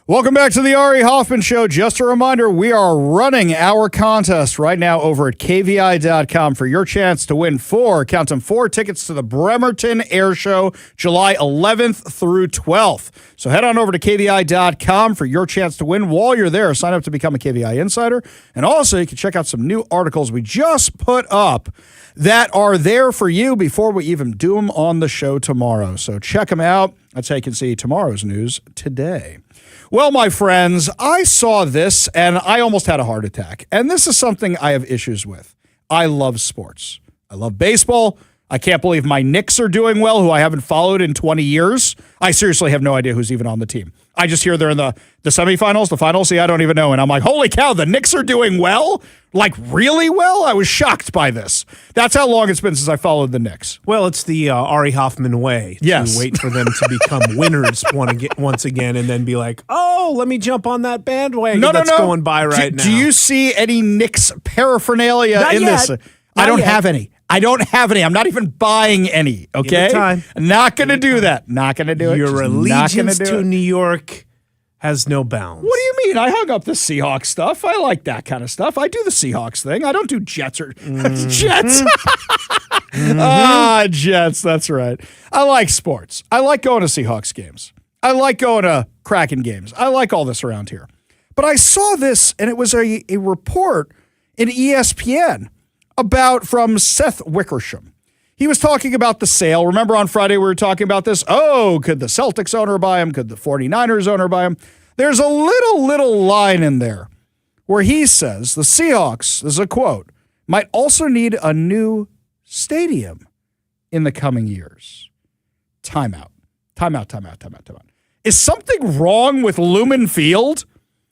Welcome back to the Ari Hoffman Show. Just a reminder, we are running our contest right now over at KVI.com for your chance to win four tickets to the Bremerton Air Show, July 11th through 12th. So head on over to KVI.com for your chance to win. While you're there, sign up to become a KVI Insider. And also, you can check out some new articles we just put up that are there for you before we even do them on the show tomorrow. So check them out. That's how you can see tomorrow's news today. Well, my friends, I saw this and I almost had a heart attack. And this is something I have issues with. I love sports. I love baseball. I can't believe my Knicks are doing well, who I haven't followed in 20 years. I seriously have no idea who's even on the team. I just hear they're in the semifinals, the finals. See, I don't even know. And I'm like, holy cow, the Knicks are doing well? Like, really well? I was shocked by this. That's how long it's been since I followed the Knicks. Well, it's the Ari Hoffman way to wait for them to become winners once again and then be like, oh, let me jump on that bandwagon that's going by right now. Do you see any Knicks paraphernalia in this? I don't have any. I'm not even buying any, okay? Give it time. Not going to do that. Not going to do it. Your allegiance to New York has no bounds. What do you mean? I hung up the Seahawks stuff. I like that kind of stuff. I do the Seahawks thing. I don't do Jets or Jets. Jets. That's right. I like sports. I like going to Seahawks games. I like going to Kraken games. I like all this around here. But I saw this, and it was a report in ESPN from Seth Wickersham. He was talking about the sale. Remember on Friday we were talking about this? Oh, could the Celtics owner buy him? Could the 49ers owner buy him? There's a little line in there where he says the Seahawks, this is a quote, might also need a new stadium in the coming years. Timeout. Is something wrong with Lumen Field?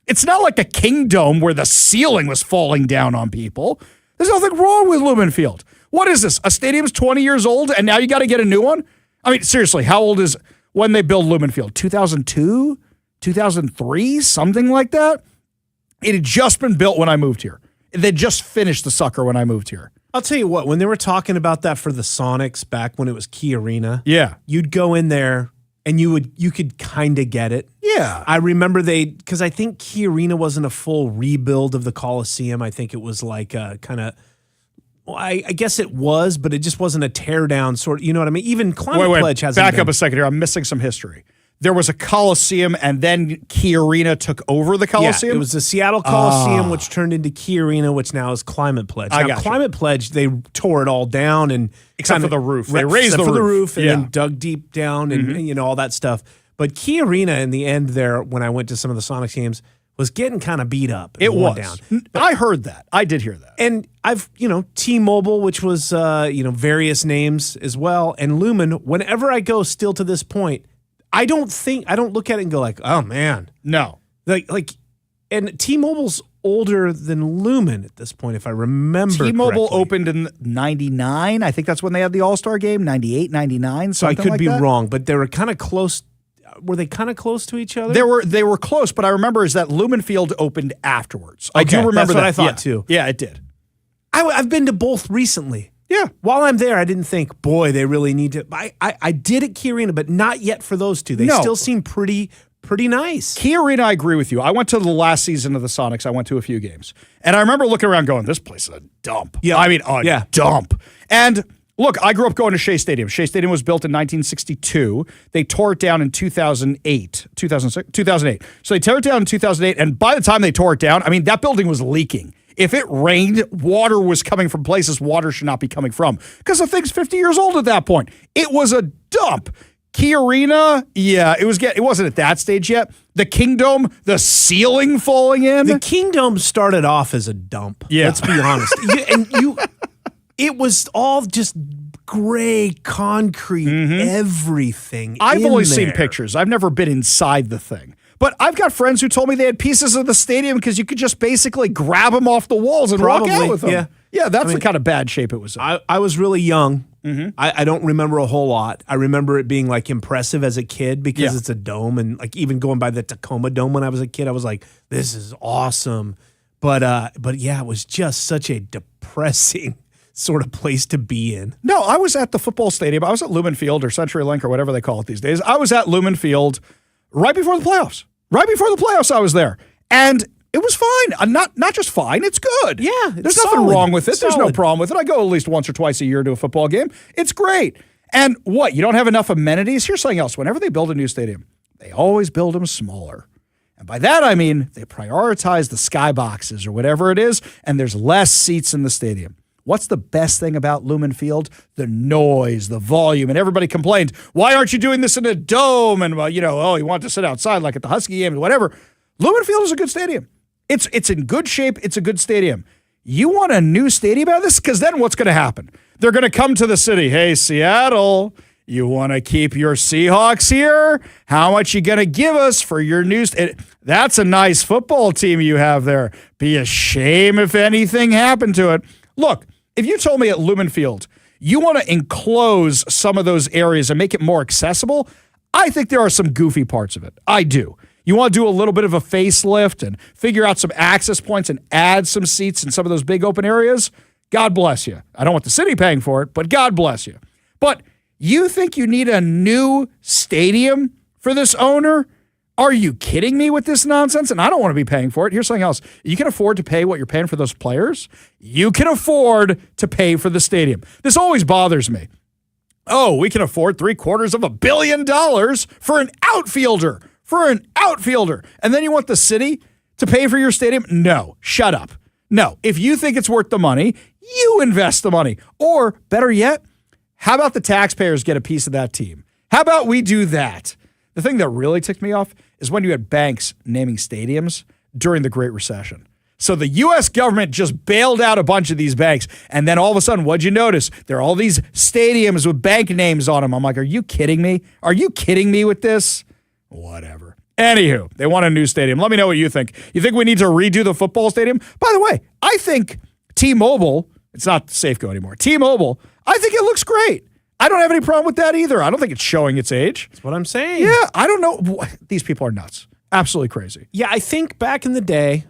It's not like the Kingdome where the ceiling was falling down on people. There's nothing wrong with Lumen Field. What is this? A stadium's 20 years old and now you got to get a new one? I mean, seriously, how old is when they build Lumen Field? 2002? 2003? Something like that? It had just been built when I moved here. They just finished the sucker when I moved here. I'll tell you what, when they were talking about that for the Sonics back when it was Key Arena, you'd go in there and you could kind of get it. Yeah. I remember because I think Key Arena wasn't a full rebuild of the Coliseum. I think it was like a kind of, I guess it was, but it just wasn't a tear down sort. You know what I mean? Even Climate Pledge hasn't back up a second here. I'm missing some history. There was a Coliseum, and then Key Arena took over the Coliseum? Yeah, it was the Seattle Coliseum, which turned into Key Arena, which now is Climate Pledge. Climate Pledge, they tore it all down. Except for the roof. They raised the roof. And then dug deep down and all that stuff. But Key Arena, in the end there, when I went to some of the Sonics games, was getting kind of beat up. It was. Down. I heard that. I did hear that. And I've, T-Mobile, which was, various names as well, and Lumen, whenever I go still to this point, I don't look at it and go like, oh man. No. And T-Mobile's older than Lumen at this point, if I remember T-Mobile correctly. opened in 99. I think that's when they had the All-Star game, 98, 99, so I could be that. wrong, but they were kind of close. Were they kind of close to each other? They were close, but I remember is that Lumen Field opened afterwards. I do remember that's what that. I thought too. Yeah, it did. I've been to both recently. Yeah. While I'm there, I didn't think, boy, they really need to. I did at Key Arena, but not yet for those two. They still seem pretty nice. Key Arena, I agree with you. I went to the last season of the Sonics. I went to a few games. And I remember looking around going, this place is a dump. Yeah. I mean, a dump. And look, I grew up going to Shea Stadium. Shea Stadium was built in 1962. They tore it down in 2008. So they tore it down in 2008. And by the time they tore it down, I mean, that building was leaking. If it rained, water was coming from places water should not be coming from because the thing's 50 years old at that point. It was a dump. Key Arena, it wasn't at that stage yet. The Kingdome, the ceiling falling in. The Kingdome started off as a dump. Yeah. Let's be honest. It was all just gray concrete, everything. I've only seen there. pictures. I've never been inside the thing. But I've got friends who told me they had pieces of the stadium because you could just basically grab them off the walls and walk out with them. Yeah, that's the kind of bad shape it was in. I was really young. I don't remember a whole lot. I remember it being like impressive as a kid because it's a dome, and like even going by the Tacoma Dome when I was a kid, I was like, "This is awesome." But yeah, it was just such a depressing sort of place to be in. No, I was at the football stadium. I was at Lumen Field or CenturyLink or whatever they call it these days. I was at Lumen Field right before the playoffs. Right before the playoffs, I was there. And it was fine. Not just fine, it's good. Yeah, there's nothing wrong with it. There's no problem with it. I go at least once or twice a year to a football game. It's great. And what, you don't have enough amenities? Here's something else. Whenever they build a new stadium, they always build them smaller. And by that, I mean they prioritize the skyboxes or whatever it is, and there's less seats in the stadium. What's the best thing about Lumen Field? The noise, the volume, and everybody complained, why aren't you doing this in a dome? And, you want to sit outside like at the Husky game and whatever. Lumen Field is a good stadium. It's in good shape. It's a good stadium. You want a new stadium out of this? Because then what's going to happen? They're going to come to the city. Hey, Seattle, you want to keep your Seahawks here? How much you going to give us for your new That's a nice football team you have there. Be a shame if anything happened to it. Look, if you told me at Lumen Field, you want to enclose some of those areas and make it more accessible, I think there are some goofy parts of it. I do. You want to do a little bit of a facelift and figure out some access points and add some seats in some of those big open areas? God bless you. I don't want the city paying for it, but God bless you. But you think you need a new stadium for this owner? Are you kidding me with this nonsense? And I don't want to be paying for it. Here's something else. You can afford to pay what you're paying for those players. You can afford to pay for the stadium. This always bothers me. Oh, we can afford $750 million for an outfielder. And then you want the city to pay for your stadium? No, shut up. No, if you think it's worth the money, you invest the money. Or better yet, how about the taxpayers get a piece of that team? How about we do that? The thing that really ticked me off is when you had banks naming stadiums during the Great Recession. So the U.S. government just bailed out a bunch of these banks. And then all of a sudden, what'd you notice? There are all these stadiums with bank names on them. I'm like, are you kidding me? Are you kidding me with this? Whatever. Anywho, they want a new stadium. Let me know what you think. You think we need to redo the football stadium? By the way, I think T-Mobile, it's not Safeco anymore. T-Mobile, I think it looks great. I don't have any problem with that either. I don't think it's showing its age. That's what I'm saying. Yeah, I don't know. These people are nuts. Absolutely crazy. Yeah, I think back in the day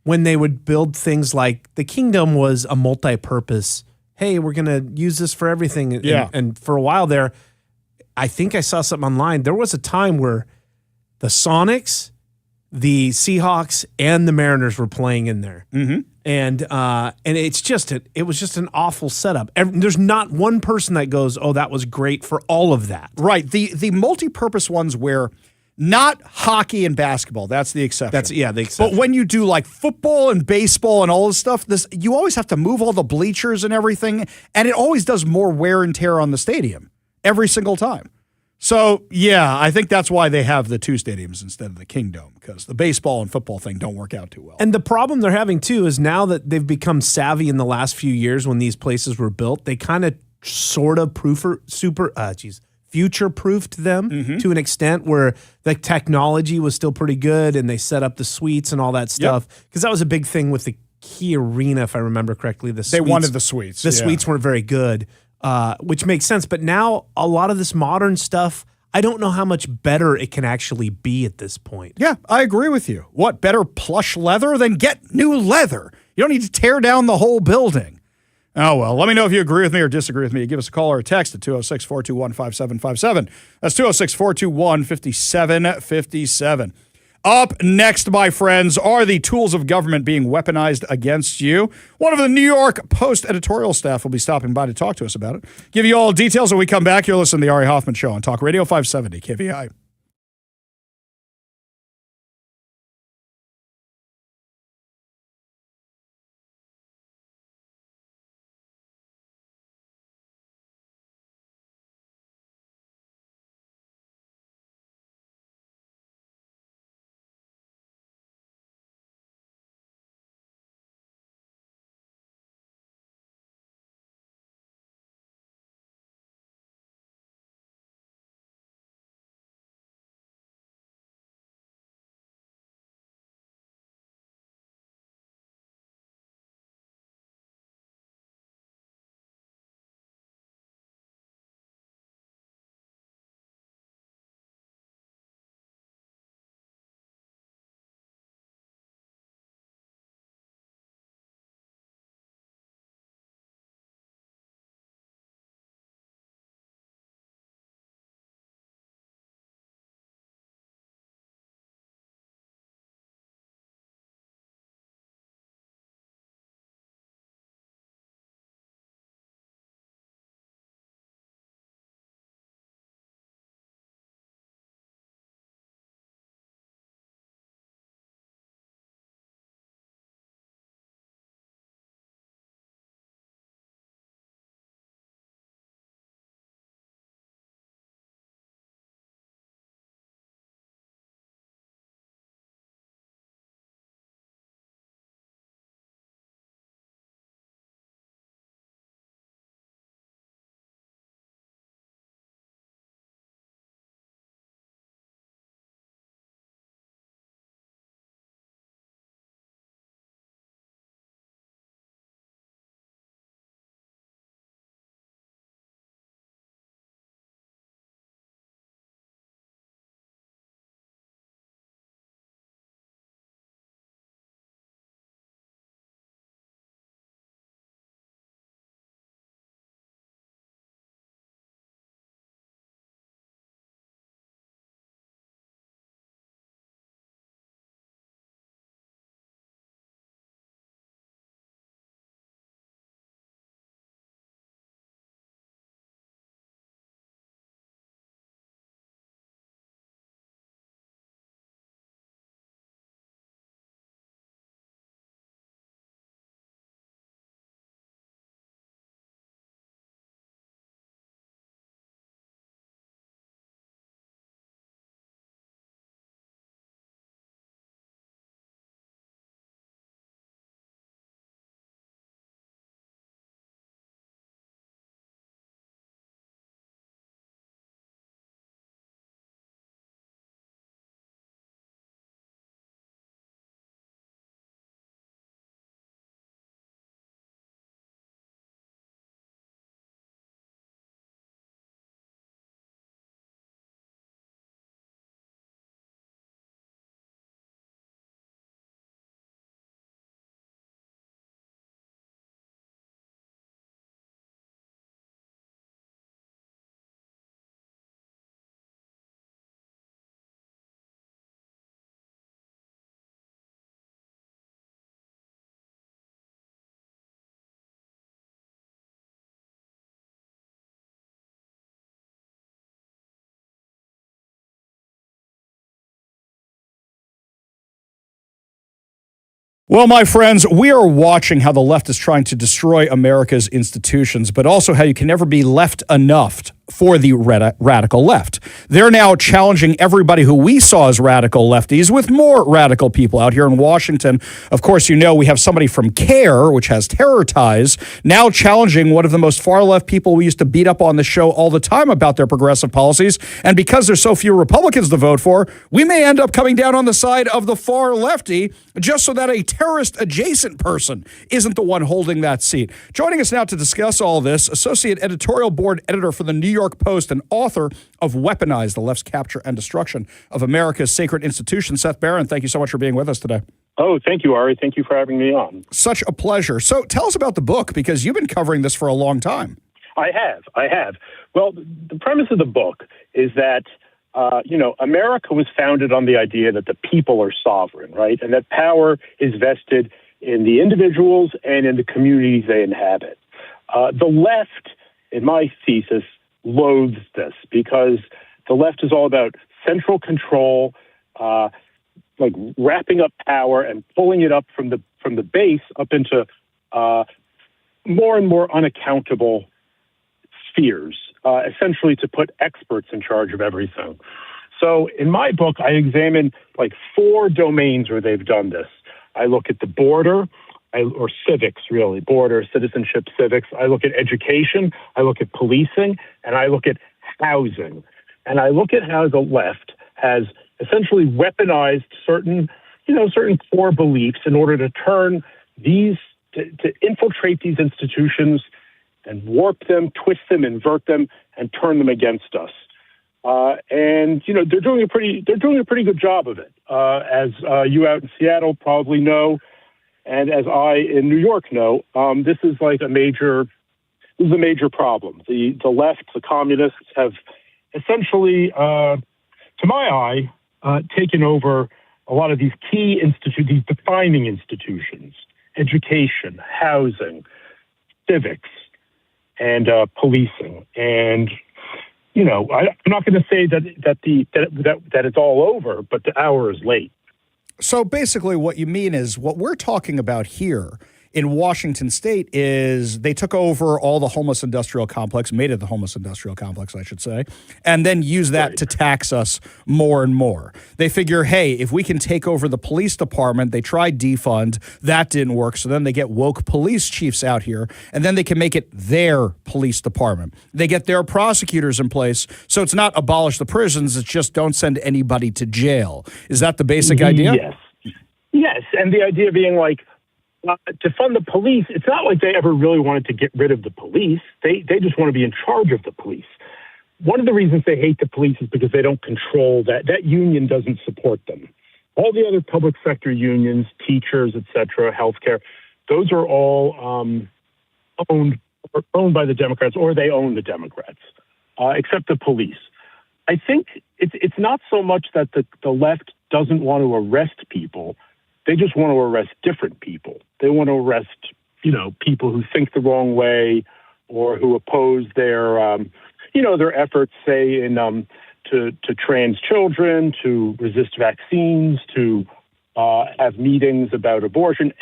when they would build things like the Kingdom was a multi-purpose, hey, we're going to use this for everything. And for a while there, I think I saw something online. There was a time where the Sonics, the Seahawks, and the Mariners were playing in there. Mm-hmm. And it was just an awful setup. There's not one person that goes, oh, that was great for all of that. Right. The multi-purpose ones where not hockey and basketball, that's the exception. The exception. But when you do like football and baseball and all this stuff, you always have to move all the bleachers and everything, and it always does more wear and tear on the stadium every single time. So, yeah, I think that's why they have the two stadiums instead of the Kingdom, because the baseball and football thing don't work out too well. And the problem they're having, too, is now that they've become savvy in the last few years when these places were built, they kind of sort of future-proofed them to an extent where the technology was still pretty good and they set up the suites and all that stuff. Because that was a big thing with the Key Arena, if I remember correctly. They wanted the suites. The suites weren't very good. Which makes sense. But now a lot of this modern stuff, I don't know how much better it can actually be at this point. Yeah, I agree with you. What, better plush leather? Then get new leather. You don't need to tear down the whole building. Oh, well, let me know if you agree with me or disagree with me. Give us a call or a text at 206-421-5757. That's 206-421-5757. Up next, my friends, are the tools of government being weaponized against you? One of the New York Post editorial staff will be stopping by to talk to us about it. Give you all details when we come back. You're listening to the Ari Hoffman Show on Talk Radio 570 KVI. Well, my friends, we are watching how the left is trying to destroy America's institutions, but also how you can never be left enough for the radical left. They're now challenging everybody who we saw as radical lefties with more radical people out here in Washington. Of course, you know, we have somebody from CARE, which has terror ties, now challenging one of the most far left people we used to beat up on the show all the time about their progressive policies. And because there's so few Republicans to vote for, we may end up coming down on the side of the far lefty just so that a terrorist adjacent person isn't the one holding that seat. Joining us now to discuss all this, Associate Editorial Board Editor for the New York Post and author of Weaponize, the Left's Capture and Destruction of America's Sacred Institutions, Seth Barron. Thank you so much for being with us today. Oh, thank you, Ari. Thank you for having me on. Such a pleasure. So tell us about the book, because you've been covering this for a long time. I have. Well, the premise of the book is that, America was founded on the idea that the people are sovereign, right? And that power is vested in the individuals and in the communities they inhabit. The left, in my thesis, loathes this because the left is all about central control, like wrapping up power and pulling it up from the base up into more and more unaccountable spheres, essentially to put experts in charge of everything. So in my book, I examine like 4 domains where they've done this. I look at the border, or civics, really, border, citizenship, civics. I look at education, I look at policing, and I look at housing. And I look at how the left has essentially weaponized certain core beliefs in order to turn these, to infiltrate these institutions and warp them, twist them, invert them, and turn them against us. They're doing a pretty good job of it. As you out in Seattle probably know, and as I in New York know, this is a major problem. The left, the communists, have essentially, to my eye, taken over a lot of these key these defining institutions: education, housing, civics, and policing. And I'm not going to say that it's all over, but the hour is late. So basically what you mean is what we're talking about here in Washington State is they took over all the homeless industrial complex, made it the homeless industrial complex, I should say, and then use that to tax us more and more. They figure, hey, if we can take over the police department, they tried defund, that didn't work, so then they get woke police chiefs out here, and then they can make it their police department. They get their prosecutors in place, so it's not abolish the prisons, it's just don't send anybody to jail. Is that the basic idea? Yes, and the idea being to fund the police, it's not like they ever really wanted to get rid of the police. They just want to be in charge of the police. One of the reasons they hate the police is because they don't control that union doesn't support them. All the other public sector unions, teachers, etc., healthcare, those are all owned by the Democrats, or they own the Democrats, except the police. I think it's not so much that the left doesn't want to arrest people. They just want to arrest different people. They want to arrest, people who think the wrong way or who oppose their efforts, say, to trans children, to resist vaccines, to have meetings about abortion,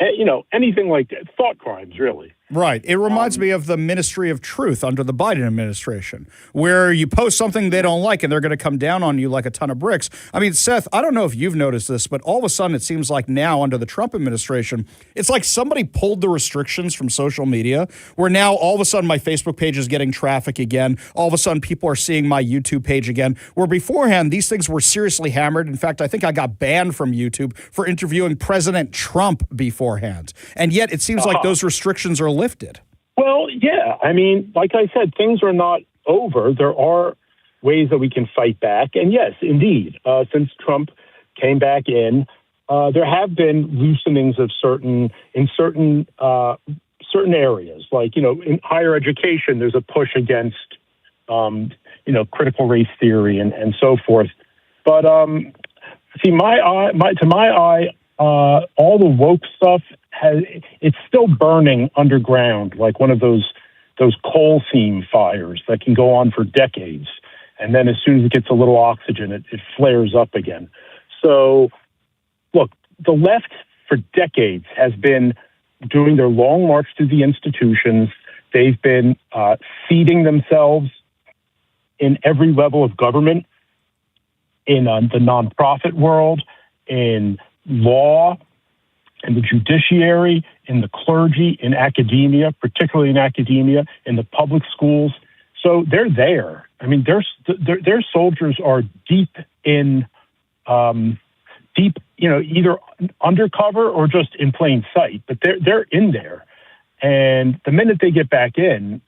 anything like that. Thought crimes, really. Right. It reminds me of the Ministry of Truth under the Biden administration, where you post something they don't like and they're going to come down on you like a ton of bricks. I mean, Seth, I don't know if you've noticed this, but all of a sudden it seems like now under the Trump administration, it's like somebody pulled the restrictions from social media, where now all of a sudden my Facebook page is getting traffic again. All of a sudden people are seeing my YouTube page again, where beforehand these things were seriously hammered. In fact, I think I got banned from YouTube for interviewing President Trump beforehand. And yet it seems like those restrictions are lifted. Well, yeah. I mean, like I said, things are not over. There are ways that we can fight back. And yes, indeed, since Trump came back in, there have been loosenings of certain areas. Like, in higher education, there's a push against, critical race theory and so forth. But see, to my eye, all the woke stuff it's still burning underground, like one of those coal seam fires that can go on for decades. And then as soon as it gets a little oxygen, it flares up again. So, look, the left, for decades has been doing their long march through the institutions. They've been seeding themselves in every level of government, in the nonprofit world, in law, in the judiciary, in the clergy, in academia, particularly in academia, in the public schools. So they're there. I mean, their soldiers are deep, either undercover or just in plain sight, but they're in there. And the minute they get back in,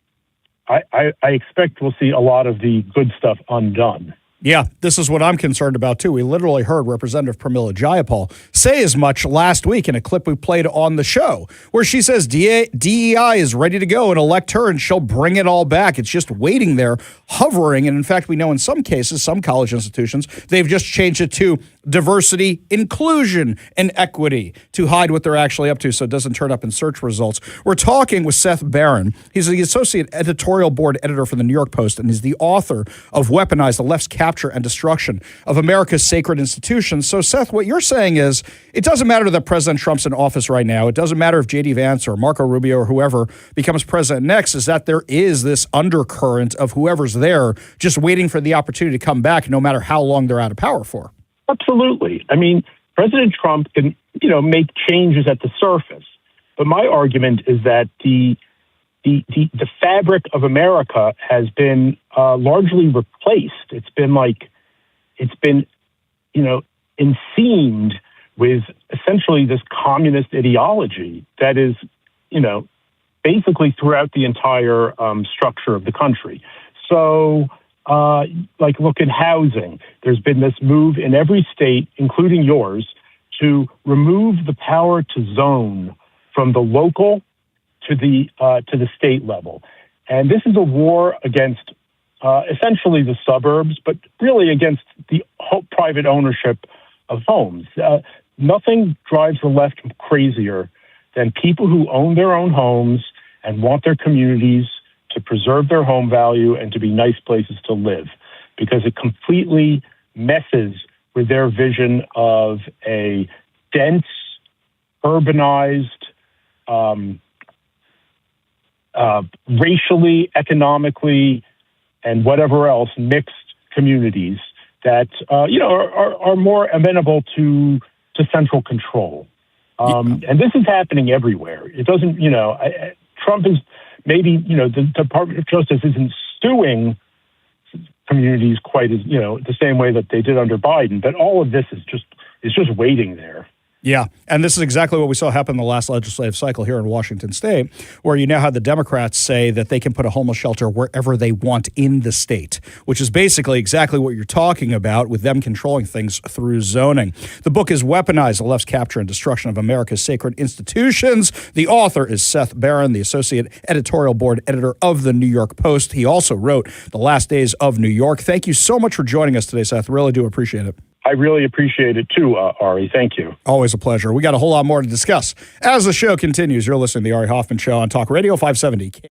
I expect we'll see a lot of the good stuff undone. Yeah, this is what I'm concerned about, too. We literally heard Representative Pramila Jayapal say as much last week in a clip we played on the show, where she says DEI is ready to go and elect her, and she'll bring it all back. It's just waiting there, hovering. And in fact, we know in some cases, some college institutions, they've just changed it to diversity, inclusion, and equity to hide what they're actually up to so it doesn't turn up in search results. We're talking with Seth Barron. He's the associate editorial board editor for the New York Post, and he's the author of Weaponize, the Left's Capture and Destruction of America's Sacred Institutions. So, Seth, what you're saying is it doesn't matter that President Trump's in office right now. It doesn't matter if J.D. Vance or Marco Rubio or whoever becomes president next, is that there is this undercurrent of whoever's there just waiting for the opportunity to come back no matter how long they're out of power for. Absolutely. I mean, President Trump can, make changes at the surface. But my argument is that the fabric of America has been largely replaced. It's been enseamed with essentially this communist ideology that is, basically throughout the entire structure of the country. So, look at housing. There's been this move in every state, including yours, to remove the power to zone from the local to the state level. And this is a war against essentially the suburbs, but really against the private ownership of homes. Nothing drives the left crazier than people who own their own homes and want their communities to preserve their home value and to be nice places to live, because it completely messes with their vision of a dense, urbanized, racially, economically, and whatever else mixed communities that are more amenable to central control. And this is happening everywhere. It doesn't, Trump is maybe, the Department of Justice isn't stewing communities quite as, the same way that they did under Biden, but all of this is just waiting there. Yeah, and this is exactly what we saw happen in the last legislative cycle here in Washington State, where you now have the Democrats say that they can put a homeless shelter wherever they want in the state, which is basically exactly what you're talking about with them controlling things through zoning. The book is Weaponized, the Left's Capture and Destruction of America's Sacred Institutions. The author is Seth Barron, the associate editorial board editor of the New York Post. He also wrote The Last Days of New York. Thank you so much for joining us today, Seth. Really do appreciate it. I really appreciate it too, Ari. Thank you. Always a pleasure. We got a whole lot more to discuss as the show continues. You're listening to The Ari Hoffman Show on Talk Radio 570.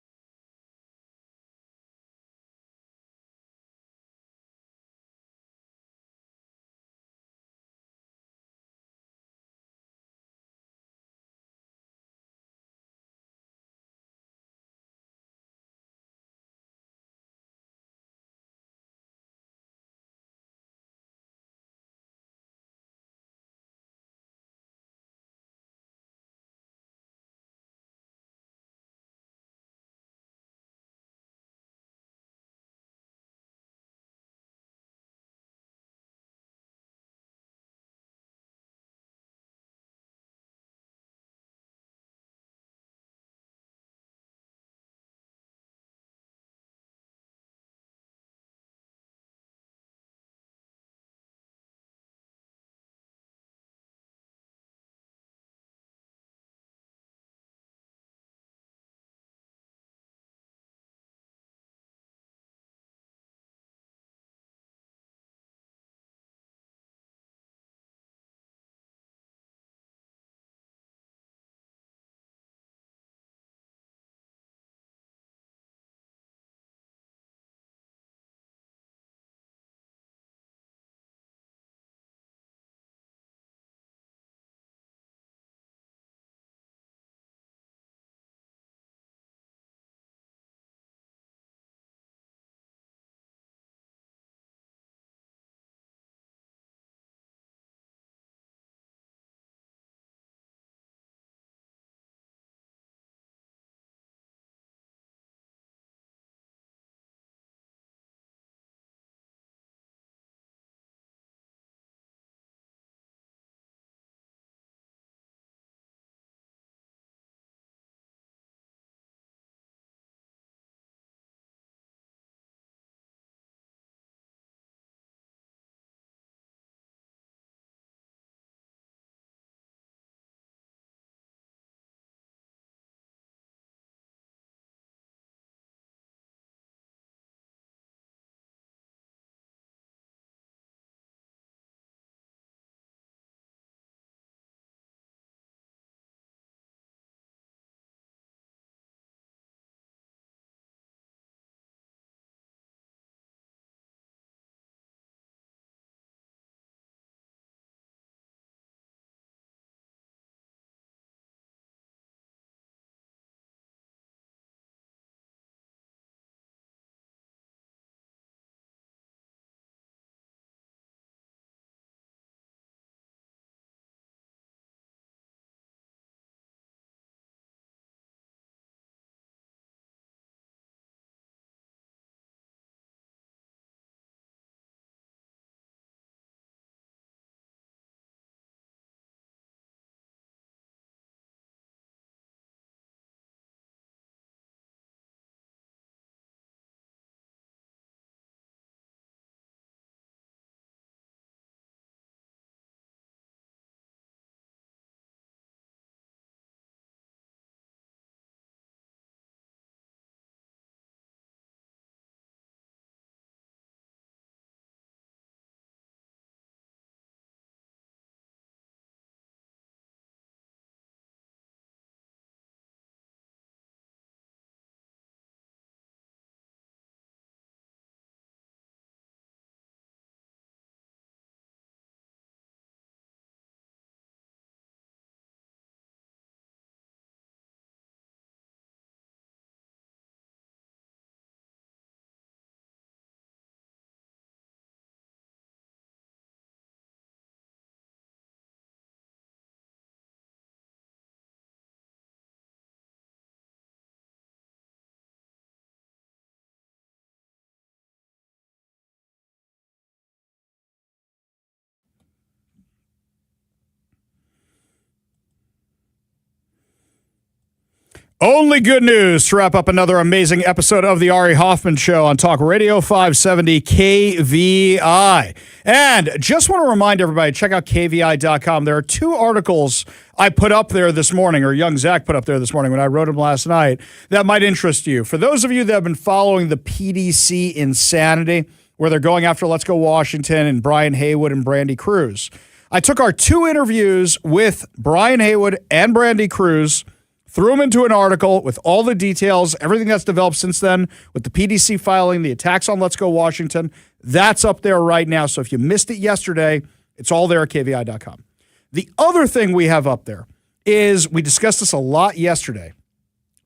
Only good news to wrap up another amazing episode of the Ari Hoffman Show on Talk Radio 570 KVI. And just want to remind everybody, check out KVI.com. There are 2 articles I put up there this morning, or young Zach put up there this morning when I wrote them last night, that might interest you. For those of you that have been following the PDC insanity, where they're going after Let's Go Washington and Brian Haywood and Brandy Cruz, I took our 2 interviews with Brian Haywood and Brandy Cruz, threw them into an article with all the details, everything that's developed since then, with the PDC filing, the attacks on Let's Go Washington. That's up there right now. So if you missed it yesterday, it's all there at KVI.com. The other thing we have up there is, we discussed this a lot yesterday,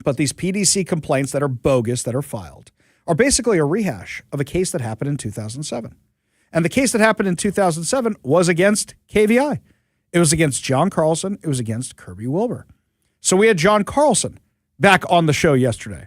but these PDC complaints that are bogus, that are filed, are basically a rehash of a case that happened in 2007. And the case that happened in 2007 was against KVI. It was against John Carlson. It was against Kirby Wilbur. So we had John Carlson back on the show yesterday.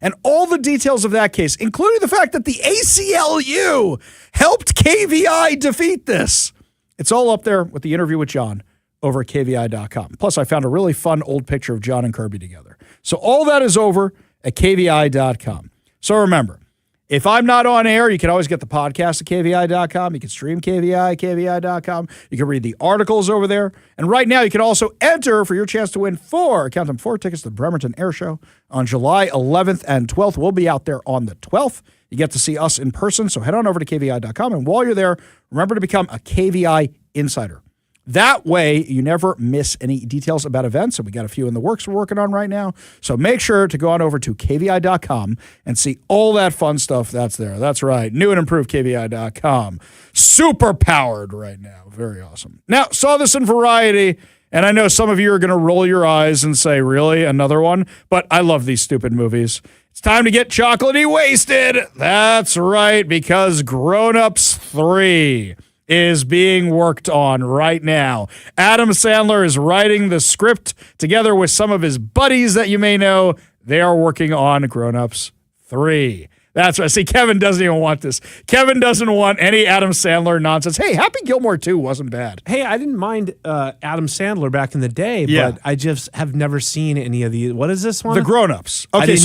And all the details of that case, including the fact that the ACLU helped KVI defeat this. It's all up there with the interview with John over at KVI.com. Plus, I found a really fun old picture of John and Kirby together. So all that is over at KVI.com. So remember, if I'm not on air, you can always get the podcast at KVI.com. You can stream KVI at KVI.com. You can read the articles over there. And right now, you can also enter for your chance to win 4 tickets to the Bremerton Air Show on July 11th and 12th. We'll be out there on the 12th. You get to see us in person, so head on over to KVI.com. And while you're there, remember to become a KVI Insider. That way, you never miss any details about events, and we got a few in the works we're working on right now. So make sure to go on over to KVI.com and see all that fun stuff that's there. That's right. New and improved KVI.com. Super powered right now. Very awesome. Now, saw this in Variety, and I know some of you are going to roll your eyes and say, really, another one? But I love these stupid movies. It's time to get chocolatey wasted. That's right, because Grown Ups 3 is being worked on right now. Adam Sandler is writing the script together with some of his buddies that you may know. They are working on Grown Ups 3. That's right. See, Kevin doesn't even want this. Kevin doesn't want any Adam Sandler nonsense. Hey, Happy Gilmore 2 wasn't bad. Hey, I didn't mind Adam Sandler back in the day, but I just have never seen any of the. What is this one? The Grown Ups. Okay,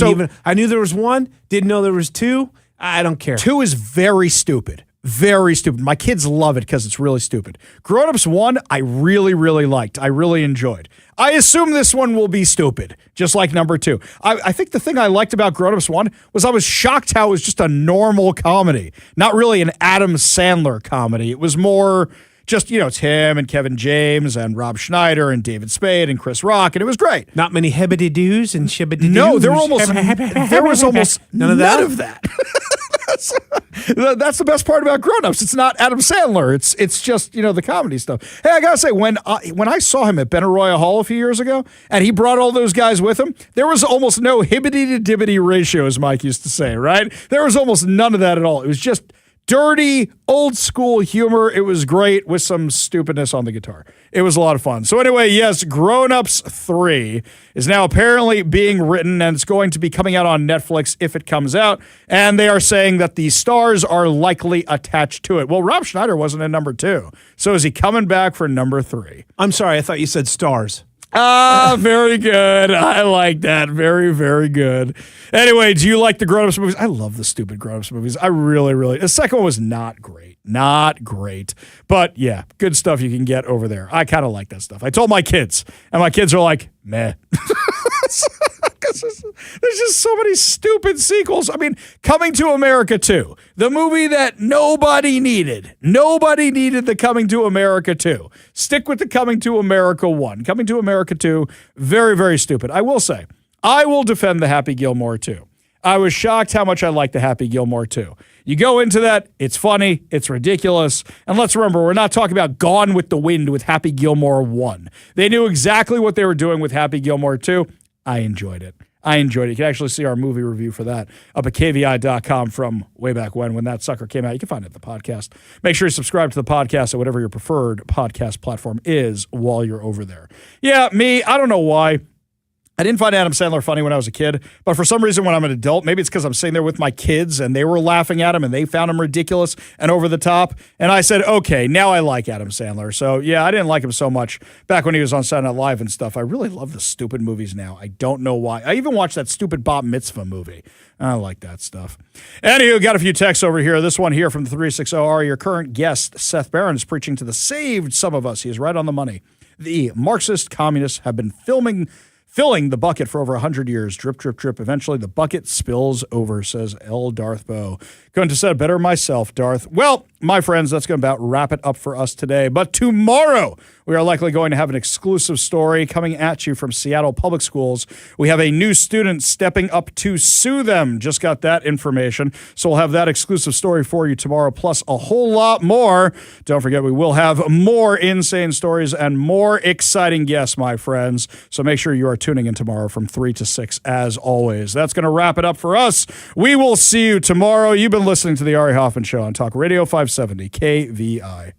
I knew there was 1, didn't know there was 2. I don't care. 2 is very stupid. Very stupid. My kids love it because it's really stupid. Grown Ups 1, I really, really liked. I really enjoyed. I assume this one will be stupid, just like number 2. I think the thing I liked about Grown Ups 1 was I was shocked how it was just a normal comedy, not really an Adam Sandler comedy. It was more just, it's him and Kevin James and Rob Schneider and David Spade and Chris Rock, and it was great. Not many hebbity-doos and shibbity-doos. No, there was almost none of that. That's the best part about Grown Ups. It's not Adam Sandler. It's just, the comedy stuff. Hey, I got to say, when I saw him at Benaroya Hall a few years ago, and he brought all those guys with him, there was almost no hibbity to dibbity ratio, as Mike used to say, right? There was almost none of that at all. It was just dirty, old school humor. It was great with some stupidness on the guitar. It was a lot of fun. So anyway, yes, Grown Ups 3 is now apparently being written, and it's going to be coming out on Netflix if it comes out. And they are saying that the stars are likely attached to it. Well, Rob Schneider wasn't in number 2. So is he coming back for number 3? I'm sorry, I thought you said stars. Very good. I like that. Very, very good. Anyway, do you like the Grown Ups movies? I love the stupid Grown Ups movies. I really, really. The second one was not great. Not great. But yeah, good stuff you can get over there. I kind of like that stuff. I told my kids, and my kids are like, meh. There's just so many stupid sequels. I mean, Coming to America 2, the movie that nobody needed. Nobody needed the Coming to America 2. Stick with the Coming to America 1. Coming to America 2, very, very stupid. I will say, I will defend the Happy Gilmore 2. I was shocked how much I liked the Happy Gilmore 2. You go into that, it's funny, it's ridiculous, and let's remember, we're not talking about Gone with the Wind with Happy Gilmore 1. They knew exactly what they were doing with Happy Gilmore 2. I enjoyed it. You can actually see our movie review for that up at KVI.com from way back when that sucker came out. You can find it at the podcast. Make sure you subscribe to the podcast at whatever your preferred podcast platform is while you're over there. Yeah, me, I don't know why. I didn't find Adam Sandler funny when I was a kid, but for some reason when I'm an adult, maybe it's because I'm sitting there with my kids and they were laughing at him and they found him ridiculous and over the top. And I said, okay, now I like Adam Sandler. So yeah, I didn't like him so much back when he was on Saturday Night Live and stuff. I really love the stupid movies now. I don't know why. I even watched that stupid Bat Mitzvah movie. I like that stuff. Anywho, got a few texts over here. This one here from the 360R. Your current guest, Seth Barron, is preaching to the saved some of us. He is right on the money. The Marxist communists have been filling the bucket for over 100 years. Drip, drip, drip. Eventually, the bucket spills over, says L. Darth Bow. Couldn't have said better myself, Darth. Well, my friends, that's going to about wrap it up for us today. But tomorrow, we are likely going to have an exclusive story coming at you from Seattle Public Schools. We have a new student stepping up to sue them. Just got that information. So we'll have that exclusive story for you tomorrow, plus a whole lot more. Don't forget, we will have more insane stories and more exciting guests, my friends. So make sure you are tuning in tomorrow from 3 to 6, as always. That's going to wrap it up for us. We will see you tomorrow. You've been listening to The Ari Hoffman Show on Talk Radio 570 KVI.